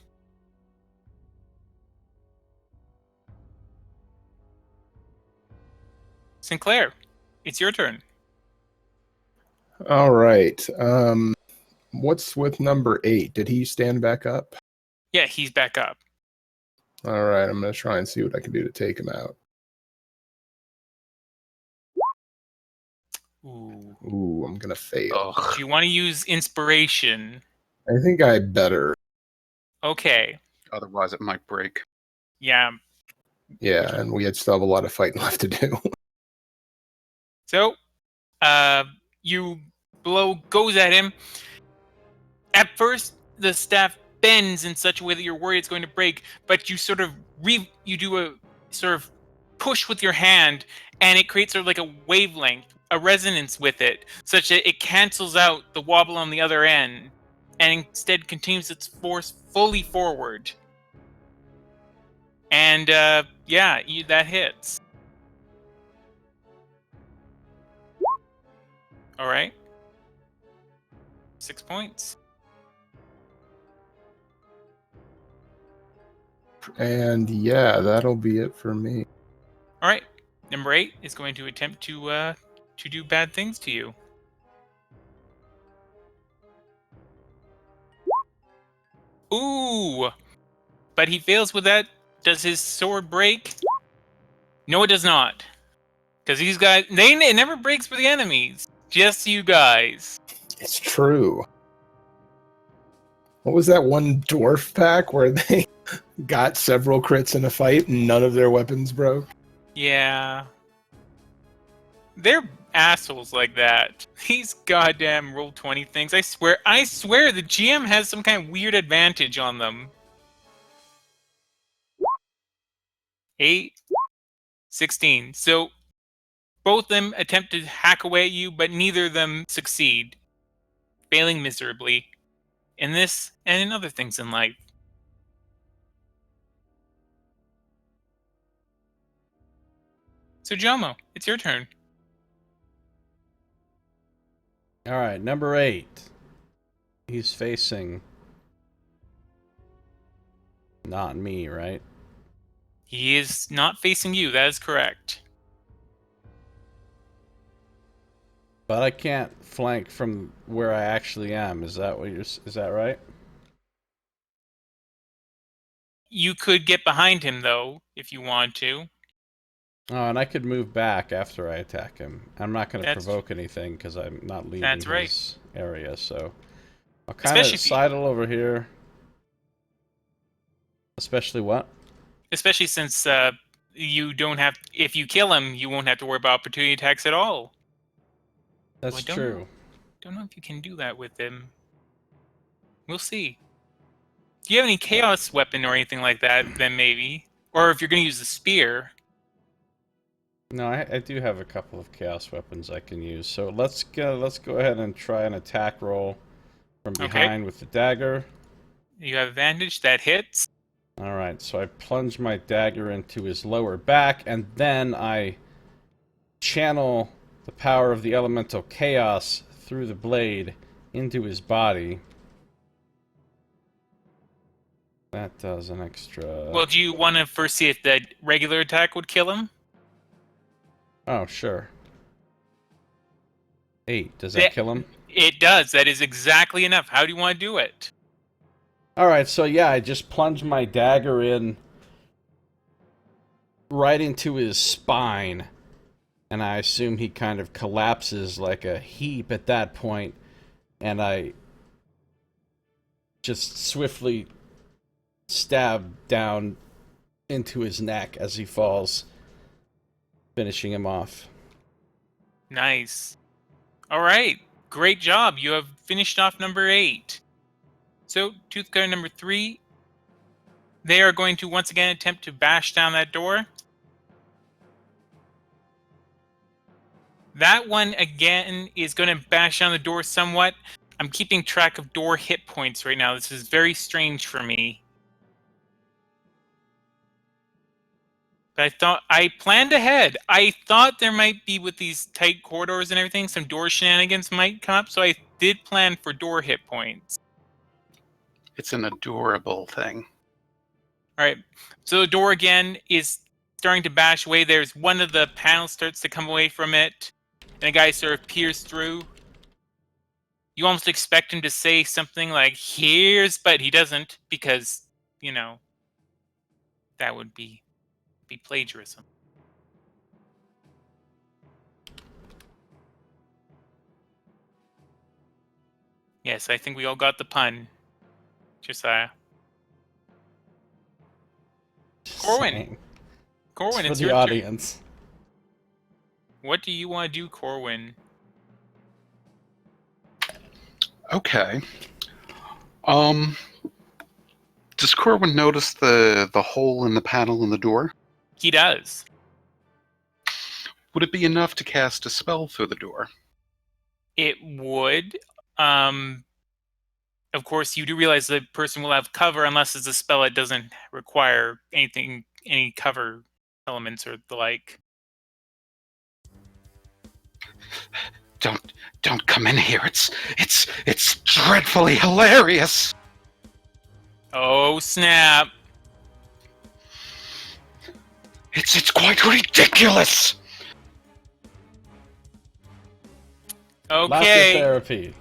Sinclair, it's your turn. All right. What's with number 8? Did he stand back up? Yeah, he's back up. All right, I'm going to try and see what I can do to take him out. Ooh. I'm going to fail. Do you want to use inspiration? I think I better. Okay. Otherwise, it might break. Yeah. Yeah, and we still have a lot of fighting left to do. So, you blow goes at him. At first, the staff bends in such a way that you're worried it's going to break, but you sort of you do a sort of push with your hand, and it creates sort of like a wavelength, a resonance with it, such that it cancels out the wobble on the other end, and instead continues its force fully forward. And yeah, that hits. All right. 6 points. And yeah, that'll be it for me. All right. Number 8 is going to attempt to do bad things to you. Ooh! But he fails with that. Does his sword break? No, it does not. Because these guys, it never breaks for the enemies. Just you guys. It's true. What was that one dwarf pack where they got several crits in a fight and none of their weapons broke? Yeah. They're assholes like that. These goddamn Roll20 things. I swear the GM has some kind of weird advantage on them. 8, 16. So both of them attempt to hack away at you, but neither of them succeed, failing miserably in this and in other things in life. So Jomo, it's your turn. All right, number 8. He's facing not me, right? He is not facing you. That is correct. But I can't flank from where I actually am. Is that is that right? You could get behind him though, if you want to. Oh, and I could move back after I attack him. I'm not going to provoke anything because I'm not leaving his area, so I'll kind Especially of if you- sidle over here. Especially what? Especially since you don't have. If you kill him, you won't have to worry about opportunity attacks at all. That's I don't true. know. Don't know if you can do that with him. We'll see. Do you have any chaos weapon or anything like that? Then maybe, or if you're going to use the spear. No, I do have a couple of chaos weapons I can use. So let's go ahead and try an attack roll from behind with the dagger. You have advantage. That hits. All right, so I plunge my dagger into his lower back, and then I channel the power of the elemental chaos through the blade into his body. That does an extra... Well, do you want to first see if the regular attack would kill him? Oh, sure. 8. Does that kill him? It does. That is exactly enough. How do you want to do it? Alright, so yeah, I just plunge my dagger in right into his spine. And I assume he kind of collapses like a heap at that point. And I just swiftly stab down into his neck as he falls, finishing him off. Nice. All right. Great job. You have finished off number 8. So, tooth guard number 3. They are going to once again attempt to bash down that door. That one, again, is going to bash down the door somewhat. I'm keeping track of door hit points right now. This is very strange for me. But I planned ahead. I thought there might be, with these tight corridors and everything, some door shenanigans might come up, so I did plan for door hit points. It's an adorable thing. All right, so the door again is starting to bash away. There's one of the panels starts to come away from it, and a guy sort of peers through. You almost expect him to say something like, "Here's," but he doesn't, because, you know, that would be plagiarism. Yes, I think we all got the pun, Josiah. Corwin. Corwin, It's it's for your the turn. audience. What do you want to do, Corwin? Okay. Does Corwin notice the hole in the panel in the door? He does. Would it be enough to cast a spell through the door? It would. Of course, you do realize the person will have cover unless it's a spell that doesn't require anything, any cover elements or the like. Don't come in here. It's dreadfully hilarious. Oh, snap. It's quite ridiculous. Laughter Okay. therapy.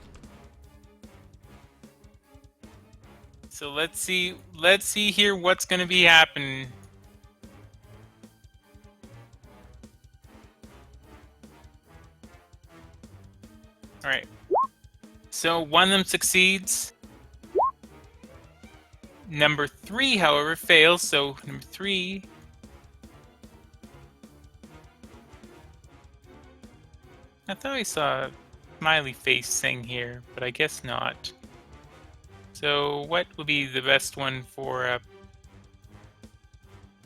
So let's see here what's going to be happening. All right. So one of them succeeds. Number 3, however, fails. So number 3. I thought I saw a smiley face thing here, but I guess not. So what would be the best one for?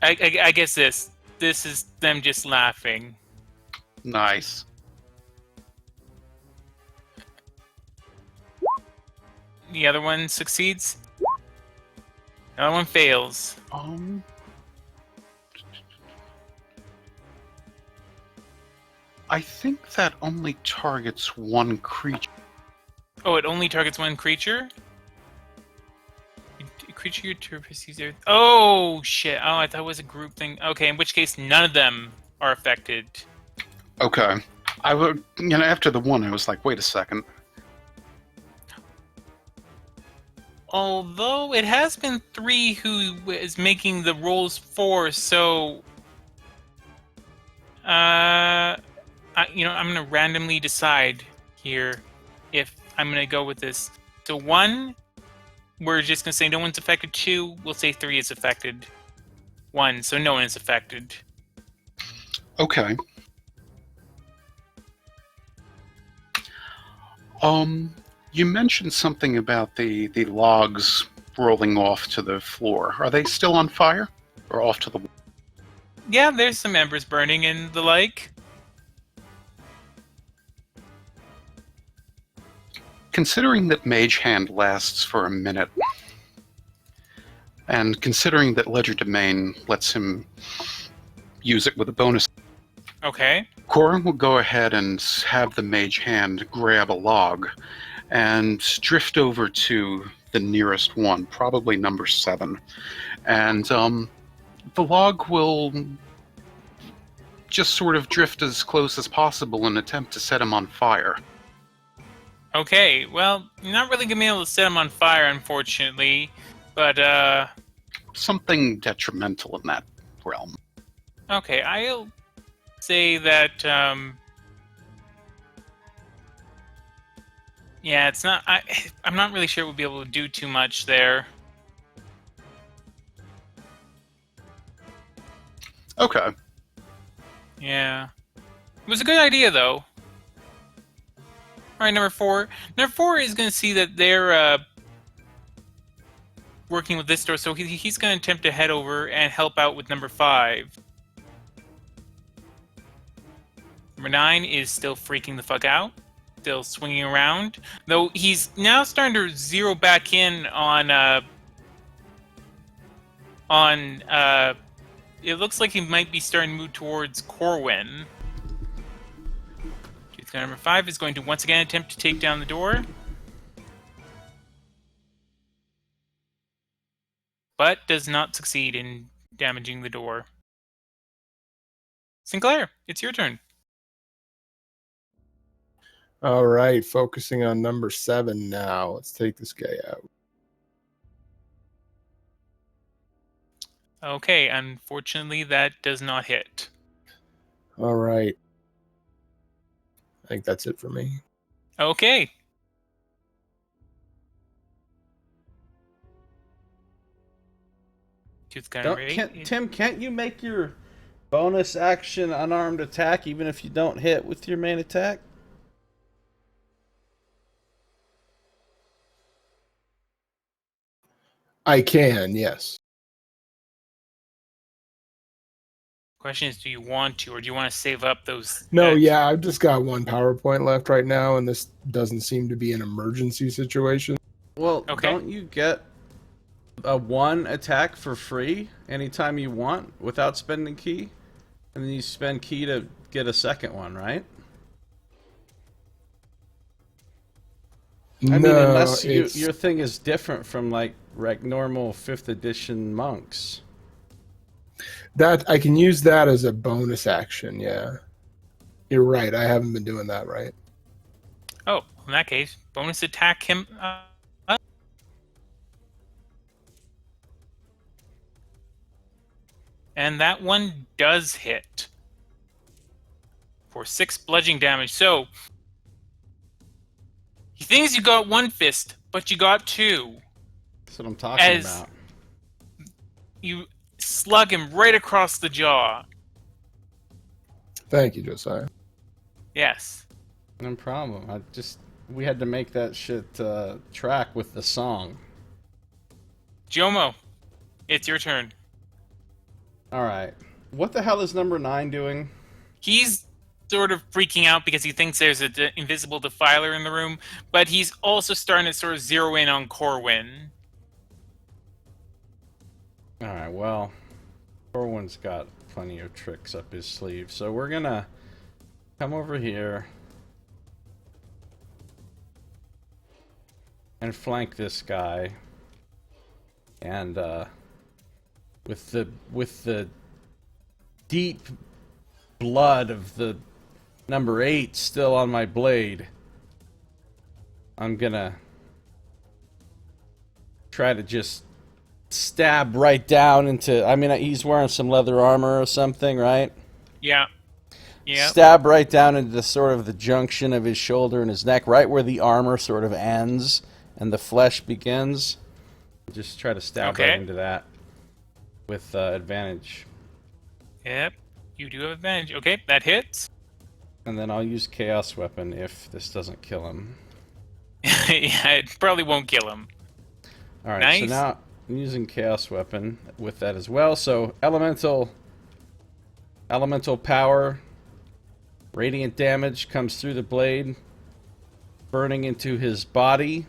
I guess this. This is them just laughing. Nice. The other one succeeds. The other one fails. I think that only targets one creature. Oh, it only targets one creature? Creature your turn perceives their... Oh, shit. Oh, I thought it was a group thing. Okay, in which case none of them are affected. Okay. I would, after the one, I was like, wait a second. Although it has been 3 who is making the rolls for, so... I'm going to randomly decide here if I'm going to go with this. So 1, we're just going to say no one's affected. 2, we'll say 3 is affected. 1, so no one is affected. Okay. You mentioned something about the logs rolling off to the floor. Are they still on fire? Or off to the... Yeah, there's some embers burning and the like. Considering that Mage Hand lasts for a minute, and considering that Ledger Domain lets him use it with a bonus, Okay. Corin will go ahead and have the Mage Hand grab a log and drift over to the nearest one, probably number 7. And the log will just sort of drift as close as possible and attempt to set him on fire. Okay, well, you're not really going to be able to set him on fire, unfortunately. But, Something detrimental in that realm. okay, I'll say that, yeah, it's not... I'm not really sure we'll be able to do too much there. Okay. Yeah. It was a good idea, though. Alright, number 4. Number 4 is going to see that they're working with this door, so he's going to attempt to head over and help out with number 5. Number 9 is still freaking the fuck out. Still swinging around. Though he's now starting to zero back in on it looks like he might be starting to move towards Corwin. Number 5 is going to once again attempt to take down the door. But does not succeed in damaging the door. Sinclair, it's your turn. All right, focusing on number 7 now. Let's take this guy out. Okay, unfortunately that does not hit. All right. I think that's it for me. Okay. Tim, can't you make your bonus action unarmed attack even if you don't hit with your main attack? I can, yes. Question is, do you want to, or do you want to save up those? No, yeah, I've just got 1 PowerPoint left right now, and this doesn't seem to be an emergency situation. Well, okay. Don't you get a 1 attack for free anytime you want without spending key? And then you spend key to get a second one, right? I mean, unless your thing is different from like normal 5th edition monks. That I can use that as a bonus action, yeah. You're right, I haven't been doing that right. Oh, in that case, bonus attack him up. And that one does hit. For 6 bludgeoning damage. So, he thinks you got 1 fist, but you got 2. That's what I'm talking about. You slug him right across the jaw. Thank you, Josiah. Yes. No problem. We had to make that shit track with the song. Jomo, it's your turn. Alright. What the hell is number 9 doing? He's sort of freaking out because he thinks there's an invisible defiler in the room, but he's also starting to sort of zero in on Corwin. Alright, well, Corwin's got plenty of tricks up his sleeve, so we're gonna come over here and flank this guy, and with the deep blood of the number 8 still on my blade, I'm gonna try to just stab right down into... I mean, he's wearing some leather armor or something, right? Yeah. Yeah. Stab right down into the sort of the junction of his shoulder and his neck, right where the armor sort of ends, and the flesh begins. Just try to stab Okay. right into that with advantage. Yep. You do have advantage. Okay, that hits. And then I'll use Chaos Weapon if this doesn't kill him. Yeah, it probably won't kill him. Alright, so Nice. now I'm using Chaos Weapon with that as well. So elemental power, radiant damage comes through the blade, burning into his body.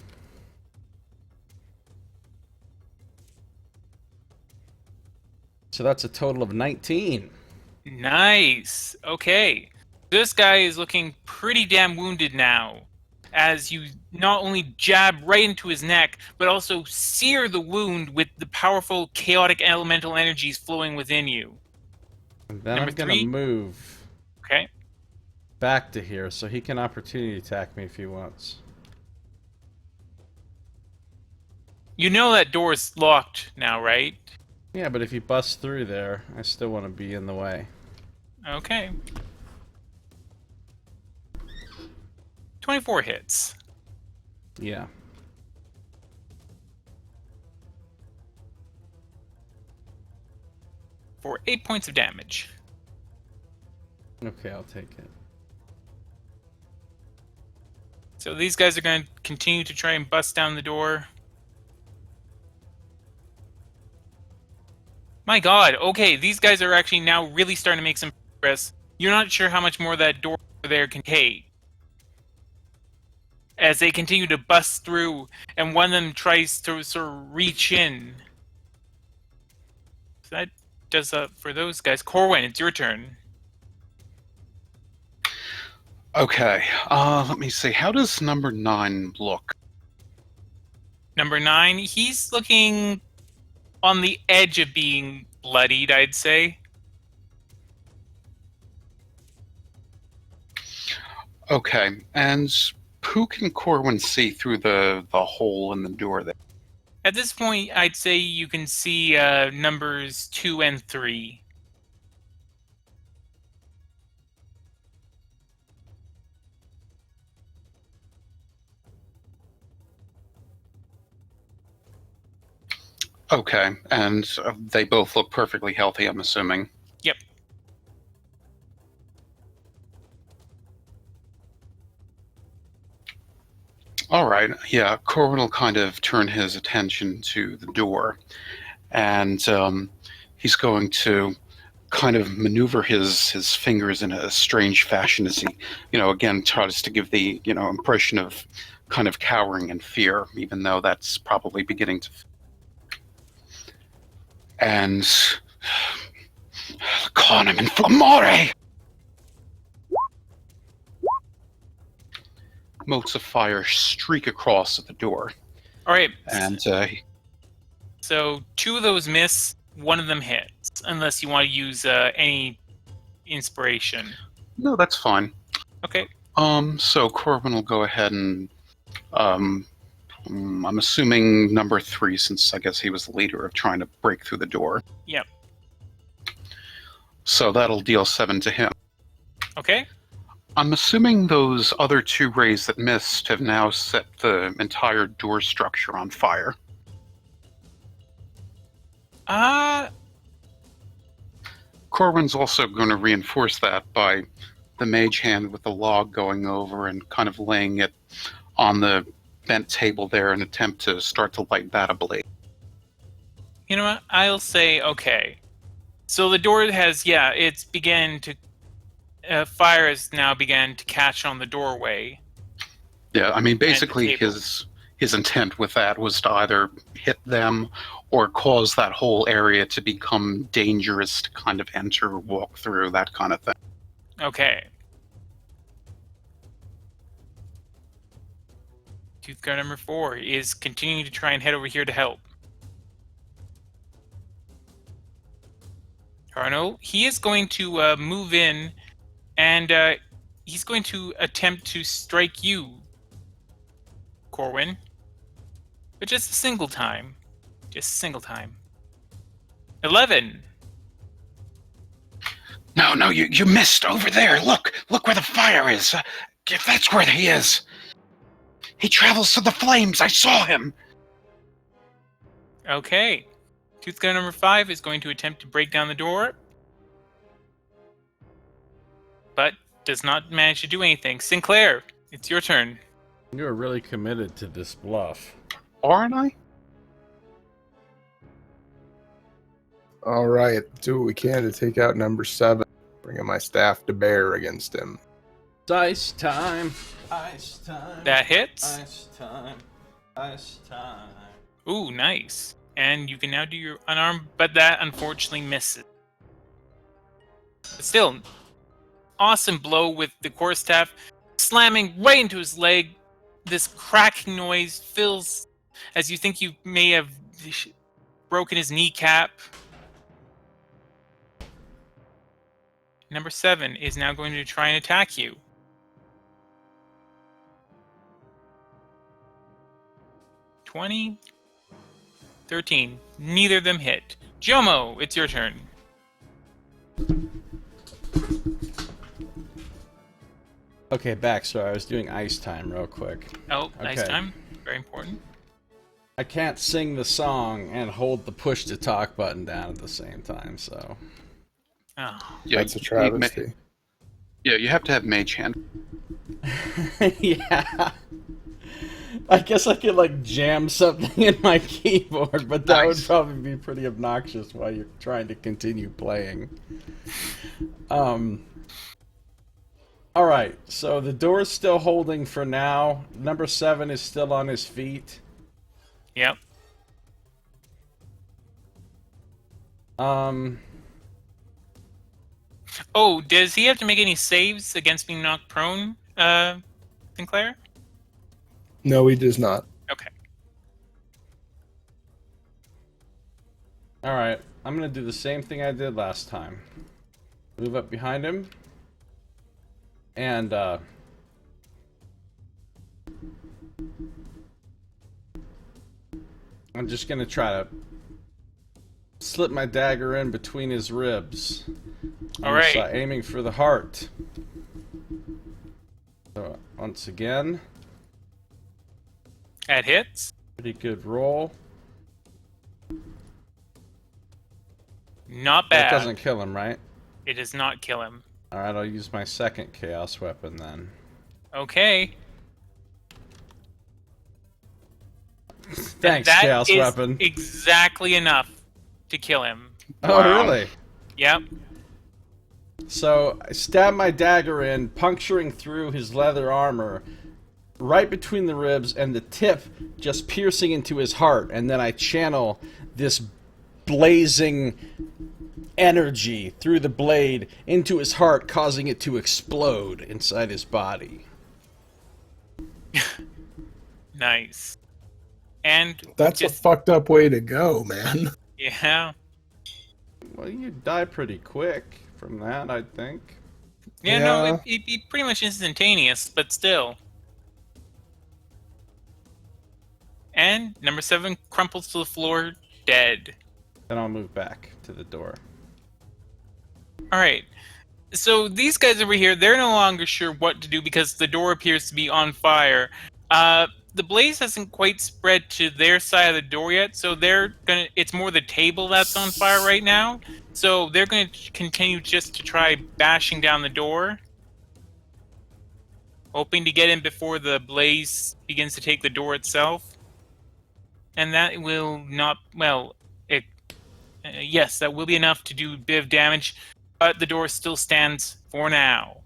So that's a total of 19. Nice. Okay. This guy is looking pretty damn wounded now, as you not only jab right into his neck, but also sear the wound with the powerful chaotic elemental energies flowing within you. And then Number I'm going to 3. move Okay. back to here so he can opportunity attack me if he wants. You know that door's locked now, right? Yeah, but if he busts through there, I still want to be in the way. Okay. 24 hits. Yeah. For 8 points of damage. Okay, I'll take it. So these guys are going to continue to try and bust down the door. My god, okay, these guys are actually now really starting to make some progress. You're not sure how much more that door there can take. As they continue to bust through, and one of them tries to sort of reach in. So that does for those guys. Corwin, it's your turn. Okay, let me see. How does number 9 look? Number 9, he's looking on the edge of being bloodied, I'd say. Okay, and who can Corwin see through the hole in the door there? At this point, I'd say you can see numbers 2 and 3. Okay, and they both look perfectly healthy, I'm assuming. Yep. All right, yeah, Corwin will kind of turn his attention to the door, and he's going to kind of maneuver his fingers in a strange fashion as he, again, tries to give the, impression of kind of cowering and fear, even though that's probably beginning to... And... Conum inflammare! Motes of fire streak across at the door. All right. And So 2 of those miss, 1 of them hits, unless you want to use any inspiration. no, that's fine. Okay. So Corbin will go ahead and I'm assuming number 3, since I guess he was the leader of trying to break through the door. Yep. So that'll deal 7 to him. Okay. I'm assuming those other 2 rays that missed have now set the entire door structure on fire. Corwin's also going to reinforce that by the mage hand with the log going over and kind of laying it on the bent table there in an attempt to start to light that ablaze. You know what? I'll say okay. So the door has, it's began to... fire has now began to catch on the doorway. Yeah, I mean, basically And the table. his intent with that was to either hit them or cause that whole area to become dangerous to kind of enter, walk through, that kind of thing. Okay. Tooth guard number 4 is continuing to try and head over here to help. Carno, he is going to move in, and he's going to attempt to strike you, Corwin. But just a single time. Just a single time. 11. No, you missed over there. Look where the fire is. If that's where he is. He travels to the flames. I saw him. Okay. Tooth gunner number 5 is going to attempt to break down the door, but does not manage to do anything. Sinclair, it's your turn. You're really committed to this bluff. Aren't I? All right, do what we can to take out number 7. Bringing my staff to bear against him. Ice time. Ice time. That hits. Ice time. Ice time. Ooh, nice. And you can now do your unarmed, but that unfortunately misses. But still, awesome blow with the quarterstaff, slamming right into his leg. This cracking noise fills as you think you may have broken his kneecap. Number 7 is now going to try and attack you. 20, 13. Neither of them hit. Jomo, it's your turn. Okay, backstory. I was doing ice time real quick. Oh, nice Okay. time. Very important. I can't sing the song and hold the push to talk button down at the same time, so. Oh. Yeah, That's a travesty. you have to have mage hand. Yeah. I guess I could like jam something in my keyboard, but that would Nice. probably be pretty obnoxious while you're trying to continue playing. Alright, so the door's still holding for now. Number 7 is still on his feet. Yep. Oh, does he have to make any saves against being knocked prone, Sinclair? No, he does not. Okay. Alright, I'm gonna do the same thing I did last time. Move up behind him. And, I'm just gonna try to slip my dagger in between his ribs. Alright. Aiming for the heart. So, once again, That hits. pretty good roll. Not That bad. doesn't kill him, right? It does not kill him. Alright, I'll use my second chaos weapon then. Okay. Thanks, That chaos is weapon. exactly enough to kill him. Oh, Wow. really? Yep. So, I stab my dagger in, puncturing through his leather armor, right between the ribs, and the tip just piercing into his heart, and then I channel this blazing energy through the blade into his heart, causing it to explode inside his body. Nice. And That's just, a fucked up way to go, man. yeah. Well, you die pretty quick from that, I think. Yeah, no, Yeah. it'd be pretty much instantaneous, but still. And number 7 crumples to the floor, dead. Then I'll move back to the door. Alright. So these guys over here, they're no longer sure what to do because the door appears to be on fire. The blaze hasn't quite spread to their side of the door yet, so it's more the table that's on fire right now. So they're gonna continue just to try bashing down the door, hoping to get in before the blaze begins to take the door itself. And that will not, yes, that will be enough to do a bit of damage, but the door still stands for now.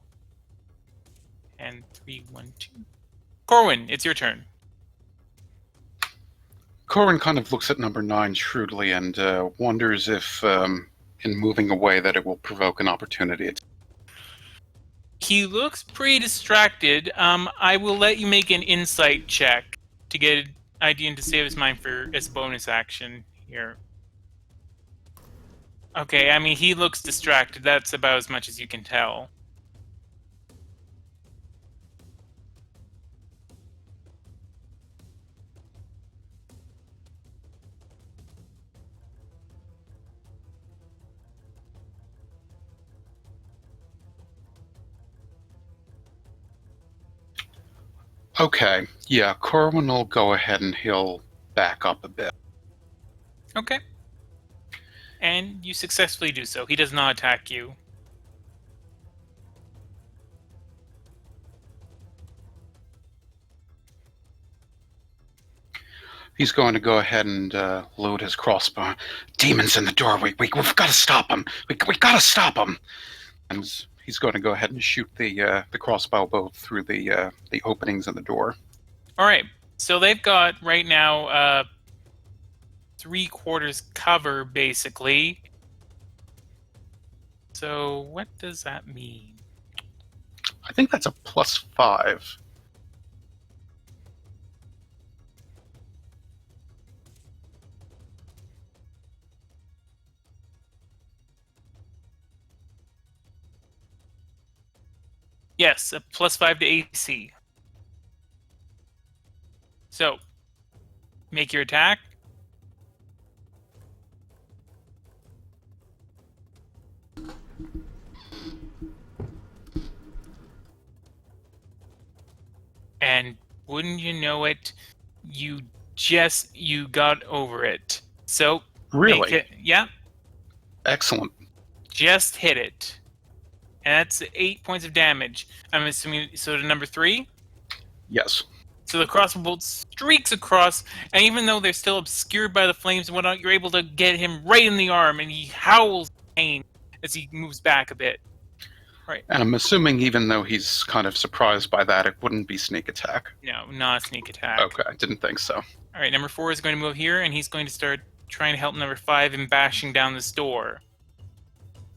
And 3, 1, 2. Corwin, it's your turn. Corin kind of looks at number 9 shrewdly and wonders if, in moving away, that it will provoke an opportunity. He looks pretty distracted. I will let you make an insight check to get an idea and to save his mind for as bonus action here. Okay, I mean, he looks distracted. That's about as much as you can tell. Okay, yeah, Corwin will go ahead and he'll back up a bit. Okay. And you successfully do so. He does not attack you. He's going to go ahead and load his crossbow. Demons in the doorway. We've got to stop him. We got to stop him. And he's going to go ahead and shoot the crossbow bolt through the openings in the door. All right. So they've got right now 3/4 cover, basically. So what does that mean? I think that's a +5. Yes, a +5 to AC. So, make your attack. And wouldn't you know it, you got over it. So, Really? make it, yeah, Excellent. just hit it. And that's 8 points of damage. I'm assuming, so to number 3? Yes. So the crossbow bolt streaks across, and even though they're still obscured by the flames and whatnot, you're able to get him right in the arm, and he howls in pain as he moves back a bit. Right. And I'm assuming even though he's kind of surprised by that, it wouldn't be sneak attack. No, not a sneak attack. Okay, I didn't think so. All right, number 4 is going to move here, and he's going to start trying to help number 5 in bashing down this door.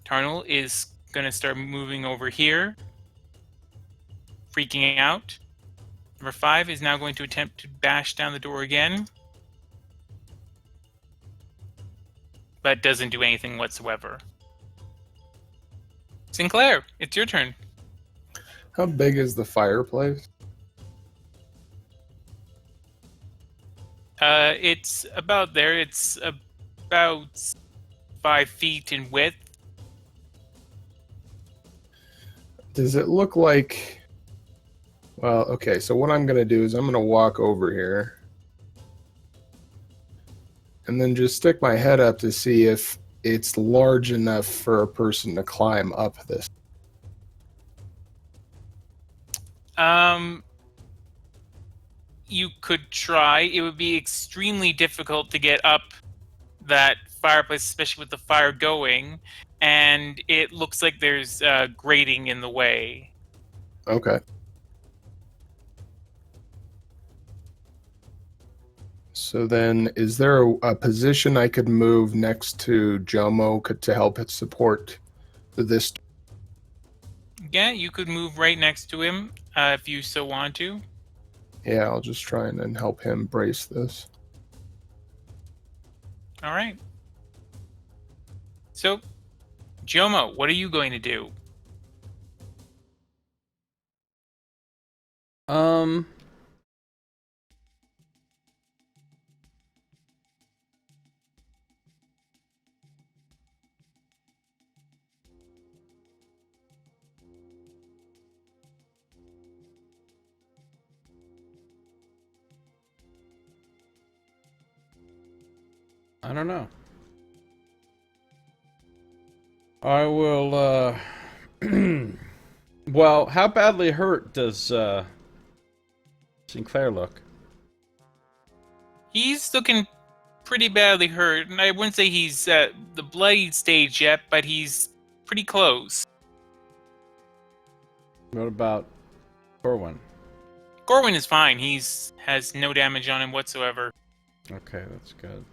Tarnal is going to start moving over here, freaking out. Number 5 is now going to attempt to bash down the door again, but doesn't do anything whatsoever. Sinclair, it's your turn. How big is the fireplace? It's about there. It's about 5 feet in width. Does it look like... Well, okay, so what I'm going to do is I'm going to walk over here and then just stick my head up to see if it's large enough for a person to climb up this. You could try. It would be extremely difficult to get up that fireplace, especially with the fire going, and it looks like there's grating in the way. Okay. So then, is there a position I could move next to Jomo to help it support this? Yeah, you could move right next to him if you so want to. Yeah, I'll just try and then help him brace this. All right. So, Jomo, what are you going to do? I don't know. I will, well, how badly hurt does, Sinclair look? He's looking pretty badly hurt, and I wouldn't say he's at the bloody stage yet, but he's pretty close. What about Corwin? Corwin is fine. Has no damage on him whatsoever. Okay, that's good.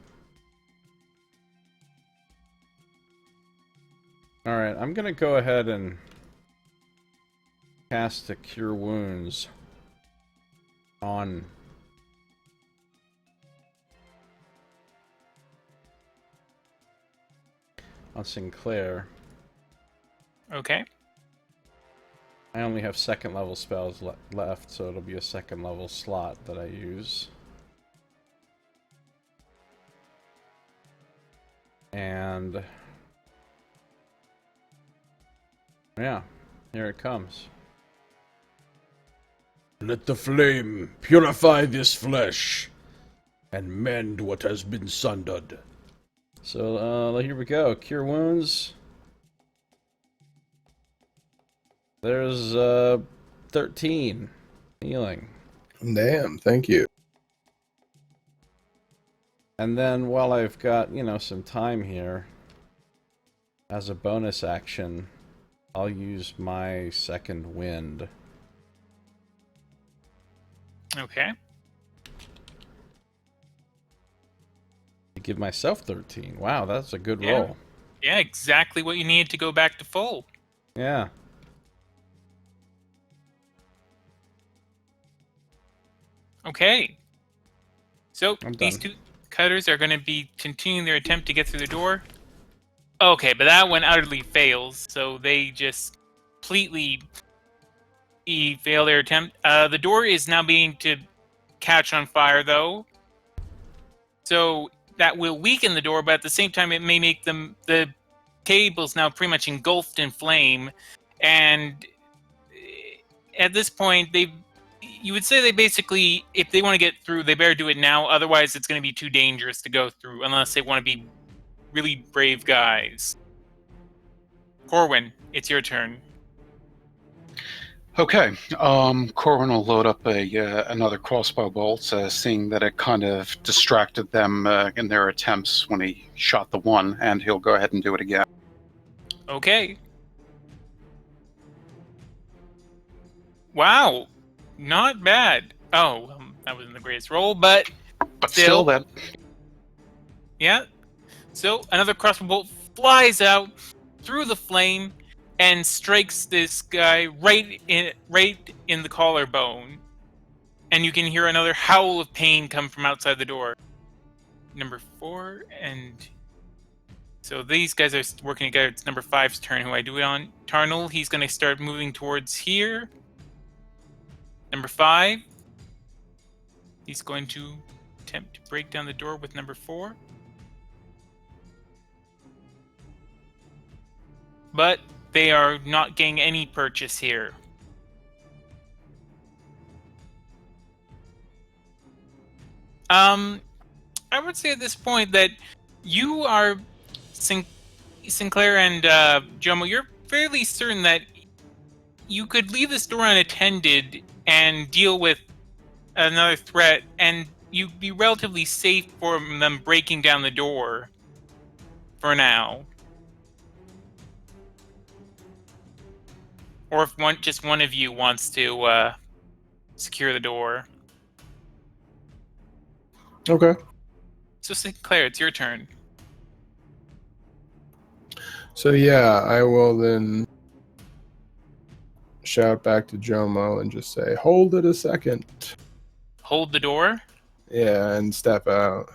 Alright, I'm gonna go ahead and cast a Cure Wounds on Sinclair. Okay. I only have second level spells left, so it'll be a second level slot that I use. And yeah, here it comes. Let the flame purify this flesh and mend what has been sundered. So, here we go. Cure wounds. There's, 13 healing. Damn, thank you. And then while I've got, some time here, as a bonus action, I'll use my second wind. Okay. To give myself 13. Wow, that's a good Yeah. roll. Yeah, exactly what you need to go back to full. Yeah. Okay. So I'm these done. two cutters are going to be continuing their attempt to get through the door. Okay, but that one utterly fails, so they just completely fail their attempt. The door is now beginning to catch on fire, though. So that will weaken the door, but at the same time, it may make the cables now pretty much engulfed in flame. And at this point, you would say they basically, if they want to get through, they better do it now. Otherwise, it's going to be too dangerous to go through, unless they want to be really brave guys. Corwin, it's your turn. Okay. Corwin will load up another crossbow bolt, seeing that it kind of distracted them in their attempts when he shot the one, and he'll go ahead and do it again. Okay. Wow. Not bad. Oh, that wasn't the greatest roll, but But still, that yeah. So another crossbow bolt flies out through the flame and strikes this guy right in the collarbone. And you can hear another howl of pain come from outside the door. Number 4, and so these guys are working together. It's number 5's turn, who I do it on. Tarnal, he's going to start moving towards here. Number 5, he's going to attempt to break down the door with number 4. But they are not getting any purchase here. I would say at this point that you are Sinclair and Jomo, you're fairly certain that you could leave this door unattended and deal with another threat, and you'd be relatively safe from them breaking down the door for now. Or if just one of you wants to secure the door. Okay. So Sinclair, it's your turn. So yeah, I will then shout back to Jomo and just say, "Hold it a second." Hold the door. Yeah, and step out.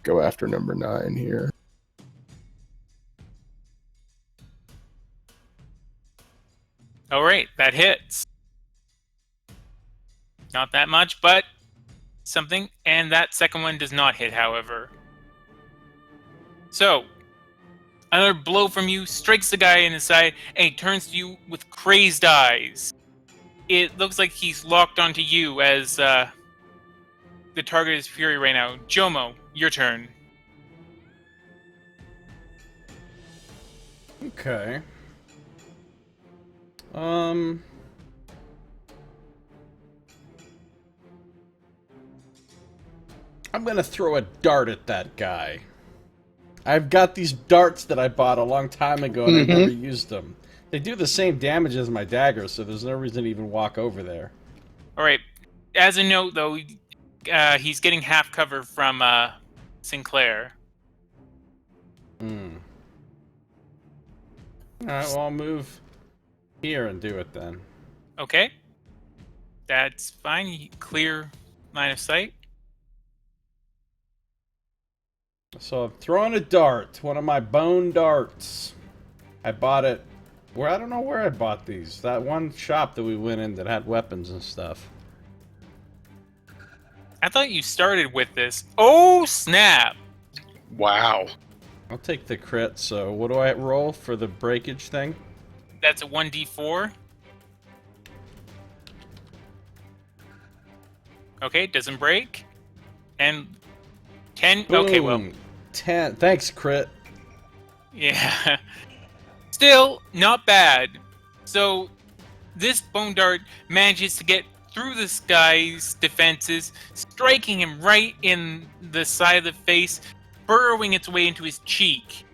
Go after number 9 here. All right, that hits. Not that much, but something. And that second one does not hit, however. So, another blow from you strikes the guy in the side, and he turns to you with crazed eyes. It looks like he's locked onto you as the target is fury right now. Jomo, your turn. Okay. I'm gonna throw a dart at that guy. I've got these darts that I bought a long time ago and I never used them. They do the same damage as my daggers, so there's no reason to even walk over there. All right. As a note, though, he's getting half cover from Sinclair. Alright, well, I'll move here and do it then. Okay. That's fine. Clear line of sight. So I'm throwing a dart, one of my bone darts. I bought it I don't know where I bought these. That one shop that we went in that had weapons and stuff. I thought you started with this. Oh, snap! wow. I'll take the crit, so what do I roll for the breakage thing? That's a 1d4. Okay, doesn't break. And 10. Okay, well, Boom. 10. Thanks, crit. yeah. Still, not bad. So, this bone dart manages to get through this guy's defenses, striking him right in the side of the face, burrowing its way into his cheek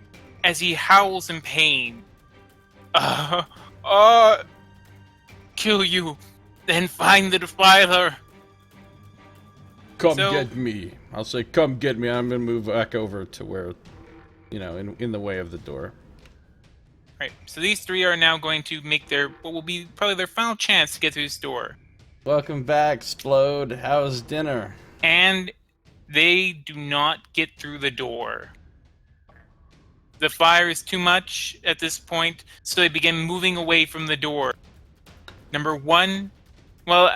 as he howls in pain. Kill you, then find the defiler. Come So- get me. I'll say, come get me. I'm gonna move back over to where, in the way of the door. Right, so these three are now going to make what will be probably their final chance to get through this door. Welcome back, Explode. How's dinner? And they do not get through the door. The fire is too much at this point, so they begin moving away from the door. Number one, well,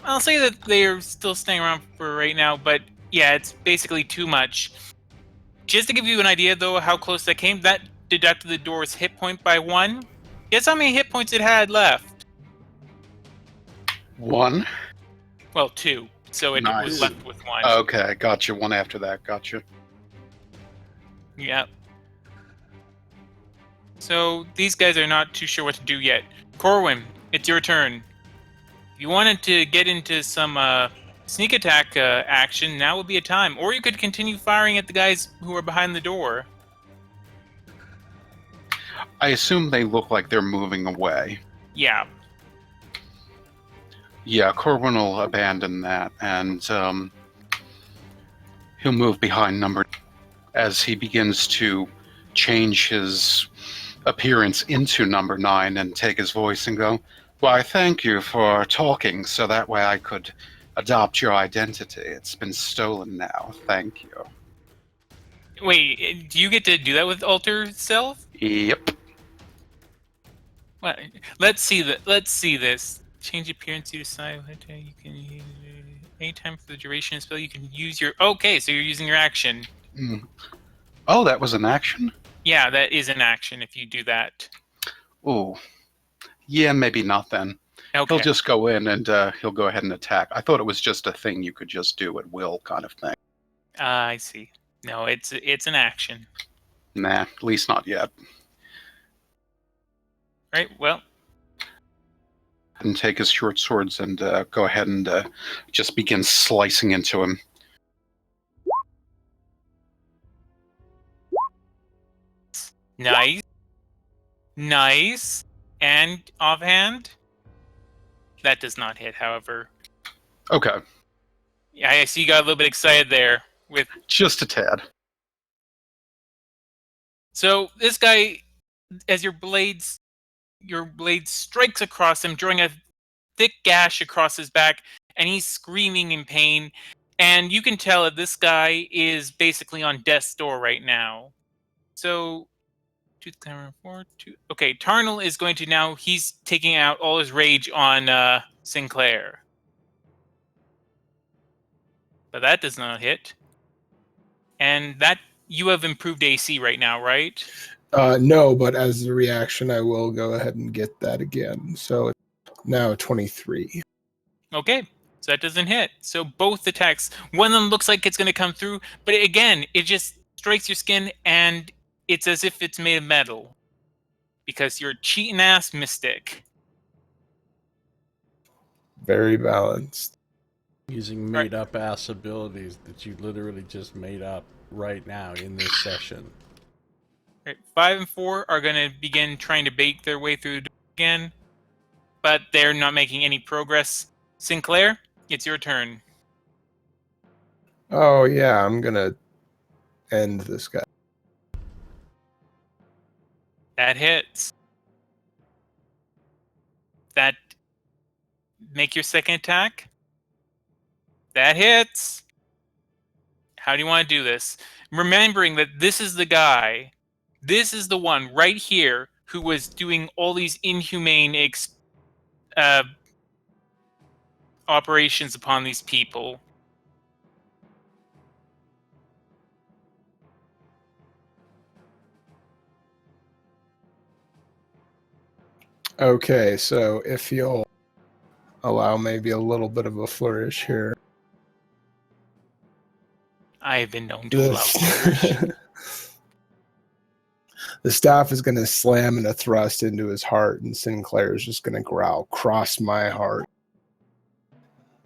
I'll say that they're still staying around for right now, but yeah, it's basically too much. Just to give you an idea, though, how close that came, that deducted the door's hit point by 1. Guess how many hit points it had left? 1. Well, 2. So it Nice. was left with 1. Okay, gotcha. 1 after that, gotcha. Yep. So these guys are not too sure what to do yet. Corwin, it's your turn. If you wanted to get into some sneak attack action, now would be a time. Or you could continue firing at the guys who are behind the door. I assume they look like they're moving away. Yeah. Yeah, Corwin will abandon that, and he'll move behind number as he begins to change his appearance into number 9 and take his voice and go, "Why, thank you for talking, so that way I could adopt your identity. It's been stolen now. Thank you." Wait, do you get to do that with Alter Self? Yep. Well, let's see this. Change appearance to decide what you can use. Anytime for the duration of the spell, you can use your... Okay, so you're using your action. Mm. Oh, that was an action? Yeah, that is an action if you do that. Oh. Yeah, maybe not then. Okay. He'll just go in and he'll go ahead and attack. I thought it was just a thing you could just do at will kind of thing. I see. No, it's an action. Nah, at least not yet. Right, well... And take his short swords and go ahead and just begin slicing into him. Nice. Nice. And offhand? That does not hit, however. Okay, Yeah, I see you got a little bit excited there with... just a tad. So, this guy, as your blade strikes across him, drawing a thick gash across his back, and he's screaming in pain. And you can tell that this guy is basically on death's door right now. So, okay, Tarnal is going to now, he's taking out all his rage on Sinclair. But that does not hit. And that, you have improved AC right now, right? No, but as a reaction, I will go ahead and get that again. So it's now 23. Okay, so that doesn't hit. So both attacks, one of them looks like it's going to come through, but again, it just strikes your skin, and it's as if it's made of metal. Because you're a cheating ass mystic. Very balanced. Using made-up ass abilities that you literally just made up right now in this session. Right, 5 and 4 are going to begin trying to bake their way through the door again, but they're not making any progress. Sinclair, it's your turn. Oh, yeah, I'm going to end this guy. That hits. That make your second attack. That hits. How do you want to do this? Remembering that this is the guy, this is the one right here who was doing all these inhumane operations upon these people. Okay, so if you'll allow maybe a little bit of a flourish here. I have been known to allow coercion. The staff is going to slam and a thrust into his heart, and Sinclair is just going to growl, "Cross my heart."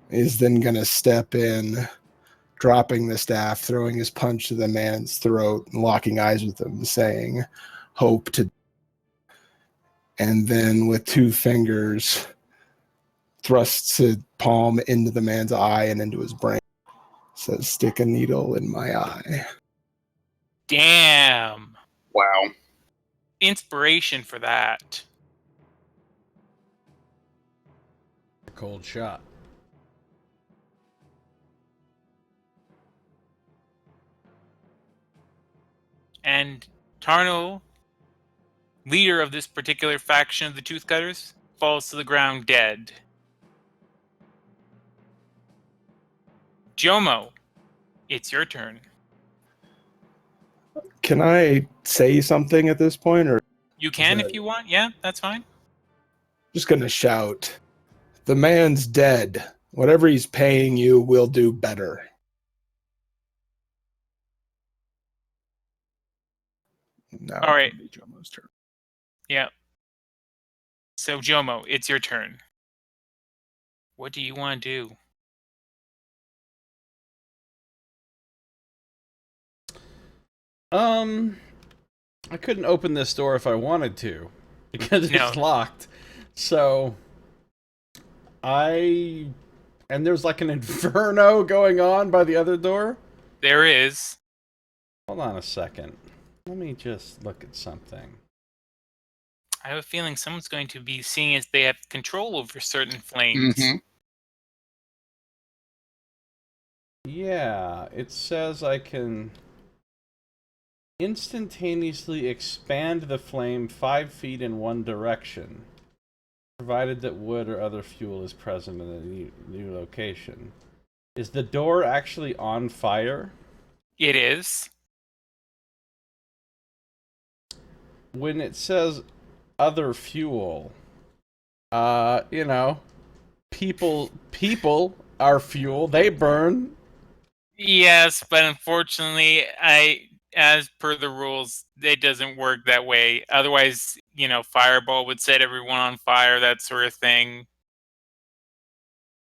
He's then going to step in, dropping the staff, throwing his punch to the man's throat, and locking eyes with him, saying, "Hope to..." And then with 2 fingers, thrusts his palm into the man's eye and into his brain. Says, "Stick a needle in my eye." Damn. Wow. Inspiration for that. Cold shot. And Tarnal, leader of this particular faction of the Toothcutters, falls to the ground dead. Jomo, it's your turn. Can I say something at this point, or You can if you want. Yeah, that's fine. just going to shout, "The man's dead. Whatever he's paying you will do better." Now All right. it'll be Jomo's turn. Yeah. So, Jomo, it's your turn. What do you want to do? I couldn't open this door if I wanted to, because it's locked. So, and there's like an inferno going on by the other door? There is. Hold on a second. Let me just look at something. I have a feeling someone's going to be seeing as they have control over certain flames. Mm-hmm. Yeah, it says I can instantaneously expand the flame 5 feet in one direction, provided that wood or other fuel is present in the new location. Is the door actually on fire? It is. When it says other fuel, people are fuel. They burn. Yes, but unfortunately, as per the rules, it doesn't work that way. Otherwise, fireball would set everyone on fire, that sort of thing.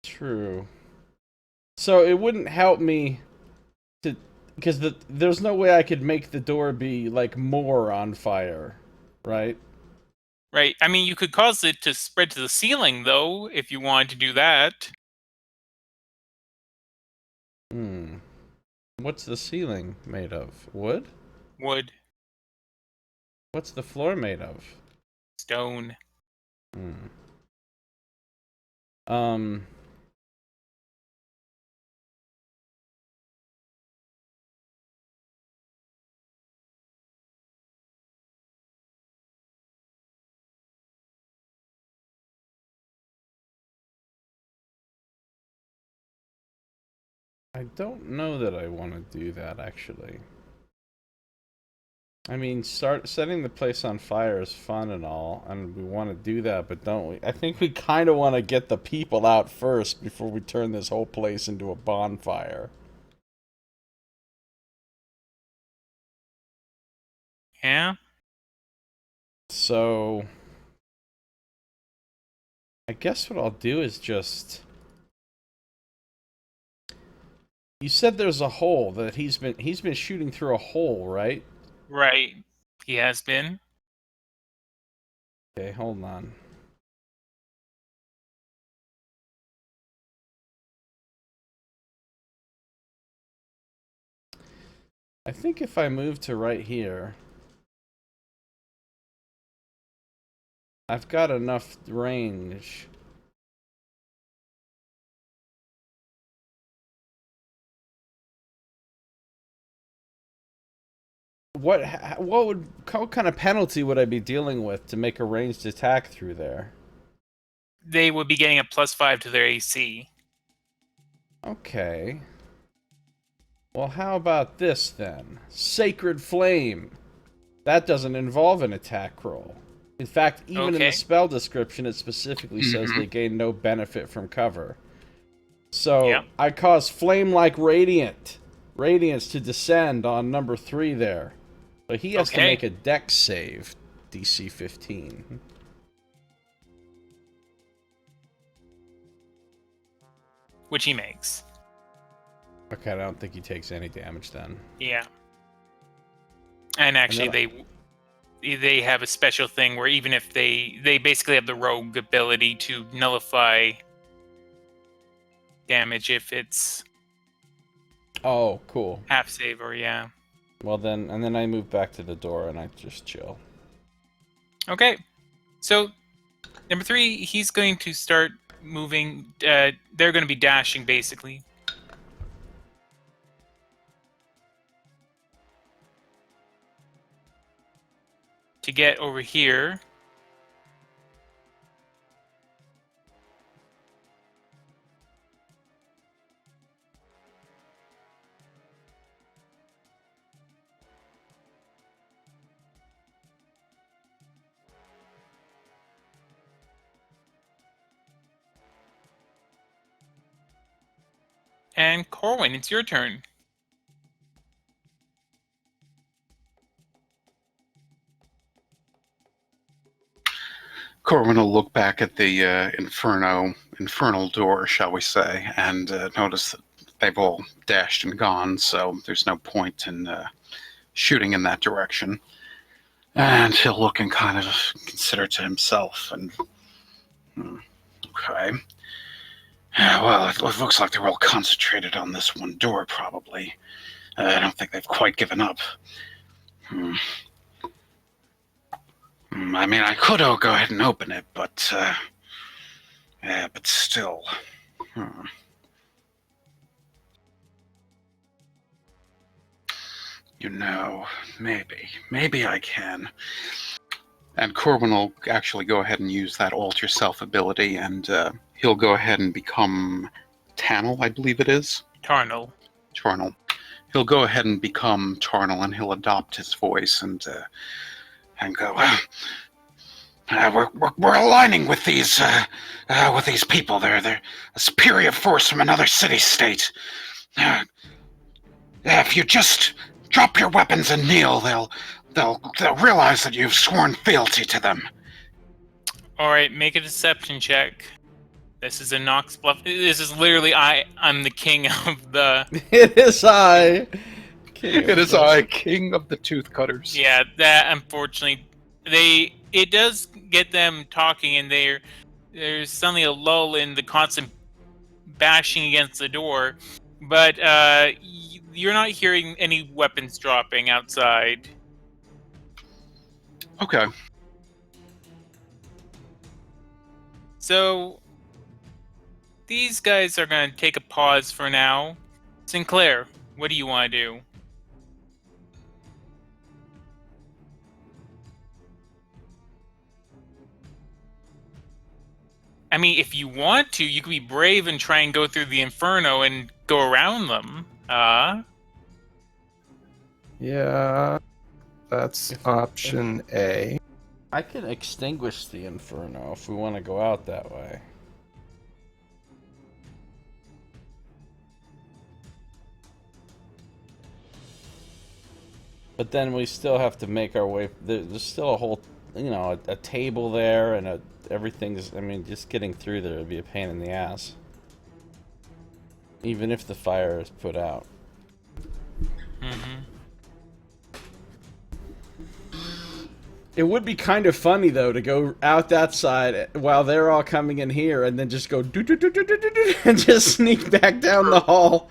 True. So it wouldn't help me to, because there's no way I could make the door be like more on fire, right? Right. I mean, you could cause it to spread to the ceiling, though, if you wanted to do that. What's the ceiling made of? Wood? Wood. What's the floor made of? Stone. I don't know that I want to do that, actually. I mean, setting the place on fire is fun and all, and we want to do that, but don't we? I think we kind of want to get the people out first before we turn this whole place into a bonfire. Yeah? So, I guess what I'll do is just... You said there's a hole that he's been shooting through a hole, right? Right. He has been. Okay, hold on. I think if I move to right here, I've got enough range. What kind of penalty would I be dealing with to make a ranged attack through there? They would be getting a +5 to their AC. Okay. Well, how about this then? Sacred Flame. That doesn't involve an attack roll. In fact, even in the spell description, it specifically says they gain no benefit from cover. So, I cause flame-like radiant. radiance to descend on number 3 there. So he has to Okay. make a dex save, DC 15. Which he makes. Okay, I don't think he takes any damage then. Yeah. And actually, they have a special thing where even if they basically have the rogue ability to nullify damage if it's Oh, cool. half save or yeah. Well then, and then I move back to the door and I just chill. Okay. So number 3, he's going to start moving. They're going to be dashing basically. To get over here. And Corwin, it's your turn. Corwin will look back at the infernal door, shall we say, and notice that they've all dashed and gone, so there's no point in shooting in that direction. And he'll look and kind of consider to himself, and okay. Well, it looks like they're all concentrated on this one door, probably. I don't think they've quite given up. I mean, I could go ahead and open it, but still. You know, maybe I can. And Corwin will actually go ahead and use that alter self ability, and he'll go ahead and become Tannel, I believe it is. Tarnal. He'll go ahead and become Tarnal, and he'll adopt his voice and go. We're aligning with these people. They're a superior force from another city-state. If you just drop your weapons and kneel, they'll realize that you've sworn fealty to them. All right, make a deception check. This is a Nox bluff. This is literally I'm the king of the. It is I. It is I, king of the tooth cutters. Yeah, that unfortunately, it does get them talking, and there's suddenly a lull in the constant bashing against the door, but you're not hearing any weapons dropping outside. Okay. So these guys are going to take a pause for now. Sinclair, what do you want to do? I mean, if you want to, you could be brave and try and go through the Inferno and go around them. Yeah, that's option A. I can extinguish the Inferno if we want to go out that way. But then we still have to make our way. There's still a whole, a table there, and everything's. I mean, just getting through there would be a pain in the ass. Even if the fire is put out. Mm-hmm. It would be kind of funny though to go out that side while they're all coming in here, and then just go do do do do do do do and just sneak back down the hall.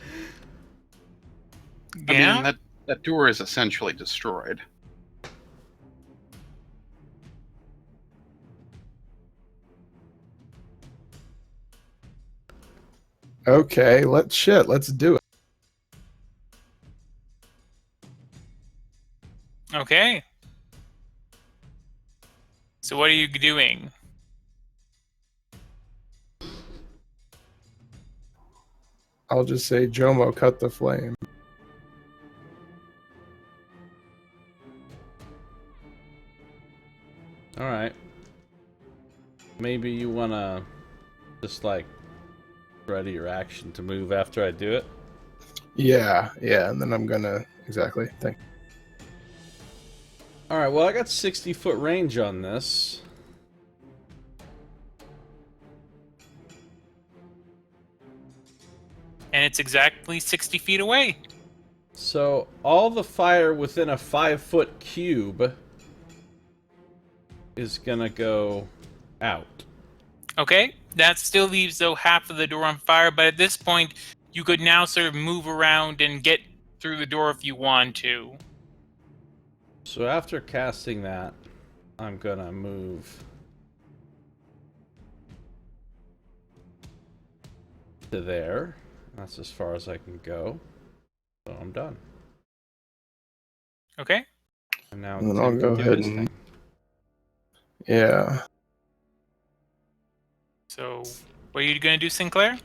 Yeah. I mean, that door is essentially destroyed. Okay, let's do it. Okay. So what are you doing? I'll just say, Jomo, cut the flame. Alright. Maybe you wanna just like ready your action to move after I do it? Yeah, and then I'm gonna exactly. Thank. All right. Well, I got 60-foot range on this. And it's exactly 60 feet away. So all the fire within a 5-foot cube is gonna go out. Okay, that still leaves though half of the door on fire, but at this point, you could now sort of move around and get through the door if you want to. So after casting that, I'm gonna move to there. That's as far as I can go. So I'm done. Okay. And now And then I'll Tim go can do ahead his and thing. yeah, So, what are you going to do, Sinclair?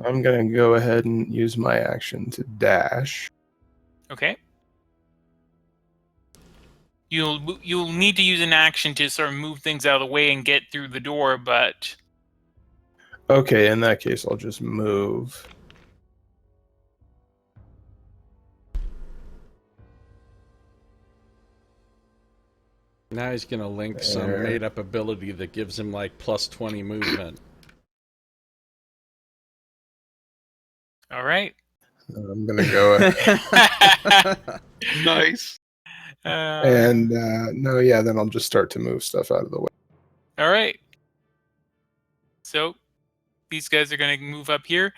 I'm gonna go ahead and use my action to dash. Okay. You'll need to use an action to sort of move things out of the way and get through the door, but Okay, in that case, I'll just move. Now he's gonna link some There. made-up ability that gives him like plus 20 movement. all right. I'm gonna go ahead. Nice. And no, yeah, then I'll just start to move stuff out of the way. All right. So, these guys are going to move up here.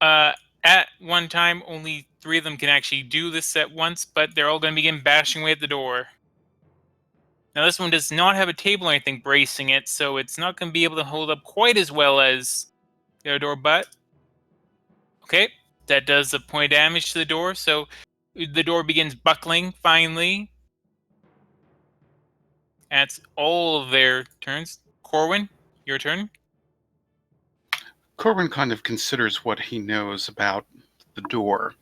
At one time, only 3 of them can actually do this at once, but they're all going to begin bashing away at the door. Now, this one does not have a table or anything bracing it, so it's not going to be able to hold up quite as well as the other door, but... Okay, that does a point of damage to the door, so the door begins buckling, finally. That's all of their turns. Corwin, your turn. Corbin kind of considers what he knows about the door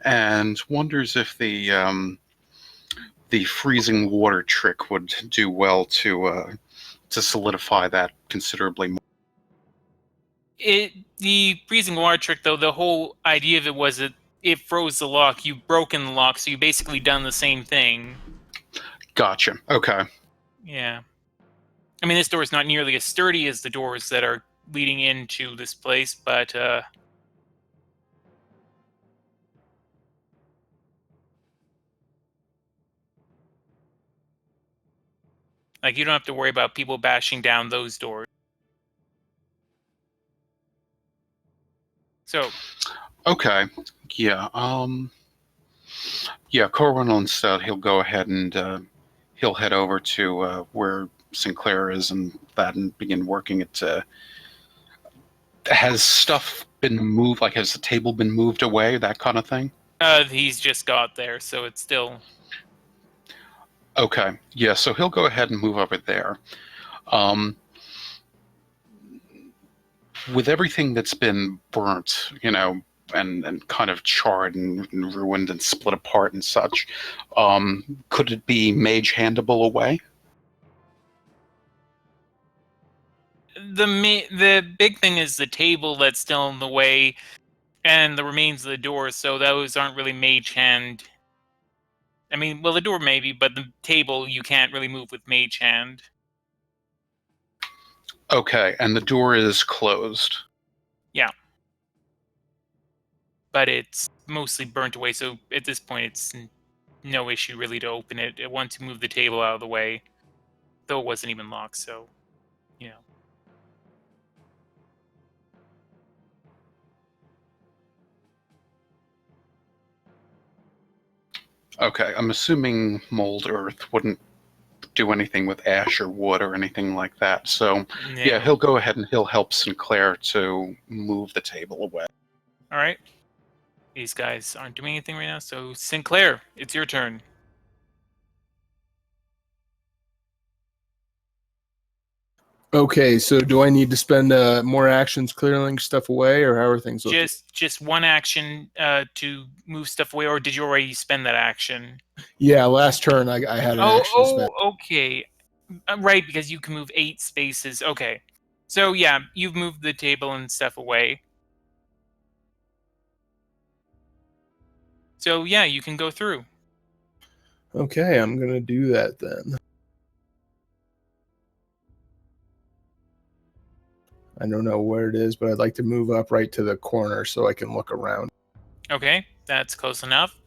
and wonders if the freezing water trick would do well to solidify that considerably more. The freezing water trick, though, the whole idea of it was that it froze the lock. You've broken the lock, so you've basically done the same thing. Gotcha. Okay. Yeah. I mean, this door is not nearly as sturdy as the doors that are leading into this place, but like, you don't have to worry about people bashing down those doors. So, Okay. Yeah. Yeah. Corbin instead, he'll go ahead and he'll head over to where Sinclair is and that, and begin working it. Has stuff been moved? Like, has the table been moved away? That kind of thing. he's just got there, so it's still... Okay. Yeah. So he'll go ahead and move over there. With everything that's been burnt, and kind of charred and ruined and split apart and such, could it be mage handable away? The big thing is the table that's still in the way, and the remains of the door, so those aren't really mage hand. I mean, well, the door maybe, but the table you can't really move with mage hand. Okay, and the door is closed. Yeah. But it's mostly burnt away, so at this point it's no issue really to open it once you move the table out of the way. Though it wasn't even locked, so, you know. Okay, I'm assuming mold earth wouldn't do anything with ash or wood or anything like that. So, yeah, he'll go ahead and he'll help Sinclair to move the table away. All right. These guys aren't doing anything right now, so Sinclair, it's your turn. Okay, so do I need to spend more actions clearing stuff away, or how are things looking? Just one action to move stuff away, or did you already spend that action? Yeah, last turn I had an action to spend. Okay. Right, because you can move 8 spaces. Okay. So, yeah, you've moved the table and stuff away. So yeah, you can go through. Okay, I'm gonna do that then. I don't know where it is, but I'd like to move up right to the corner so I can look around. Okay, that's close enough.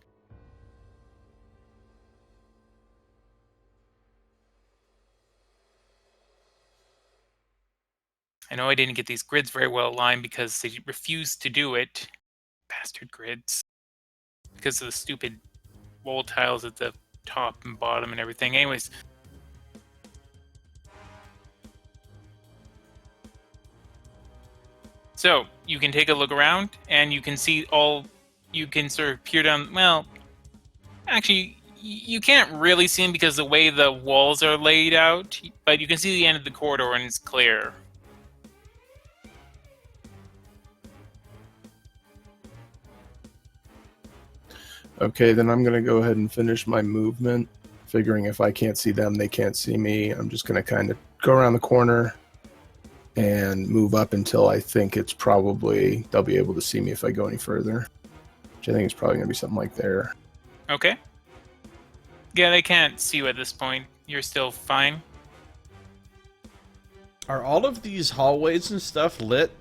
I know I didn't get these grids very well aligned because they refused to do it. Bastard grids. Because of the stupid wall tiles at the top and bottom and everything. Anyways. So, you can take a look around, and you can see all... You can sort of peer down... Well, actually, you can't really see them because the way the walls are laid out, but you can see the end of the corridor and it's clear. Okay, then I'm gonna go ahead and finish my movement, figuring if I can't see them, they can't see me. I'm just gonna kind of go around the corner and move up until I think it's probably they'll be able to see me if I go any further. Which I think is probably gonna be something like there. Okay. Yeah, they can't see you at this point. You're still fine. Are all of these hallways and stuff lit?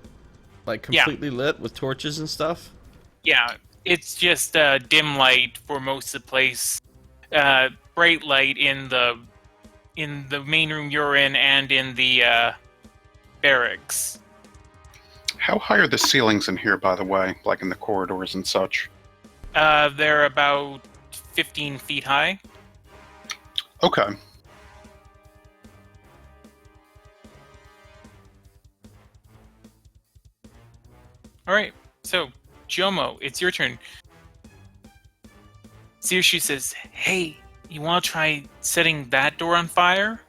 Like completely lit with torches and stuff? Yeah, it's just dim light for most of the place. Bright light in the main room you're in and in the barracks. How high are the ceilings in here, by the way, like in the corridors and such? They're about 15 feet high. Okay. All right, so Jomo, it's your turn. Sirshu says, "Hey, you want to try setting that door on fire?"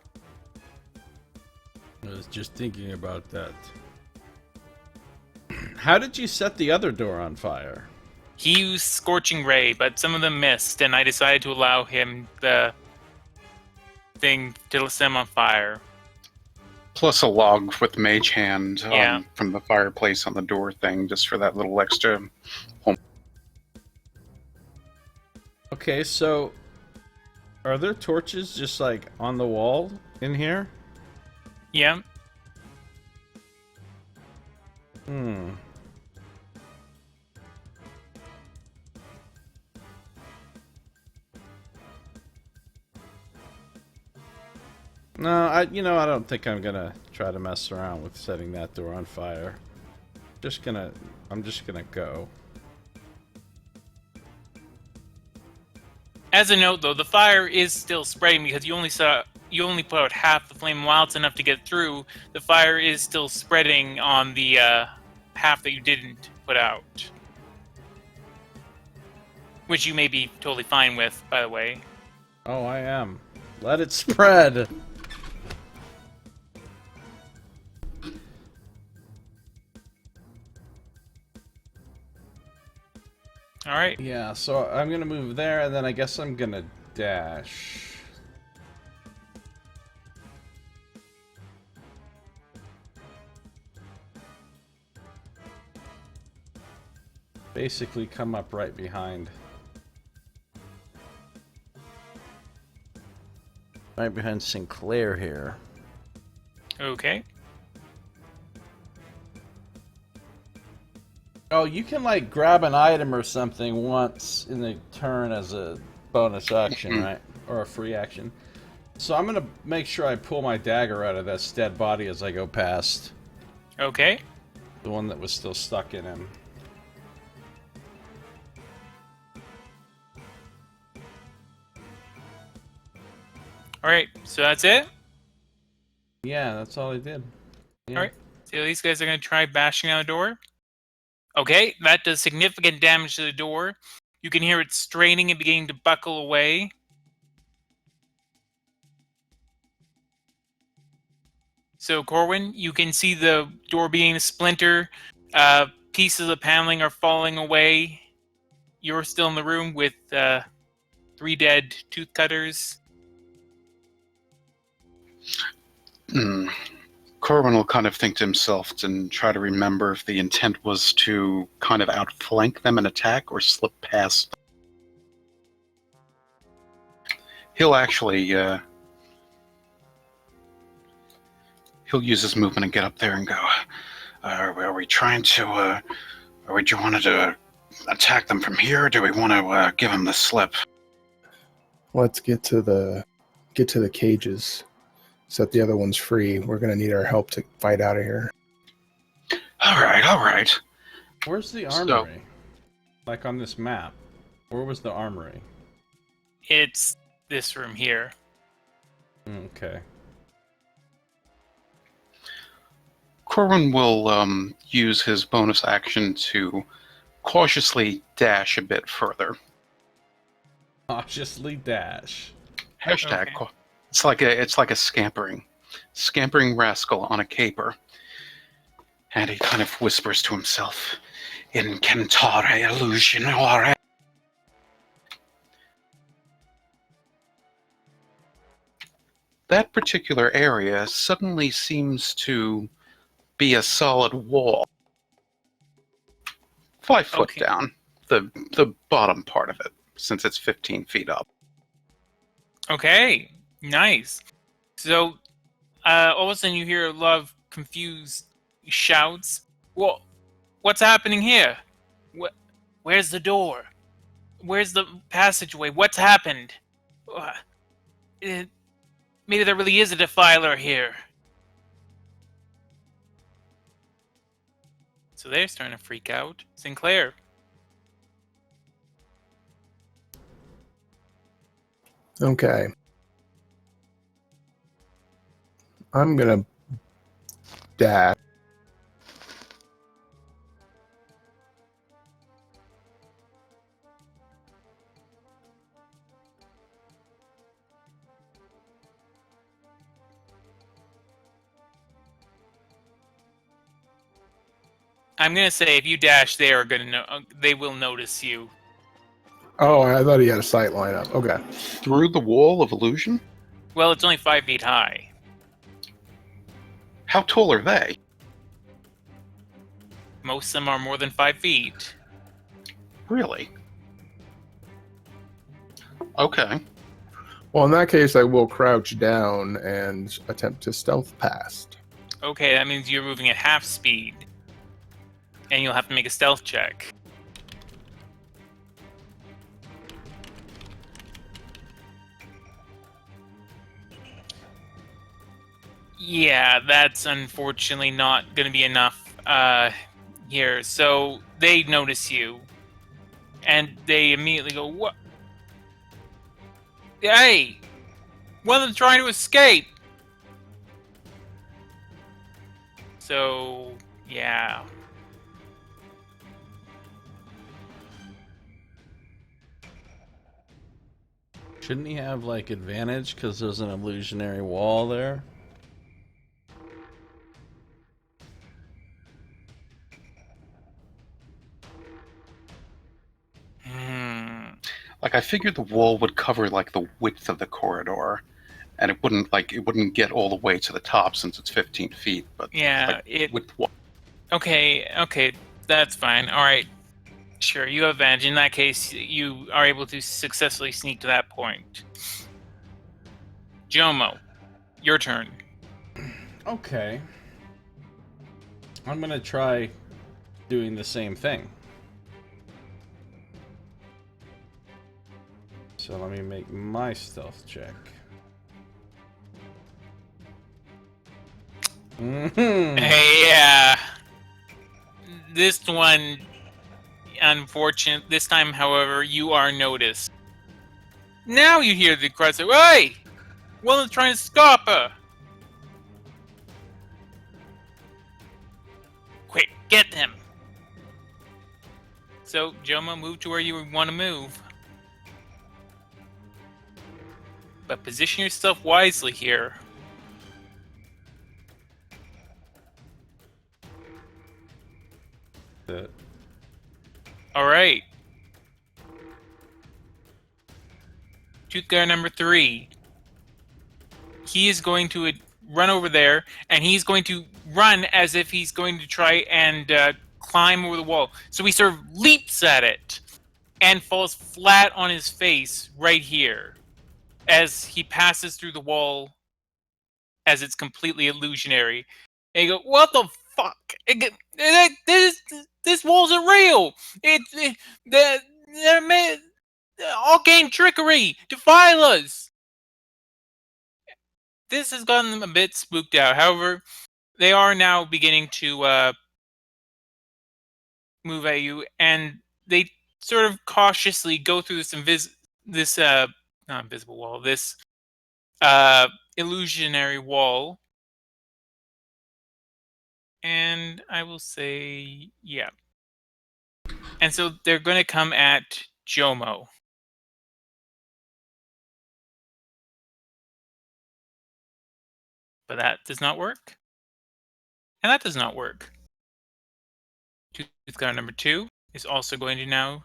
I was just thinking about that. How did you set the other door on fire? He used Scorching Ray, but some of them missed, and I decided to allow him the thing to set them on fire. Plus a log with Mage Hand Yeah. from the fireplace on the door thing, just for that little extra. Okay, so are there torches just like on the wall in here? Yeah. Hmm. No, I don't think I'm gonna try to mess around with setting that door on fire. I'm just gonna go. As a note, though, the fire is still spreading because you only put out half the flame. While it's enough to get through, the fire is still spreading on the half that you didn't put out, which you may be totally fine with, by the way. Oh, I am. Let it spread. All right. Yeah, so I'm gonna move there, and then I guess I'm gonna dash. Basically come up right behind. Right behind Sinclair here. Okay. Oh, you can like grab an item or something once in the turn as a bonus action, right? Or a free action. So I'm gonna make sure I pull my dagger out of that dead body as I go past. Okay. The one that was still stuck in him. All right. So that's it. Yeah, that's all I did. Yeah. All right. So these guys are going to try bashing down the door. Okay, that does significant damage to the door. You can hear it straining and beginning to buckle away. So, Corwin, you can see the door being a splinter. Pieces of paneling are falling away. You're still in the room with 3 dead tooth cutters. Corwin will kind of think to himself and try to remember if the intent was to kind of outflank them and attack or slip past them. he'll actually he'll use his movement and get up there and go. Are we trying to? Are we wanting to attack them from here, or do we want to give them the slip? Let's get to the cages. Set the other ones free. We're gonna need our help to fight out of here. All right. Where's the armory? Like on this map. Where was the armory? It's this room here. Okay. Corwin will use his bonus action to cautiously dash a bit further. Cautiously dash. Hashtag. Okay. It's like a scampering rascal on a caper. And he kind of whispers to himself, "Incantare illusionare." That particular area suddenly seems to be a solid wall. 5 foot Okay. down, the bottom part of it, since it's 15 feet up. Okay, nice. So, all of a sudden you hear a lot of confused shouts. Well, what's happening here? Where's the door? Where's the passageway? What's happened? Maybe there really is a defiler here. So they're starting to freak out. Sinclair. Okay. I'm gonna dash. I'm gonna say if you dash, they are gonna know. They will notice you. Oh, I thought he had a sight line up. Okay. Through the wall of illusion? Well, it's only 5 feet high. How tall are they? Most of them are more than 5 feet. Really? Okay. Well, in that case, I will crouch down and attempt to stealth past. Okay, that means you're moving at half speed. And you'll have to make a stealth check. Yeah, that's unfortunately not going to be enough here. So they notice you. And they immediately go, "What? Hey! One of them trying to escape!" So, yeah. Shouldn't he have, like, advantage because there's an illusionary wall there? Like, I figured the wall would cover, like, the width of the corridor, and it wouldn't get all the way to the top since it's 15 feet, but Yeah, like, with what? Okay, that's fine. Alright. Sure, you have advantage. In that case, you are able to successfully sneak to that point. Jomo, your turn. Okay. I'm gonna try doing the same thing. So let me make my stealth check. Hey, yeah. This one, unfortunate. This time, however, you are noticed. Now you hear the cry say, "Hey! One of them trying to stop her!" Quick, get them! So, Jomo, move to where you want to move. But position yourself wisely here. Alright. Tooth guy number 3. He is going to run over there, and he's going to run as if he's going to try and climb over the wall. So he sort of leaps at it and falls flat on his face right here. as he passes through the wall, as it's completely illusionary. And you go, "What the fuck? This wasn't real. They're arcane trickery, defile us." This has gotten them a bit spooked out. However, they are now beginning to move at you, and they sort of cautiously go through this not invisible wall, this illusionary wall. And I will say, yeah. And so they're going to come at Jomo. But that does not work. And that does not work. Tooth guard number 2 is also going to now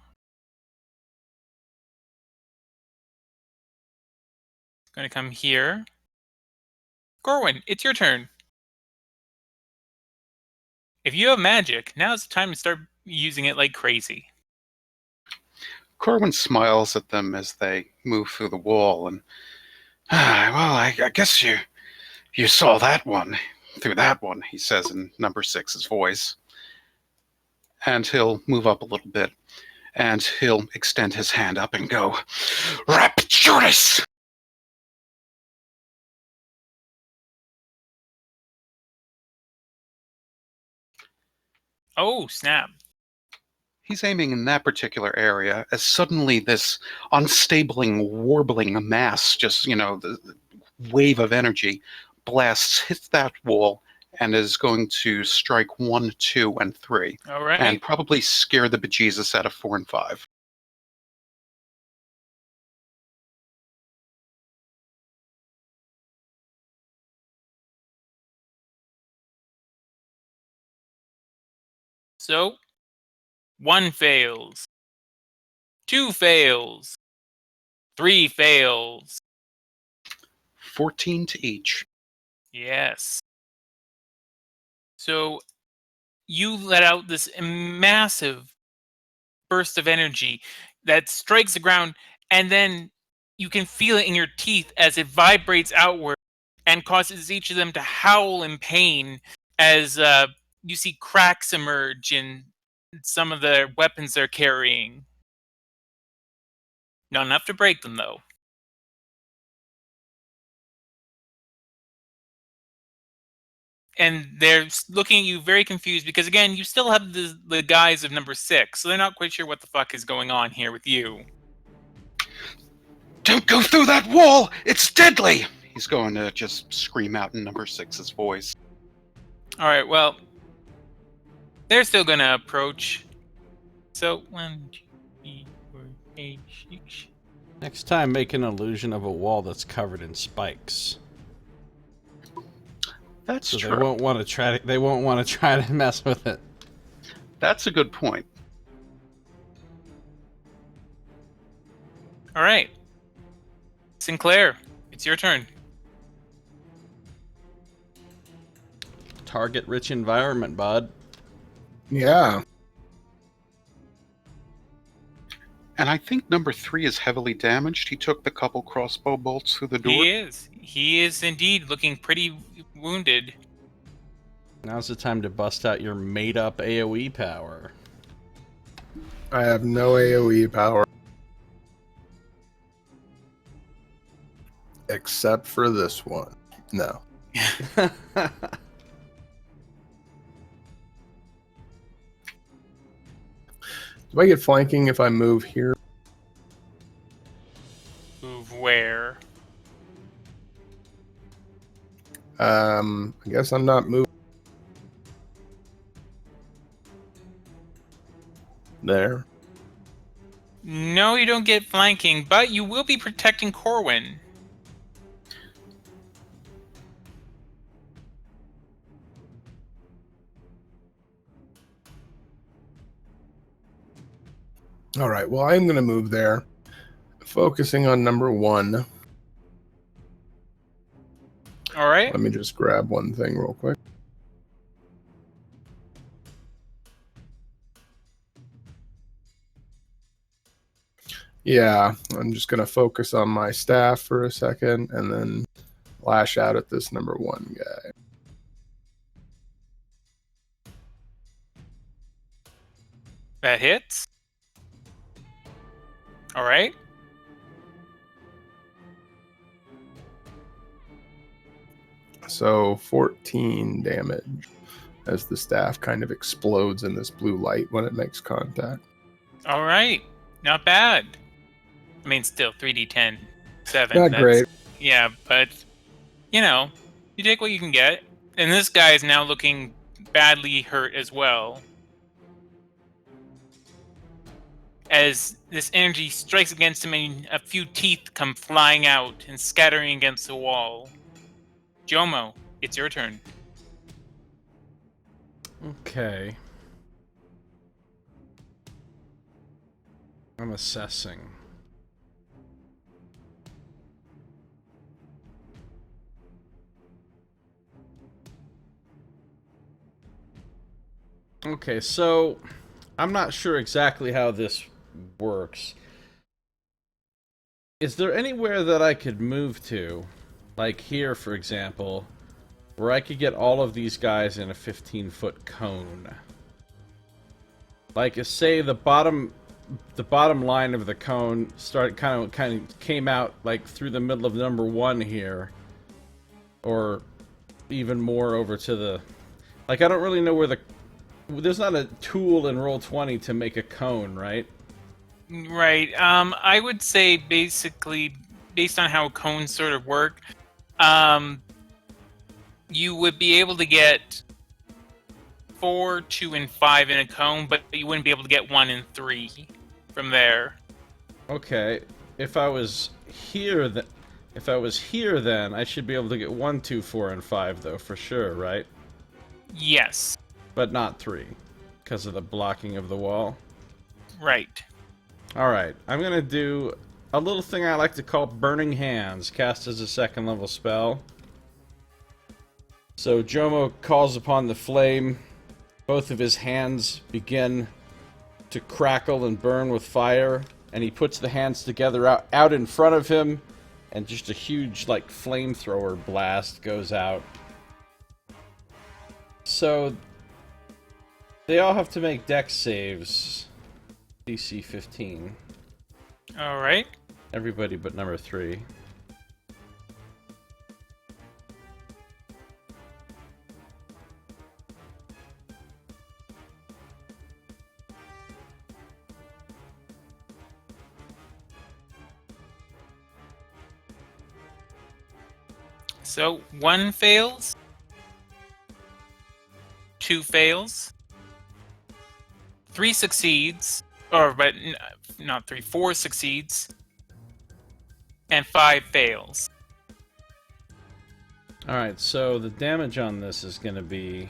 going to come here. Corwin, it's your turn. If you have magic, now's the time to start using it like crazy. Corwin smiles at them as they move through the wall, and well, I guess you saw that one through that one, he says in number 6's voice. And he'll move up a little bit, and he'll extend his hand up and go, "Rapturous!" Oh, snap. He's aiming in that particular area as suddenly this unstabling, warbling mass, just, the wave of energy blasts, hits that wall, and is going to strike 1, 2, and 3. All right. And probably scare the bejesus out of 4 and 5. So, 1 fails. 2 fails. 3 fails. 14 to each. Yes. So, you let out this massive burst of energy that strikes the ground, and then you can feel it in your teeth as it vibrates outward and causes each of them to howl in pain as you see cracks emerge in some of the weapons they're carrying. Not enough to break them, though. And they're looking at you very confused because, again, you still have the guise of number 6, so they're not quite sure what the fuck is going on here with you. "Don't go through that wall! It's deadly!" He's going to just scream out in number 6's voice. All right, well, they're still going to approach. So, 1, 2, 3, 4, 5, 6. Next time, make an illusion of a wall that's covered in spikes. That's So true. they won't want to try to. They won't want to try to mess with it. That's a good point. All right. Sinclair, it's your turn. Target-rich environment, bud. Yeah. And I think number 3 is heavily damaged. He took the couple crossbow bolts through the door. He is. He is indeed looking pretty wounded. Now's the time to bust out your made-up AoE power. I have no AoE power. Except for this one. No. Do I get flanking if I move here? Move where? I guess I'm not moving. There. No, you don't get flanking, but you will be protecting Corwin. All right. Well, I'm going to move there. Focusing on number 1. All right. Let me just grab one thing real quick. Yeah, I'm just going to focus on my staff for a second and then lash out at this number 1 guy. That hits. All right. So 14 damage as the staff kind of explodes in this blue light when it makes contact. All right. Not bad. I mean, still 3d10, 7. Not great. Yeah, but, you take what you can get. And this guy is now looking badly hurt as well. As this energy strikes against him and a few teeth come flying out and scattering against the wall. Jomo, it's your turn. Okay. I'm assessing. Okay, so I'm not sure exactly how this works. Is there anywhere that I could move to, like here, for example, where I could get all of these guys in a 15-foot cone? Like, say the bottom line of the cone started kind of came out like through the middle of number 1 here, or even more over to the. Like, I don't really know where there's not a tool in Roll20 to make a cone, right? Right. I would say basically, based on how cones sort of work, you would be able to get 4, 2, and 5 in a cone, but you wouldn't be able to get 1 and 3 from there. Okay. If I was here, then I should be able to get 1, 2, 4, and 5, though, for sure, right? Yes. But not 3, because of the blocking of the wall. Right. Alright, I'm gonna do a little thing I like to call Burning Hands, cast as a 2nd level spell. So Jomo calls upon the flame. Both of his hands begin to crackle and burn with fire, and he puts the hands together out in front of him, and just a huge, like, flamethrower blast goes out. So they all have to make dex saves. DC 15. All right. Everybody but number 3. So 1 fails. 2 fails. 3 succeeds. But not 3. 4 succeeds. And 5 fails. Alright, so the damage on this is going to be...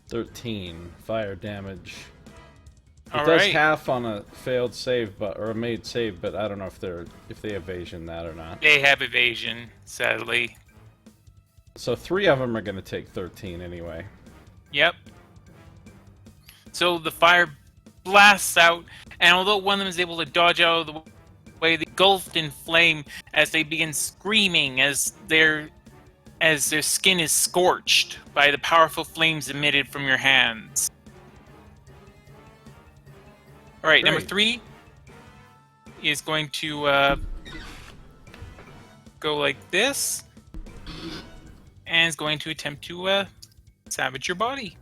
$13 fire damage. It does half on a failed save, or a made save, but I don't know if they evasion that or not. They have evasion, sadly. So 3 of them are going to take 13 anyway. Yep. So the fire blasts out, and although one of them is able to dodge out of the way, they engulfed in flame as they begin screaming as their skin is scorched by the powerful flames emitted from your hands. All right, number 3 is going to go like this, and is going to attempt to savage your body.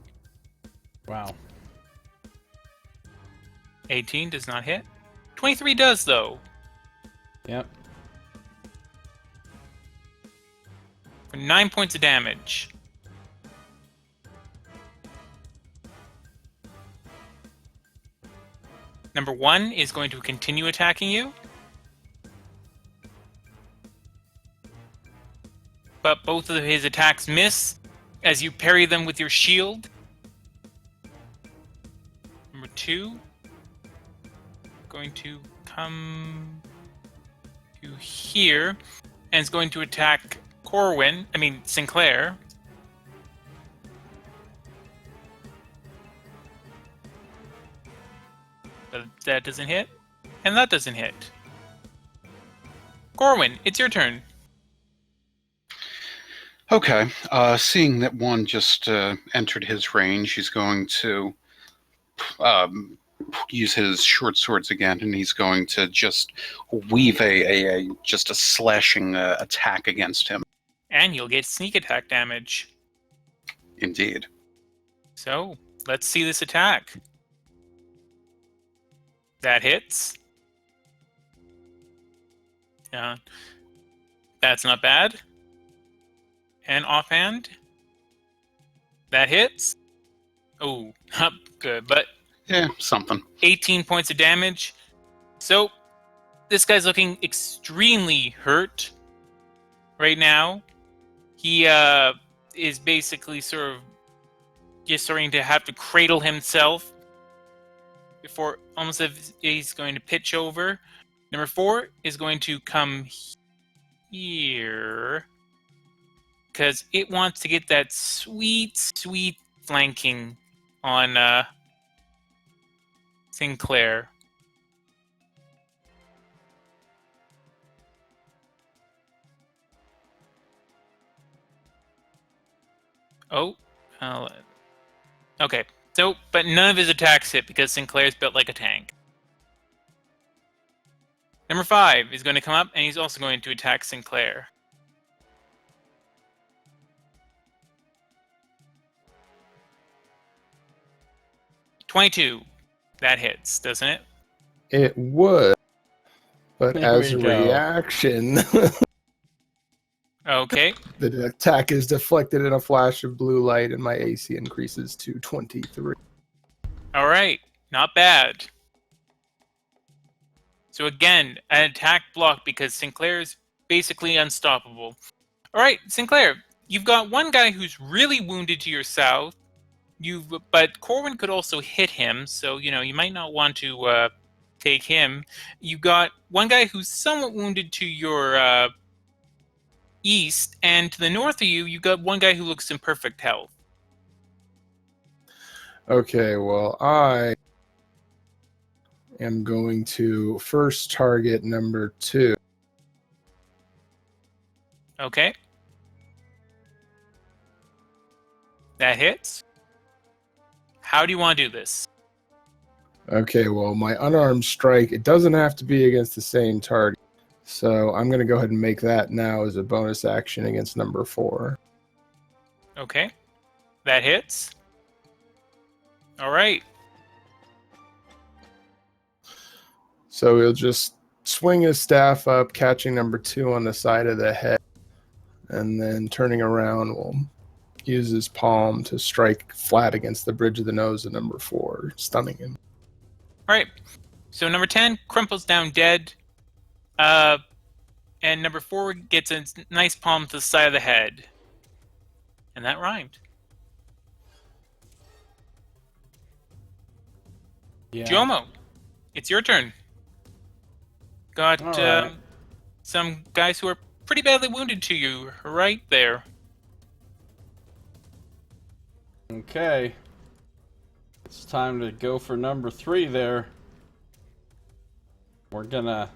Wow. 18 does not hit. 23 does, though. Yep. For 9 points of damage. Number 1 is going to continue attacking you. But both of his attacks miss as you parry them with your shield. Number 2 going to come to here and is going to attack Sinclair. But that doesn't hit, and that doesn't hit. Corwin, it's your turn. Okay. Seeing that one just entered his range, he's going to use his short swords again, and he's going to just weave a slashing attack against him. And you'll get sneak attack damage. Indeed. So, let's see this attack. That hits. That's not bad. And offhand. That hits. Oh, not good, but Yeah, something. 18 points of damage. So, this guy's looking extremely hurt right now. He is basically sort of just starting to have to cradle himself before almost as if he's going to pitch over. Number 4 is going to come here because it wants to get that sweet, sweet flanking on Sinclair. Oh, okay. So, but none of his attacks hit because Sinclair's built like a tank. Number 5 is going to come up, and he's also going to attack Sinclair. $22. That hits, doesn't it? It would, but There as a we go. reaction, Okay. the attack is deflected in a flash of blue light, and my AC increases to 23. All right. Not bad. So again, an attack block because Sinclair's basically unstoppable. All right, Sinclair, you've got one guy who's really wounded to your south. But Corwin could also hit him, so you might not want to take him. You've got one guy who's somewhat wounded to your east, and to the north of you, you've got one guy who looks in perfect health. Okay, well, I am going to first target number 2. Okay. That hits. How do you want to do this? Okay, well, my unarmed strike, it doesn't have to be against the same target. So I'm going to go ahead and make that now as a bonus action against number 4. Okay. That hits. All right. So he'll just swing his staff up, catching number 2 on the side of the head, and then turning around will use his palm to strike flat against the bridge of the nose of number 4, stunning him. All right. So number 10 crumples down dead. And number 4 gets a nice palm to the side of the head. And that rhymed. Yeah. Jomo, it's your turn. Got All right. some guys who are pretty badly wounded to you right there. Okay. It's time to go for number 3 there. We're gonna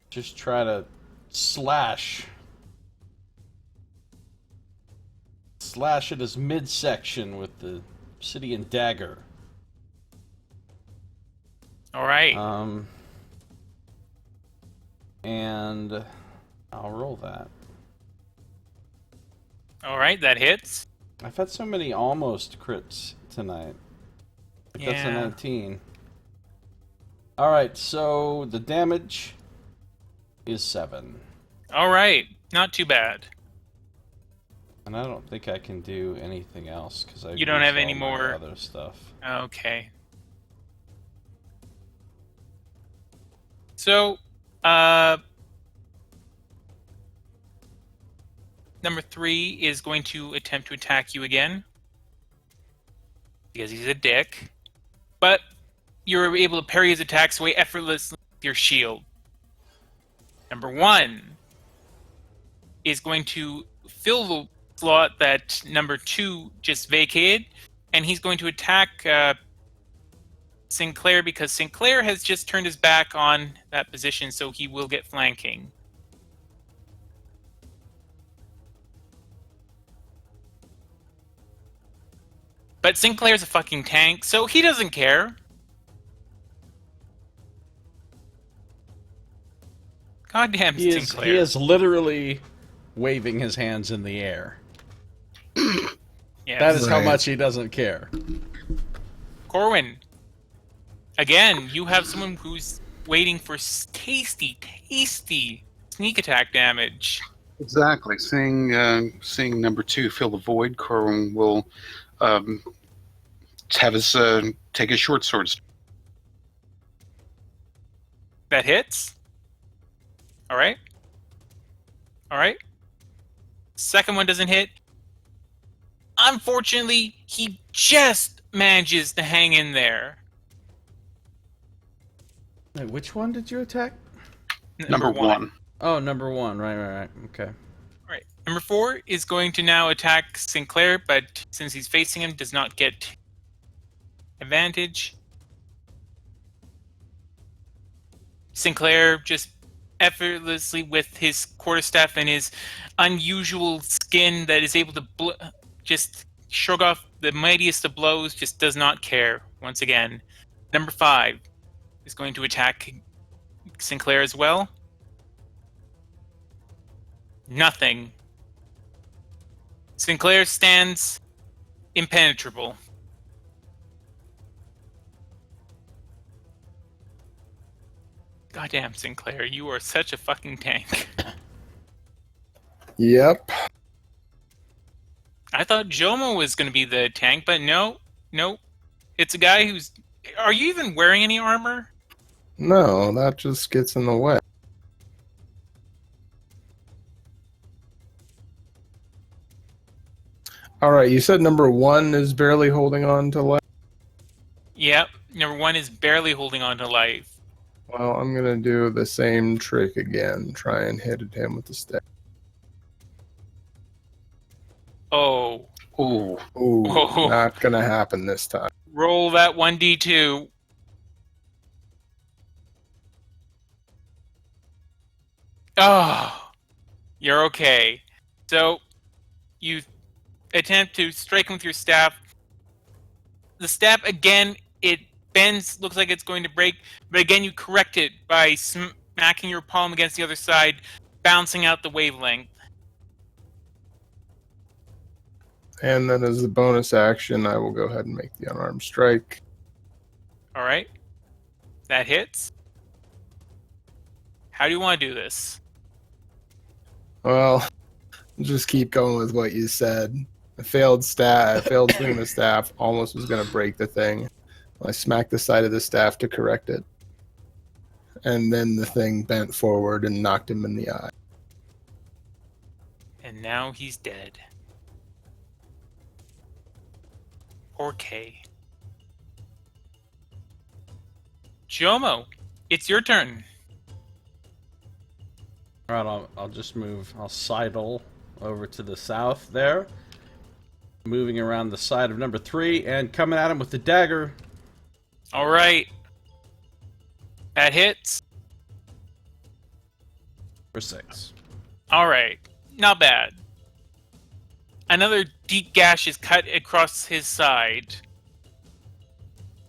just try to slash at his midsection with the obsidian dagger. All right. And I'll roll that. All right, that hits. I've had so many almost crits tonight. Like that's a Yeah. 19. Alright, so the damage is 7. All right, not too bad. And I don't think I can do anything else because I You don't have any more- other stuff. Okay. So, number 3 is going to attempt to attack you again. Because he's a dick. But you're able to parry his attacks away effortlessly with your shield. Number 1 is going to fill the slot that number 2 just vacated. And he's going to attack Sinclair because Sinclair has just turned his back on that position, so he will get flanking. But Sinclair's a fucking tank, so he doesn't care. Goddamn Sinclair. He is literally waving his hands in the air. Yes. That is how Right. much he doesn't care. Corwin, again, you have someone who's waiting for tasty sneak attack damage. Exactly. Seeing number 2 fill the void, Corwin will have his take his short swords. That hits. All right. Second one doesn't hit. Unfortunately, he just manages to hang in there. Wait, which one did you attack? Number 1. Oh, number 1. Right. Okay. Right. Number 4 is going to now attack Sinclair, but since he's facing him, does not get advantage. Sinclair just effortlessly, with his quarterstaff and his unusual skin that is able to just shrug off the mightiest of blows, just does not care once again. Number 5 is going to attack Sinclair as well. Nothing. Sinclair stands impenetrable. Goddamn, Sinclair, you are such a fucking tank. Yep. I thought Jomo was going to be the tank, but no. It's a guy who's... Are you even wearing any armor? No, that just gets in the way. All right, you said number 1 is barely holding on to life. Yep, number 1 is barely holding on to life. Well, I'm gonna do the same trick again. Try and hit at him with the stick. Oh. Ooh. Ooh, Whoa. not gonna happen this time. Roll that 1d2. Oh. You're okay. So, you attempt to strike him with your staff. The staff, again, it bends, looks like it's going to break, but again, you correct it by smacking your palm against the other side, bouncing out the wavelength. And then as the bonus action, I will go ahead and make the unarmed strike. All right. That hits. How do you want to do this? Well, just keep going with what you said. I failed swinging the staff, almost was going to break the thing. I smacked the side of the staff to correct it. And then the thing bent forward and knocked him in the eye. And now he's dead. Poor K. Jomo, it's your turn. Alright, I'll just move. I'll sidle over to the south there. Moving around the side of number 3 and coming at him with the dagger. All right. That hits. For 6. All right. Not bad. Another deep gash is cut across his side.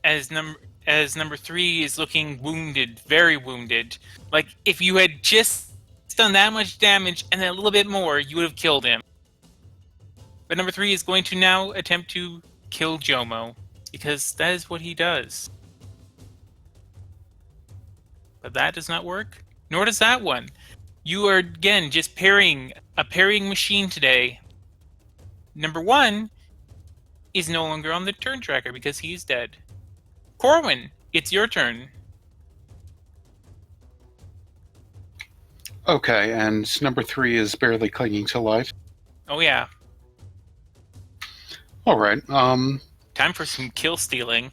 As number 3 is looking wounded, very wounded. Like, if you had just done that much damage and then a little bit more, you would have killed him. But number 3 is going to now attempt to kill Jomo, because that is what he does. But that does not work, nor does that one. You are, again, just parrying, a parrying machine today. Number 1 is no longer on the turn tracker because he is dead. Corwin, it's your turn. Okay, and number 3 is barely clinging to life. Oh yeah, All right. time for some kill stealing.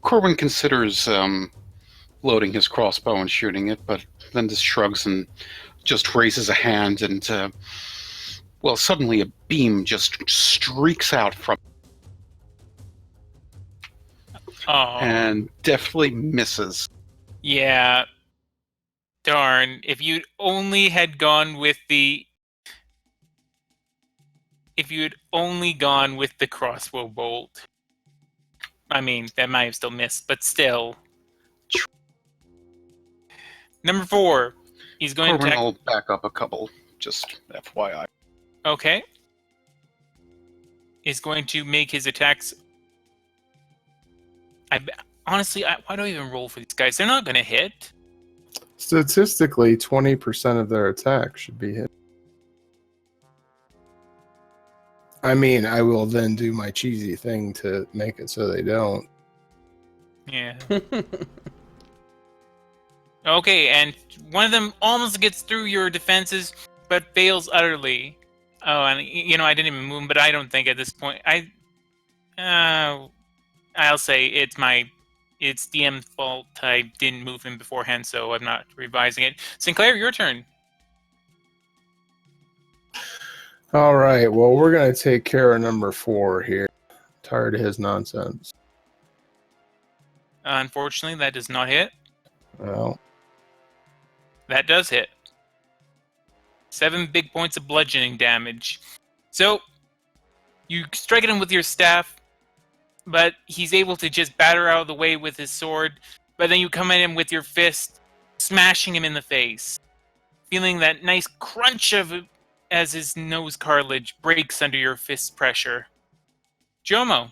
Corwin considers loading his crossbow and shooting it, but then just shrugs and just raises a hand, and well, suddenly a beam just streaks out from. Oh. and definitely misses. Yeah. Darn. If you'd only had gone with the... If you had only gone with the crossbow bolt. I mean, that might have still missed, but still. Number 4. He's going Corbin to... will back up a couple, just FYI. Okay. Is going to make his attacks... Honestly, why do I even roll for these guys? They're not going to hit. Statistically, 20% of their attacks should be hit. I mean, I will then do my cheesy thing to make it so they don't. Yeah. Okay, and one of them almost gets through your defenses, but fails utterly. Oh, and I didn't even move him, but I don't think at this point I'll say it's DM's fault. I didn't move him beforehand, so I'm not revising it. Sinclair, your turn. All right, well, we're going to take care of number 4 here. Tired of his nonsense. Unfortunately, that does not hit. Well, That does hit. 7 big points of bludgeoning damage. So, you strike at him with your staff, but he's able to just batter out of the way with his sword, but then you come at him with your fist, smashing him in the face. Feeling that nice crunch as his nose cartilage breaks under your fist pressure. Jomo,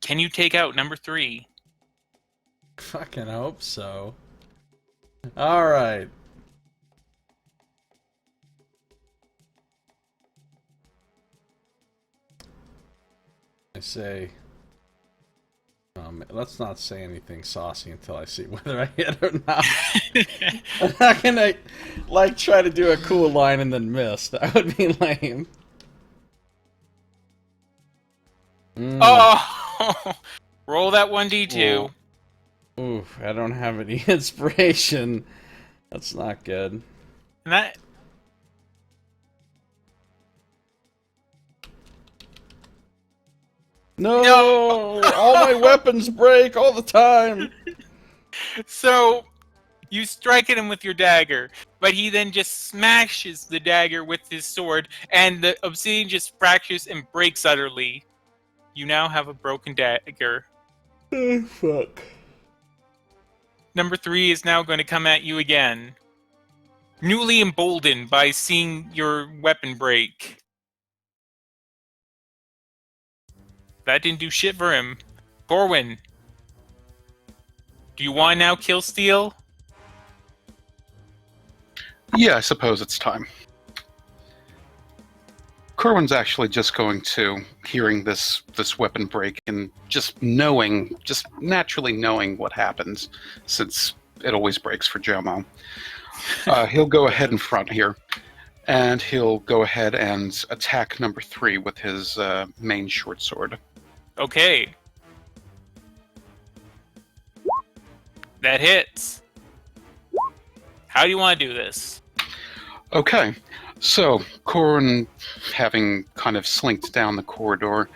can you take out number 3? Fucking hope so. Alright. I say... let's not say anything saucy until I see whether I hit or not. I'm not gonna, try to do a cool line and then miss. That would be lame. Oh! Roll that 1d2. Oof, I don't have any inspiration. That's not good. And that... No! All my weapons break all the time! So, you strike at him with your dagger, but he then just smashes the dagger with his sword, and the obsidian just fractures and breaks utterly. You now have a broken dagger. Oh, fuck. Number 3 is now going to come at you again. Newly emboldened by seeing your weapon break. That didn't do shit for him. Corwin, do you want to now kill Steel? Yeah, I suppose it's time. Corwin's actually just going to, hearing this weapon break and just naturally knowing what happens, since it always breaks for Jomo. He'll go ahead in front here, and he'll go ahead and attack number 3 with his main short sword. Okay. That hits. How do you want to do this? Okay, so Corwin, having kind of slinked down the corridor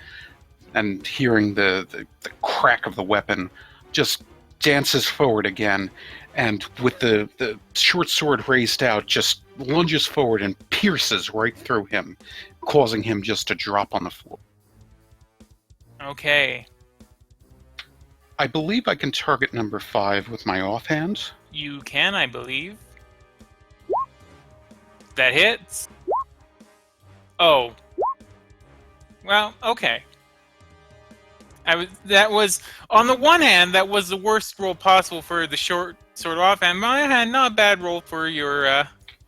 and hearing the crack of the weapon, just dances forward again, and with the short sword raised out, just lunges forward and pierces right through him, causing him just to drop on the floor. Okay. I believe I can target number 5 with my offhand. You can, I believe. That hits. Oh. Well, okay. That was, on the one hand, that was the worst roll possible for the short sword offhand. On the other hand, not a bad roll for your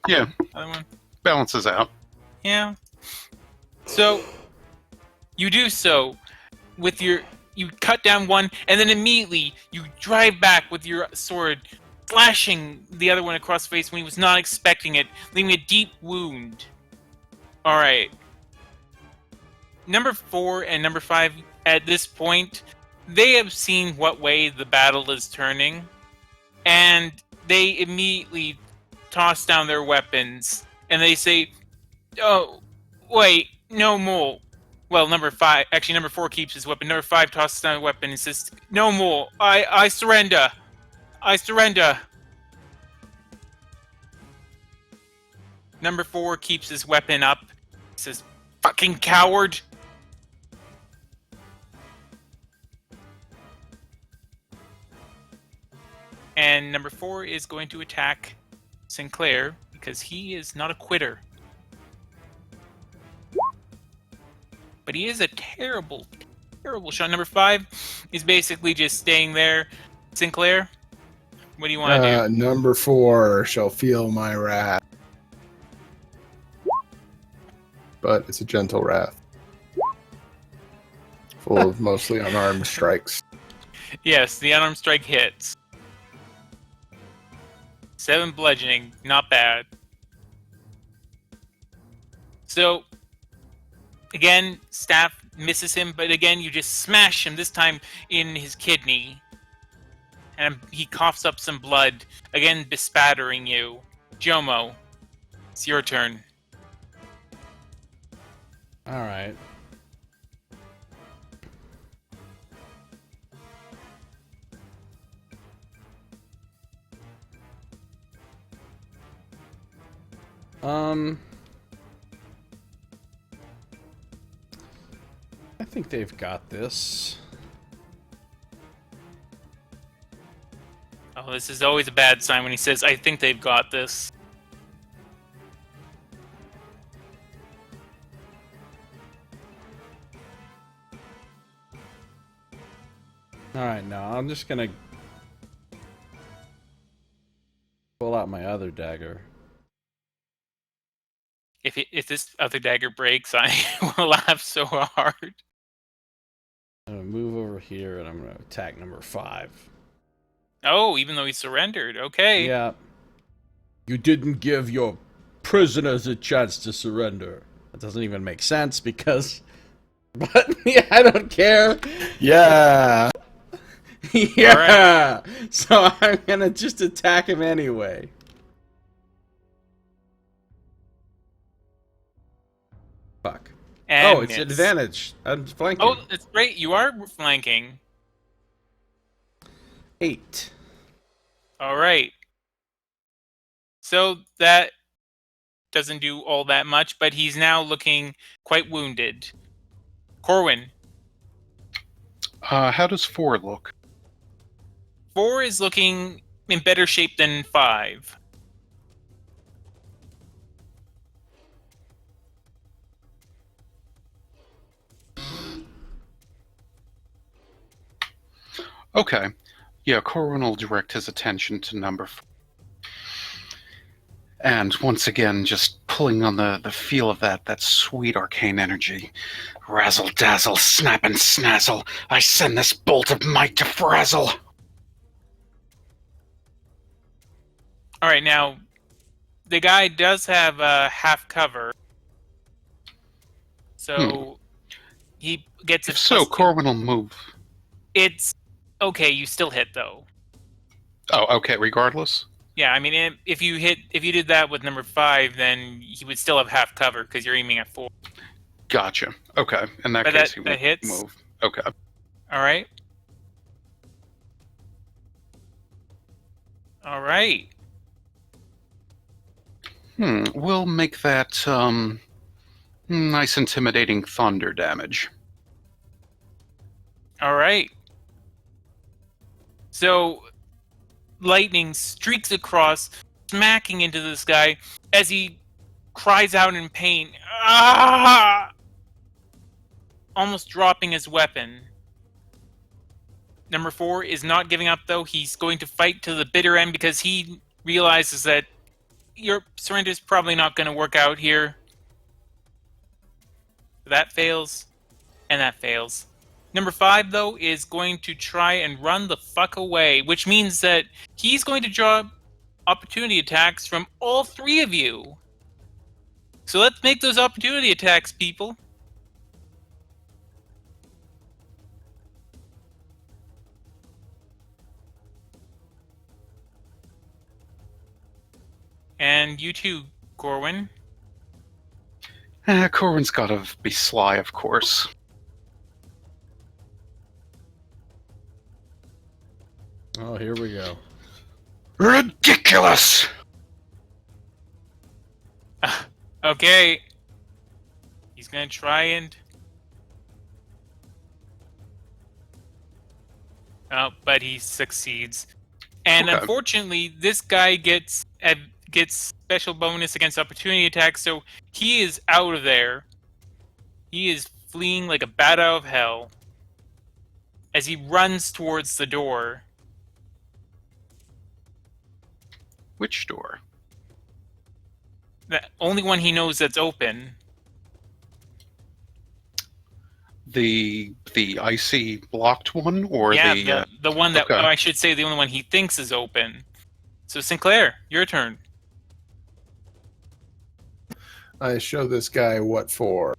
Yeah, other one. balances out. Yeah. So, you do so with you cut down one, and then immediately you drive back with your sword, slashing the other one across the face when he was not expecting it, leaving a deep wound. Alright. Number 4 and number 5, at this point, they have seen what way the battle is turning, and they immediately toss down their weapons, and they say, "Oh, wait, no more. Well, number 5. Actually, number 4 keeps his weapon. Number 5 tosses down a weapon and says, "No more. I surrender. I surrender." Number 4 keeps his weapon up. Says, "Fucking coward." And number 4 is going to attack Sinclair because he is not a quitter. But he is a terrible, terrible shot. Number 5 is basically just staying there. Sinclair, what do you want to do? Number 4 shall feel my wrath. But it's a gentle wrath. Full of mostly unarmed strikes. Yes, the unarmed strike hits. 7 bludgeoning, not bad. So, again, staff misses him, but again, you just smash him, this time in his kidney. And he coughs up some blood, again bespattering you. Jomo, it's your turn. Alright. I think they've got this. Oh, this is always a bad sign when he says, "I think they've got this." Alright, now I'm just gonna pull out my other dagger. If this other dagger breaks, I will laugh so hard. I'm gonna move over here and I'm gonna attack number 5. Oh, even though he surrendered. Okay. Yeah. You didn't give your prisoners a chance to surrender. That doesn't even make sense because... But, yeah, I don't care. Yeah! Yeah! Right. So I'm gonna just attack him anyway. Fuck. And oh, it's miss. advantage. I'm flanking. Oh, that's great. You are flanking. 8. All right. So that doesn't do all that much, but he's now looking quite wounded. Corwin. How does 4 look? 4 is looking in better shape than 5. Okay. Yeah, Corwin will direct his attention to number 4. And once again, just pulling on the feel of that sweet arcane energy. Razzle dazzle, snap and snazzle. I send this bolt of might to frazzle. All right, now the guy does have half cover, so he gets a. If so, Corwin will move. It's okay. You still hit though. Oh, okay. Regardless. Yeah, I mean, if you did that with number 5, then he would still have half cover because you're aiming at 4. Gotcha. Okay. In that But case, that he will hits. move. Okay. All right. All right. We'll make that nice intimidating thunder damage. All right. So, lightning streaks across, smacking into this guy as he cries out in pain. Ah! Almost dropping his weapon. Number 4 is not giving up, though. He's going to fight to the bitter end because he realizes that your surrender is probably not going to work out here. That fails, and that fails. Number 5, though, is going to try and run the fuck away, which means that he's going to draw opportunity attacks from all 3 of you. So let's make those opportunity attacks, people. And you too, Corwin. Corwin's gotta be sly, of course. Oh, here we go. Ridiculous! Okay. He's gonna try and... Oh, but he succeeds. And Okay. unfortunately, this guy gets special bonus against opportunity attacks, so he is out of there. He is fleeing like a bat out of hell as he runs towards the door. Which door? The only one he knows that's open. The icy blocked one, or Yeah, the one that, okay. I should say, the only one he thinks is open. So Sinclair, your turn. I show this guy what for.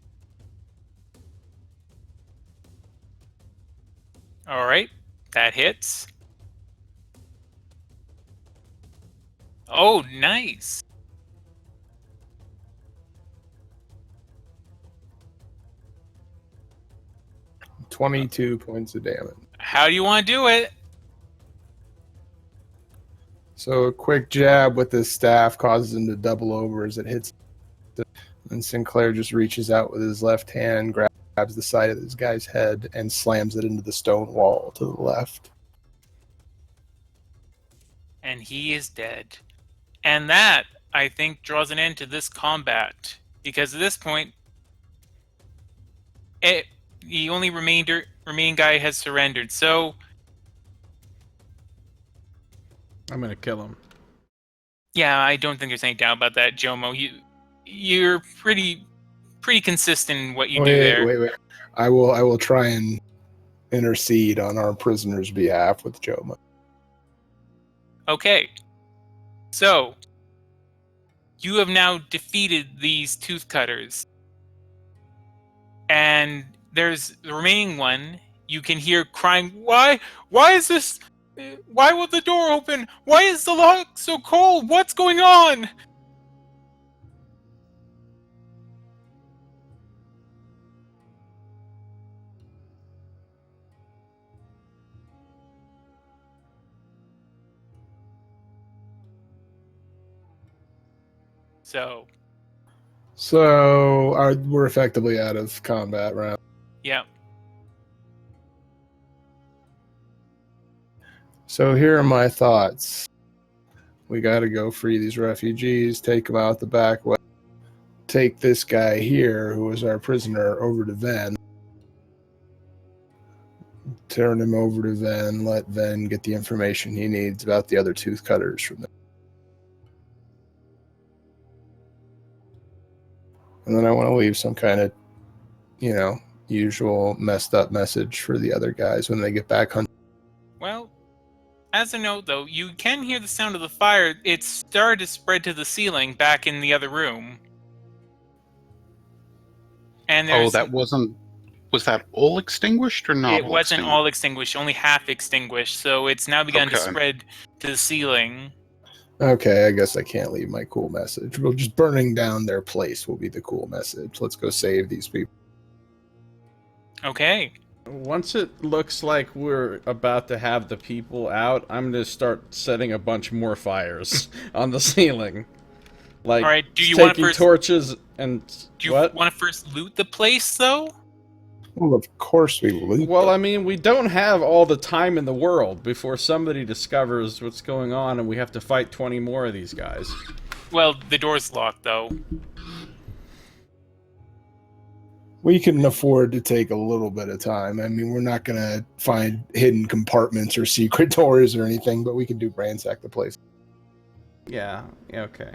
All right, that hits. Oh, nice. 22 points of damage. How do you want to do it? So a quick jab with his staff causes him to double over as it hits. And Sinclair just reaches out with his left hand, grabs the side of this guy's head, and slams it into the stone wall to the left. And he is dead. And that, I think, draws an end to this combat. Because at this point, the only remaining guy has surrendered. So, I'm gonna kill him. yeah, I don't think there's any doubt about that, Jomo. You're pretty consistent in what you do there. Wait. I will try and intercede on our prisoner's behalf with Jomo. Okay. So, you have now defeated these tooth cutters. And there's the remaining one. You can hear crying, Why is this? Why will the door open? Why is the lock so cold? What's going on? So we're effectively out of combat round. Yeah. So here are my thoughts. We got to go free these refugees, take them out the back way, take this guy here, who is our prisoner, over to Ven. Turn him over to Ven, let Ven get the information he needs about the other tooth cutters from there. And then I want to leave some kind of, usual messed up message for the other guys when they get back hunting. Well, as a note, though, you can hear the sound of the fire. It started to spread to the ceiling back in the other room. And Was that all extinguished or not? It wasn't all extinguished, only half extinguished. So it's now begun to spread to the ceiling. Okay, I guess I can't leave my cool message. Well, just burning down their place will be the cool message. Let's go save these people. Okay. Once it looks like we're about to have the people out, I'm going to start setting a bunch more fires on the ceiling. Like, all right, do you want to first torches and do you want to first loot the place, though? Well, of course we will. Well, I mean, we don't have all the time in the world before somebody discovers what's going on and we have to fight 20 more of these guys. Well, the door's locked, though. We can afford to take a little bit of time. I mean, we're not going to find hidden compartments or secret doors or anything, but we can ransack the place. Yeah, okay.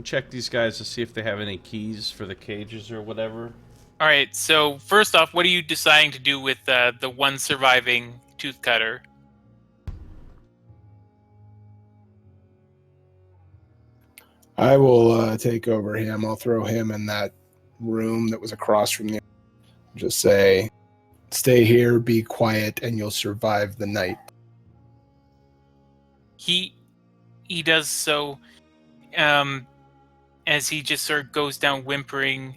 Check these guys to see if they have any keys for the cages or whatever. All right, so first off, what are you deciding to do with the one surviving tooth cutter? I will take over him. I'll throw him in that room that was across from the... Just say, stay here, be quiet, and you'll survive the night. He does so, as he just sort of goes down whimpering.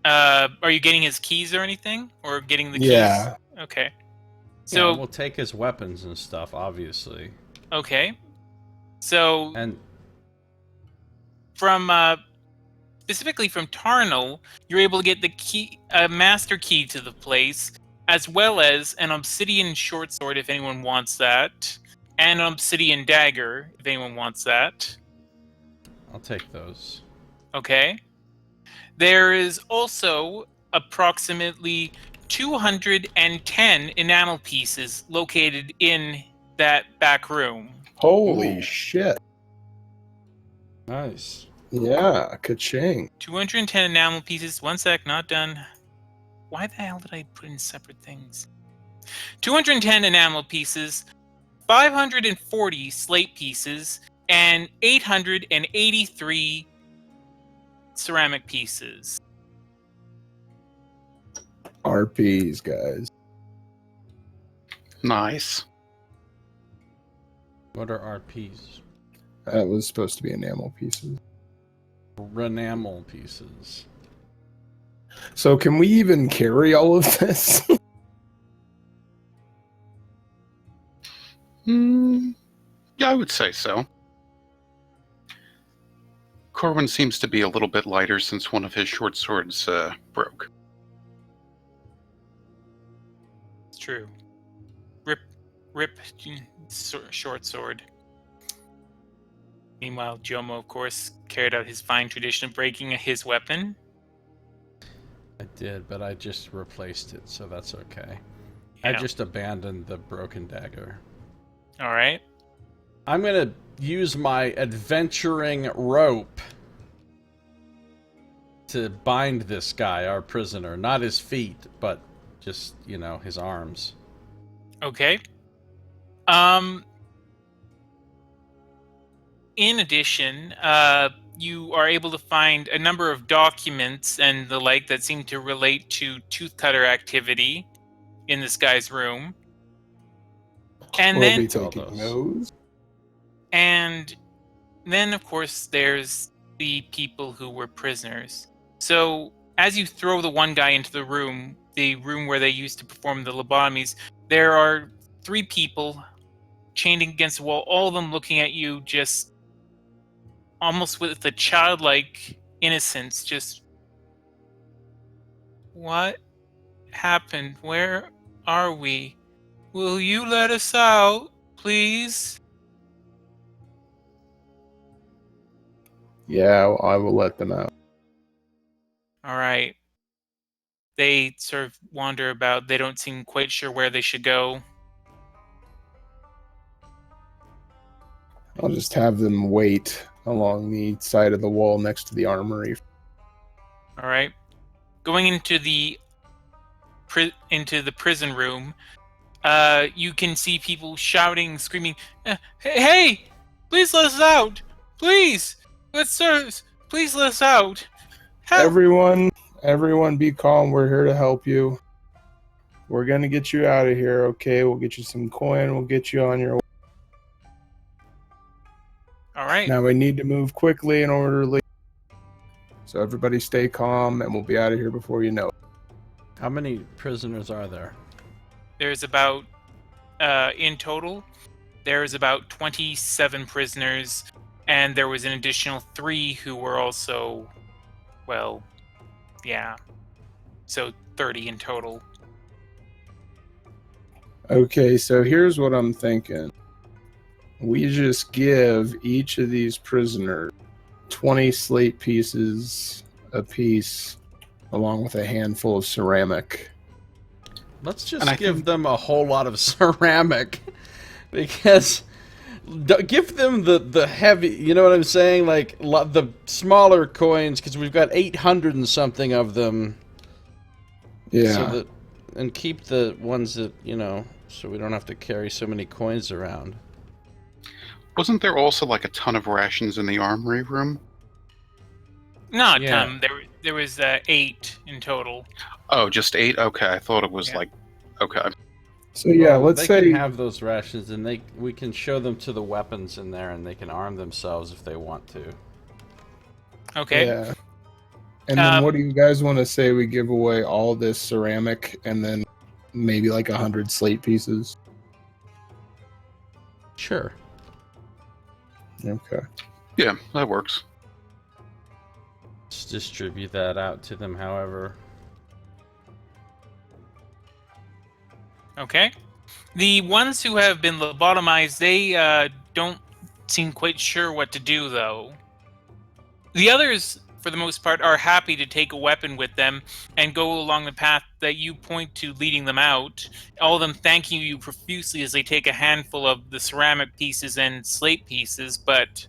Are you getting his keys or anything? Or getting the keys? Yeah. Okay. So So, we'll take his weapons and stuff, obviously. okay. So, And from specifically from Tarnal, you're able to get the key, a master key to the place, as well as an obsidian short sword if anyone wants that, and an obsidian dagger if anyone wants that. I'll take those. Okay. There is also approximately 210 enamel pieces located in that back room. Holy Ooh. shit. Nice. Yeah, ka-ching. 210 enamel pieces. One sec, not done. Why the hell did I put in separate things? 210 enamel pieces, 540 slate pieces, and 883 ceramic pieces. RPs, guys. Nice. What are RPs? That was supposed to be enamel pieces. Renamel pieces. So can we even carry all of this? Yeah, I would say so. Corwin seems to be a little bit lighter since one of his short swords broke. It's true. Rip, short sword. Meanwhile, Jomo, of course, carried out his fine tradition of breaking his weapon. I did, but I just replaced it, so that's okay. Yeah. I just abandoned the broken dagger. All right. I'm gonna use my adventuring rope to bind this guy, our prisoner. Not his feet, but just, you know, his arms. Okay. In addition, you are able to find a number of documents and the like that seem to relate to tooth cutter activity in this guy's room. And We'll then, be taking those. and then, of course, there's the people who were prisoners. So, as you throw the one guy into the room where they used to perform the lobotomies, there are 3 people chained against the wall, all of them looking at you just almost with a childlike innocence. Just, what happened? Where are we? Will you let us out, please? Yeah, I will let them out. All right. They sort of wander about. They don't seem quite sure where they should go. I'll just have them wait along the side of the wall next to the armory. All right. Going into the prison room, you can see people shouting, screaming, "Hey, please let us out! Please, please let us out! Help!" Everyone be calm. We're here to help you. We're going to get you out of here, okay? We'll get you some coin. We'll get you on your way. All right. Now we need to move quickly in order to leave. So everybody stay calm, and we'll be out of here before you know it. How many prisoners are there? There's about, in total, there's about 27 prisoners, and there was an additional 3 who were also, well, yeah. So 30 in total. Okay, so here's what I'm thinking. We just give each of these prisoners 20 slate pieces apiece, along with a handful of ceramic. Let's just give them a whole lot of ceramic, because give them the heavy, you know what I'm saying? Like the smaller coins, because we've got 800 and something of them. Yeah. So and keep the ones that, you know, so we don't have to carry so many coins around. Wasn't there also like a ton of rations in the armory room? Not a ton. There was 8 in total. Oh, just 8? Okay, I thought it was like... Okay. So yeah, well, let's they say... can have those rations, and we can show them to the weapons in there, and they can arm themselves if they want to. Okay. Yeah. And then Um, what do you guys want to say we give away all this ceramic and then maybe like 100 slate pieces? Sure. Okay. Yeah, that works. Let's distribute that out to them, however. Okay. The ones who have been lobotomized, they don't seem quite sure what to do, though. The others, for the most part, are happy to take a weapon with them and go along the path that you point to leading them out, all of them thanking you profusely as they take a handful of the ceramic pieces and slate pieces, but...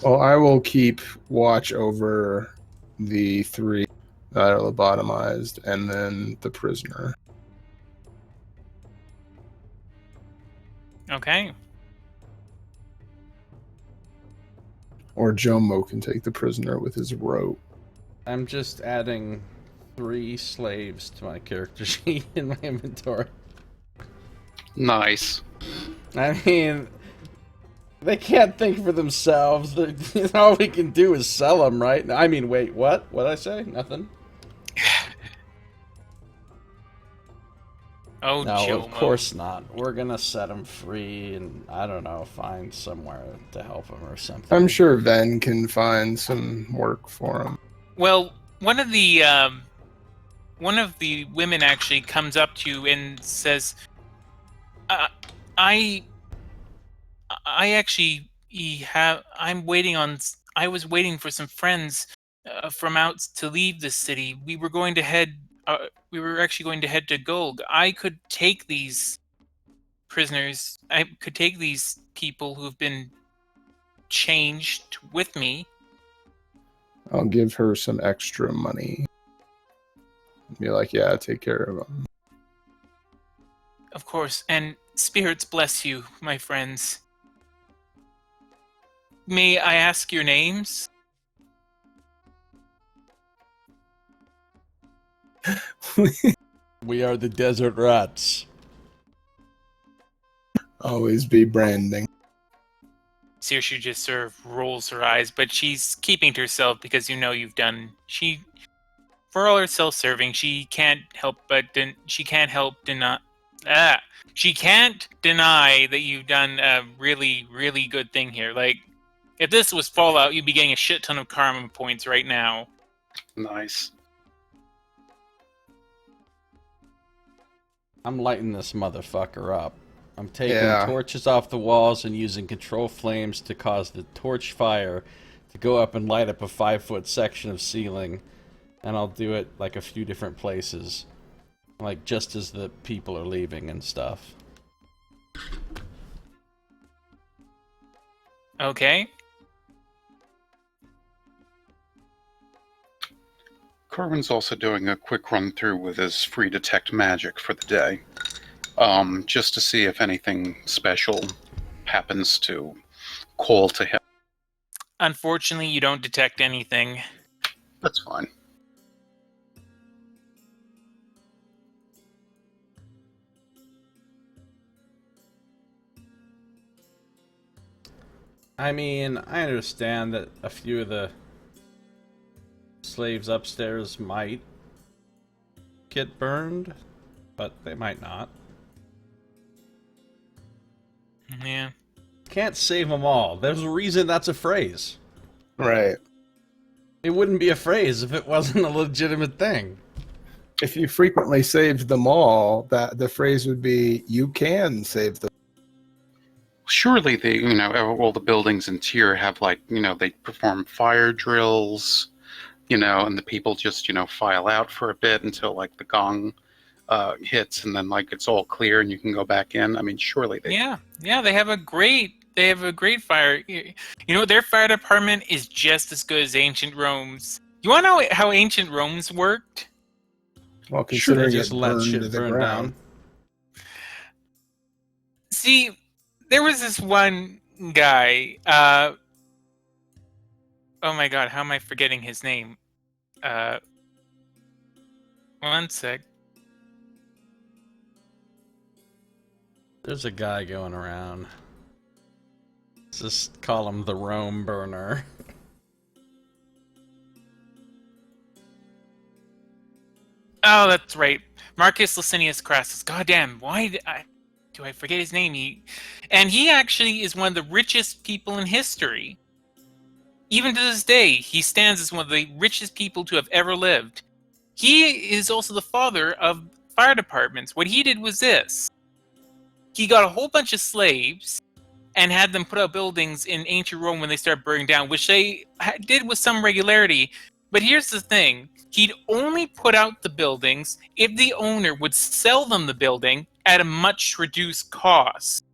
Well, I will keep watch over the 3 that are lobotomized and then the prisoner. Okay. Or Jomo can take the prisoner with his rope. I'm just adding 3 slaves to my character sheet in my inventory. Nice. I mean, they can't think for themselves. All we can do is sell them, right? I mean, wait, what? What'd I say? Nothing? Oh, No, Jomo. of course not. We're gonna set them free and, I don't know, find somewhere to help them or something. I'm sure Ven can find some work for him. Well, one of the women actually comes up to you and says, I actually I was waiting for some friends from out to leave the city. We were going to head. We were actually going to head to Gulg. I could take these prisoners. I could take these people who've been changed with me. I'll give her some extra money. Be like, yeah, take care of them. Of course, and spirits bless you, my friends. May I ask your names? We are the Desert Rats. Always be branding. Saoirse just sort of rolls her eyes, but she's keeping to herself because you know you've done. For all her self-serving, she can't help deny. She can't deny that you've done a really, really good thing here. Like, if this was Fallout, you'd be getting a shit ton of karma points right now. Nice. I'm lighting this motherfucker up. I'm taking Yeah. torches off the walls and using control flames to cause the torch fire to go up and light up a 5-foot section of ceiling. And I'll do it like a few different places. Like just as the people are leaving and stuff. Okay. Corwin's also doing a quick run through with his free detect magic for the day. Just to see if anything special happens to call to him. Unfortunately, you don't detect anything. That's fine. I mean, I understand that a few of the slaves upstairs might get burned, but they might not. Yeah. Can't save them all. There's a reason that's a phrase. Right. It wouldn't be a phrase if it wasn't a legitimate thing. If you frequently saved them all, that the phrase would be, you can save them. Surely they, all the buildings in Tyr have they perform fire drills, and the people just, file out for a bit until the gong hits and then it's all clear and you can go back in. I mean, surely they. Yeah, they have a great fire. Their fire department is just as good as ancient Rome's. You want to know how ancient Rome's worked? Well, Sure, considering they just it let burned shit to the burn ground. down. See, there was this one guy. Oh my god, how am I forgetting his name? One sec. There's a guy going around. Let's just call him the Rome Burner. Oh, that's right. Marcus Licinius Crassus. Goddamn, why do I forget his name? He actually is one of the richest people in history. Even to this day, he stands as one of the richest people to have ever lived. He is also the father of fire departments. What he did was this. He got a whole bunch of slaves and had them put out buildings in ancient Rome when they started burning down, which they did with some regularity. But here's the thing. He'd only put out the buildings if the owner would sell them the building at a much reduced cost.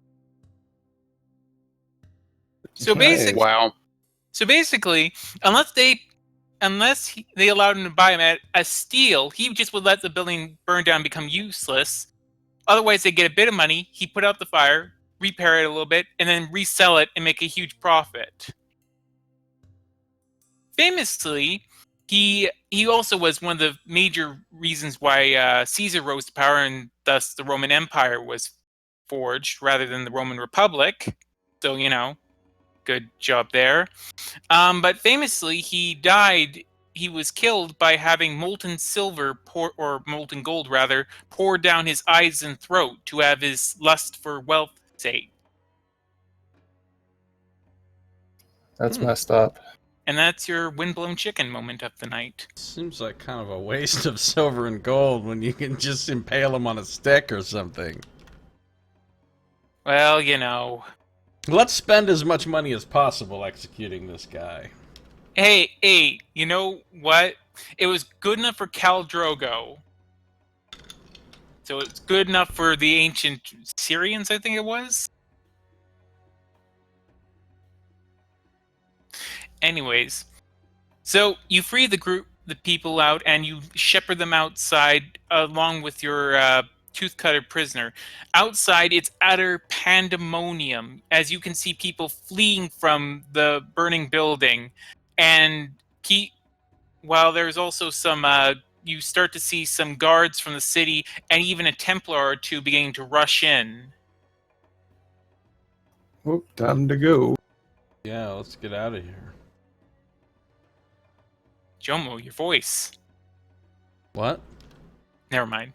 So Nice. Wow. basically, unless they allowed him to buy them at a steal, he just would let the building burn down and become useless. Otherwise, they get a bit of money. He put out the fire, repair it a little bit, and then resell it and make a huge profit. Famously, he also was one of the major reasons why Caesar rose to power, and thus the Roman Empire was forged rather than the Roman Republic. So, good job there. But famously, he died. He was killed by having molten silver or molten gold rather poured down his eyes and throat to have his lust for wealth sake. That's messed up. And that's your windblown chicken moment of the night. Seems like kind of a waste of silver and gold when you can just impale him on a stick or something. Well, Let's spend as much money as possible executing this guy. Hey, you know what? It was good enough for Khal Drogo. So it's good enough for the ancient Syrians, I think it was. Anyways, so you free the people out, and you shepherd them outside along with your tooth-cutter prisoner. Outside, it's utter pandemonium, as you can see people fleeing from the burning building. And while there's also some, you start to see some guards from the city, and even a Templar or two beginning to rush in. Oh, time to go. Yeah, let's get out of here. Jomo, your voice. What? Never mind.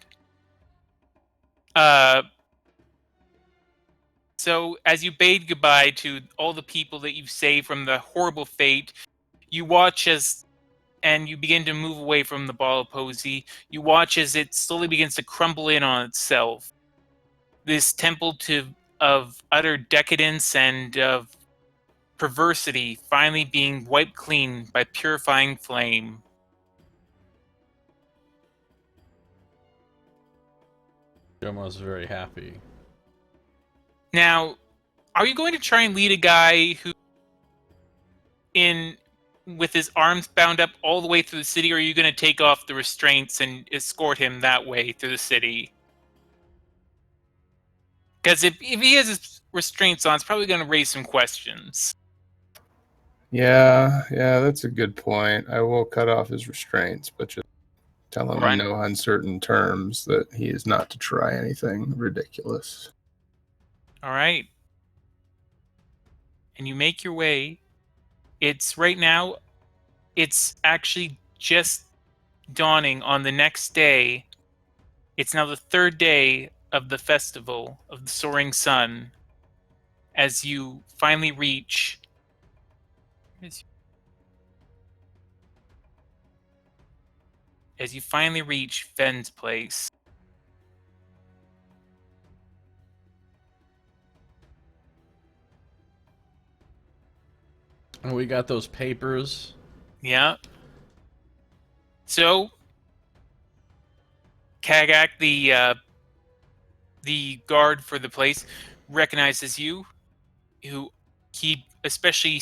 So as you bade goodbye to all the people that you've saved from the horrible fate, you watch and you begin to move away from the ball of Posey. You watch as it slowly begins to crumble in on itself. This temple of utter decadence and of perversity finally being wiped clean by purifying flame. Jomo's very happy. Now, are you going to try and lead a guy who, with his arms bound up all the way through the city, or are you going to take off the restraints and escort him that way through the city? Because if he has his restraints on, it's probably going to raise some questions. Yeah, that's a good point. I will cut off his restraints, but just tell him in no uncertain terms that he is not to try anything ridiculous. All right. And you make your way. Right now, it's actually just dawning on the next day. It's now the third day of the festival of the soaring sun, as you finally reach Fenn's place. And we got those papers. Yeah. So, Kagak, the guard for the place, recognizes you. He especially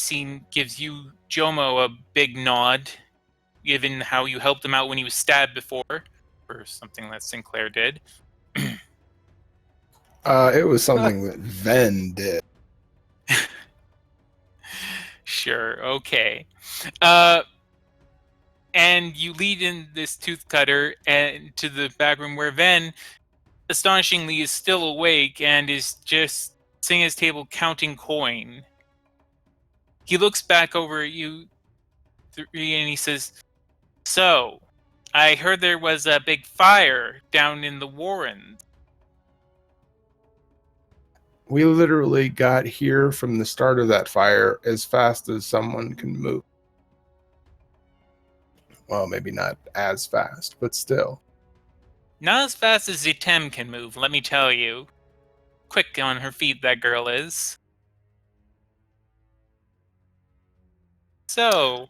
gives you, Jomo, a big nod, given how you helped him out when he was stabbed before, or something that Sinclair did. It was something that Ven did. Sure, okay. And you lead in this tooth cutter and to the back room where Ven, astonishingly, is still awake and is just sitting at his table counting coin. He looks back over at you and he says, "So, I heard there was a big fire down in the Warrens. We literally got here from the start of that fire as fast as someone can move. Well, maybe not as fast, but still. Not as fast as Zitem can move, let me tell you. Quick on her feet, that girl is. So,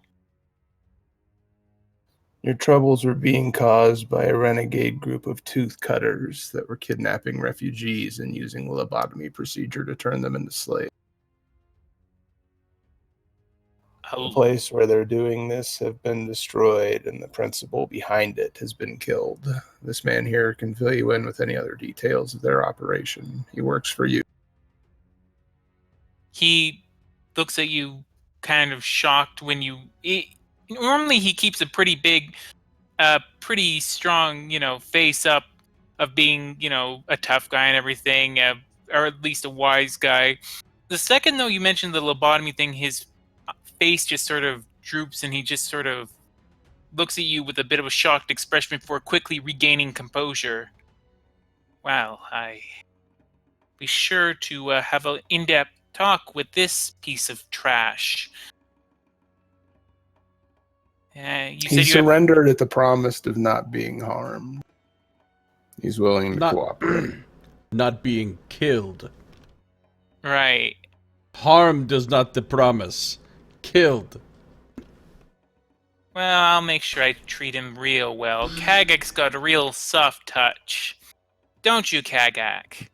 Your troubles were being caused by a renegade group of tooth cutters that were kidnapping refugees and using the lobotomy procedure to turn them into slaves. The place where they're doing this have been destroyed, and the principal behind it has been killed. This man here can fill you in with any other details of their operation. He works for you. he looks at you kind of shocked when you... normally he keeps a pretty big, pretty strong, face up of being, a tough guy and everything, or at least a wise guy. The second, though, you mentioned the lobotomy thing, his face just sort of droops and he just sort of looks at you with a bit of a shocked expression before quickly regaining composure. Well, I be sure to have an in-depth talk with this piece of trash. He surrendered at the promise of not being harmed. He's willing to cooperate. Not being killed. Right. Harm does not the promise. Killed. Well, I'll make sure I treat him real well. Kagak's got a real soft touch. Don't you, Kagak?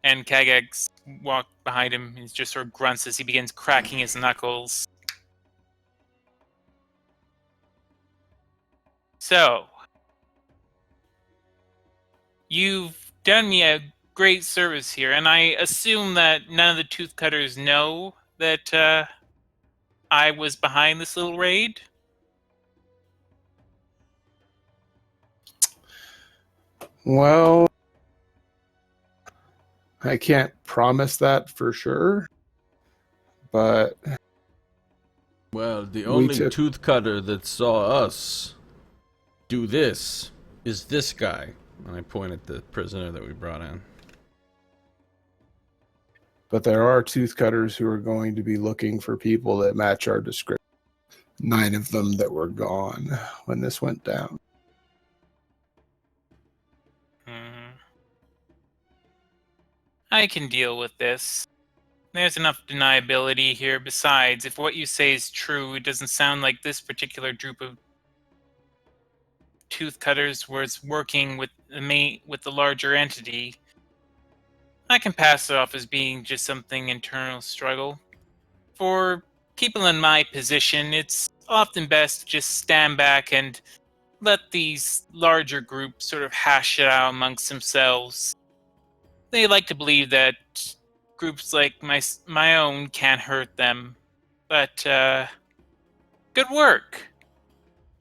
And Kagak's walked behind him and just sort of grunts as he begins cracking his knuckles. So, you've done me a great service here, and I assume that none of the tooth cutters know that I was behind this little raid? Well, I can't promise that for sure, but... Well, the only tooth cutter that saw us do this is this guy. And I point at the prisoner that we brought in. But there are tooth cutters who are going to be looking for people that match our description. 9 of them that were gone when this went down. I can deal with this. There's enough deniability here. Besides, if what you say is true, it doesn't sound like this particular group of tooth cutters was working with the larger entity. I can pass it off as being just something internal struggle. For people in my position, it's often best to just stand back and let these larger groups sort of hash it out amongst themselves. They like to believe that groups like my own can't hurt them. But, good work.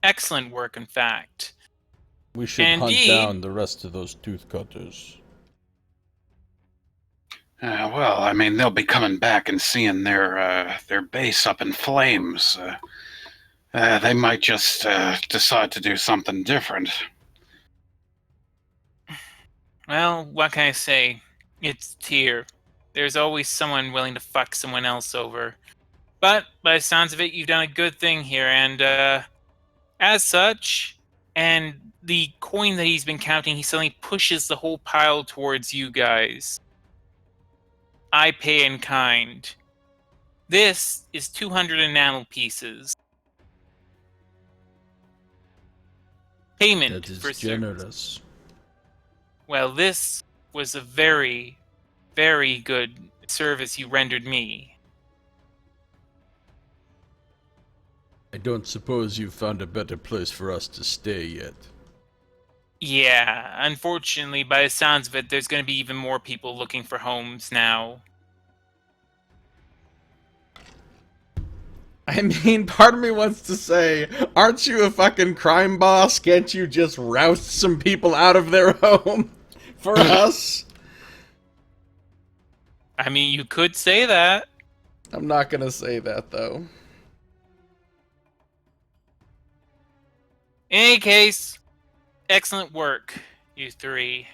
Excellent work, in fact. We should hunt down the rest of those tooth cutters. Well, I mean, they'll be coming back and seeing their base up in flames. They might just decide to do something different. Well, what can I say? It's here. There's always someone willing to fuck someone else over. But, by the sounds of it, you've done a good thing here, and, as such, and the coin that he's been counting, he suddenly pushes the whole pile towards you guys. I pay in kind. This is 200 enamel pieces. Payment for generous. Well, this was a very, very good service you rendered me. I don't suppose you've found a better place for us to stay yet. Yeah, unfortunately, by the sounds of it, there's going to be even more people looking for homes now. I mean, part of me wants to say, aren't you a fucking crime boss? Can't you just roust some people out of their home for us? I mean, you could say that. I'm not gonna say that, though. In any case, excellent work, you three.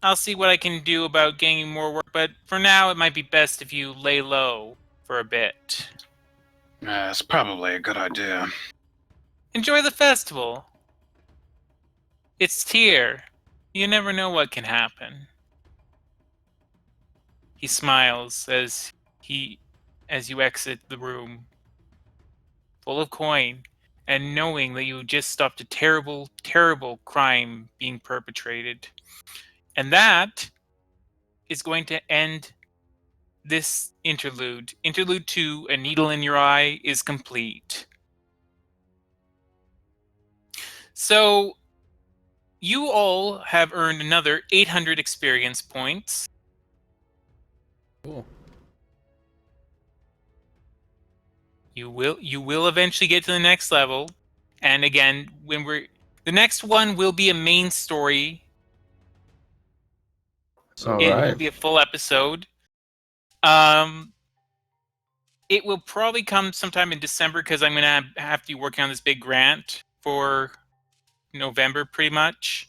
I'll see what I can do about getting more work, but for now it might be best if you lay low for a bit. It's probably a good idea. Enjoy the festival. It's here. You never know what can happen. He smiles as you exit the room, full of coin, and knowing that you just stopped a terrible, terrible crime being perpetrated. And that is going to end this interlude. Interlude 2, A Needle in Your Eye, is complete. So, you all have earned another 800 experience points. Cool. You will eventually get to the next level. And again, the next one will be a main story. All It will right. be a full episode. It will probably come sometime in December because I'm gonna have to be working on this big grant for November, pretty much.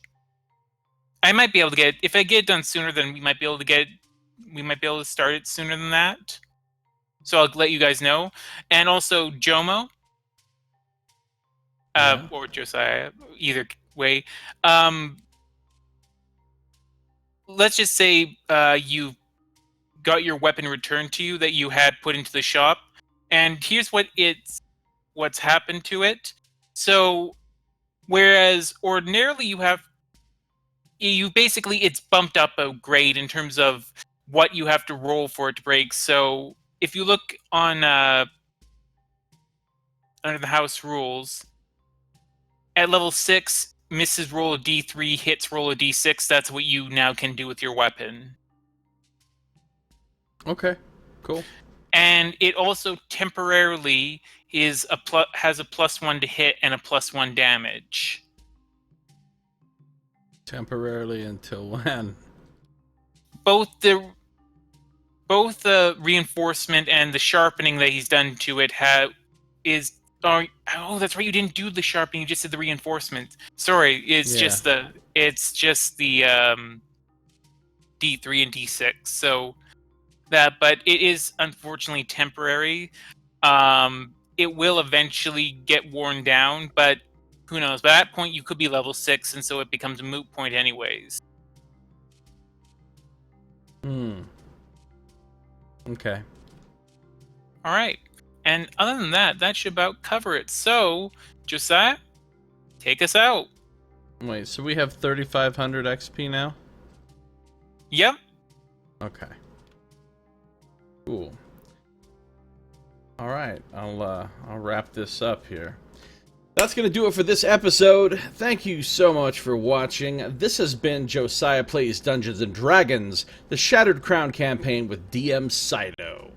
I might be able to get it. If I get it done sooner, then we might be able to start it sooner than that. So I'll let you guys know. And also Jomo, Yeah. or Josiah, either way. Let's just say you got your weapon returned to you that you had put into the shop, and here's what's happened to it. So, whereas ordinarily it's bumped up a grade in terms of what you have to roll for it to break. So, if you look on under the house rules, at level 6, misses roll a d3, hits roll a d6. That's what you now can do with your weapon. Okay. Cool. And it also temporarily has a +1 to hit and a +1 damage. Temporarily until when? Both the reinforcement and the sharpening that he's done to it oh, that's right, you didn't do the sharpening, you just did the reinforcement. Sorry, it's just the D3 and D6. So but it is unfortunately temporary. It will eventually get worn down, but who knows? By that point, you could be level 6, and so it becomes a moot point anyways. Okay. All right. And other than that, that should about cover it. So, Josiah, take us out. Wait, so we have 3,500 XP now? Yep. Okay. Cool. All right, I'll wrap this up here. That's going to do it for this episode. Thank you so much for watching. This has been Josiah Plays Dungeons & Dragons, the Shattered Crown campaign with DM Scito.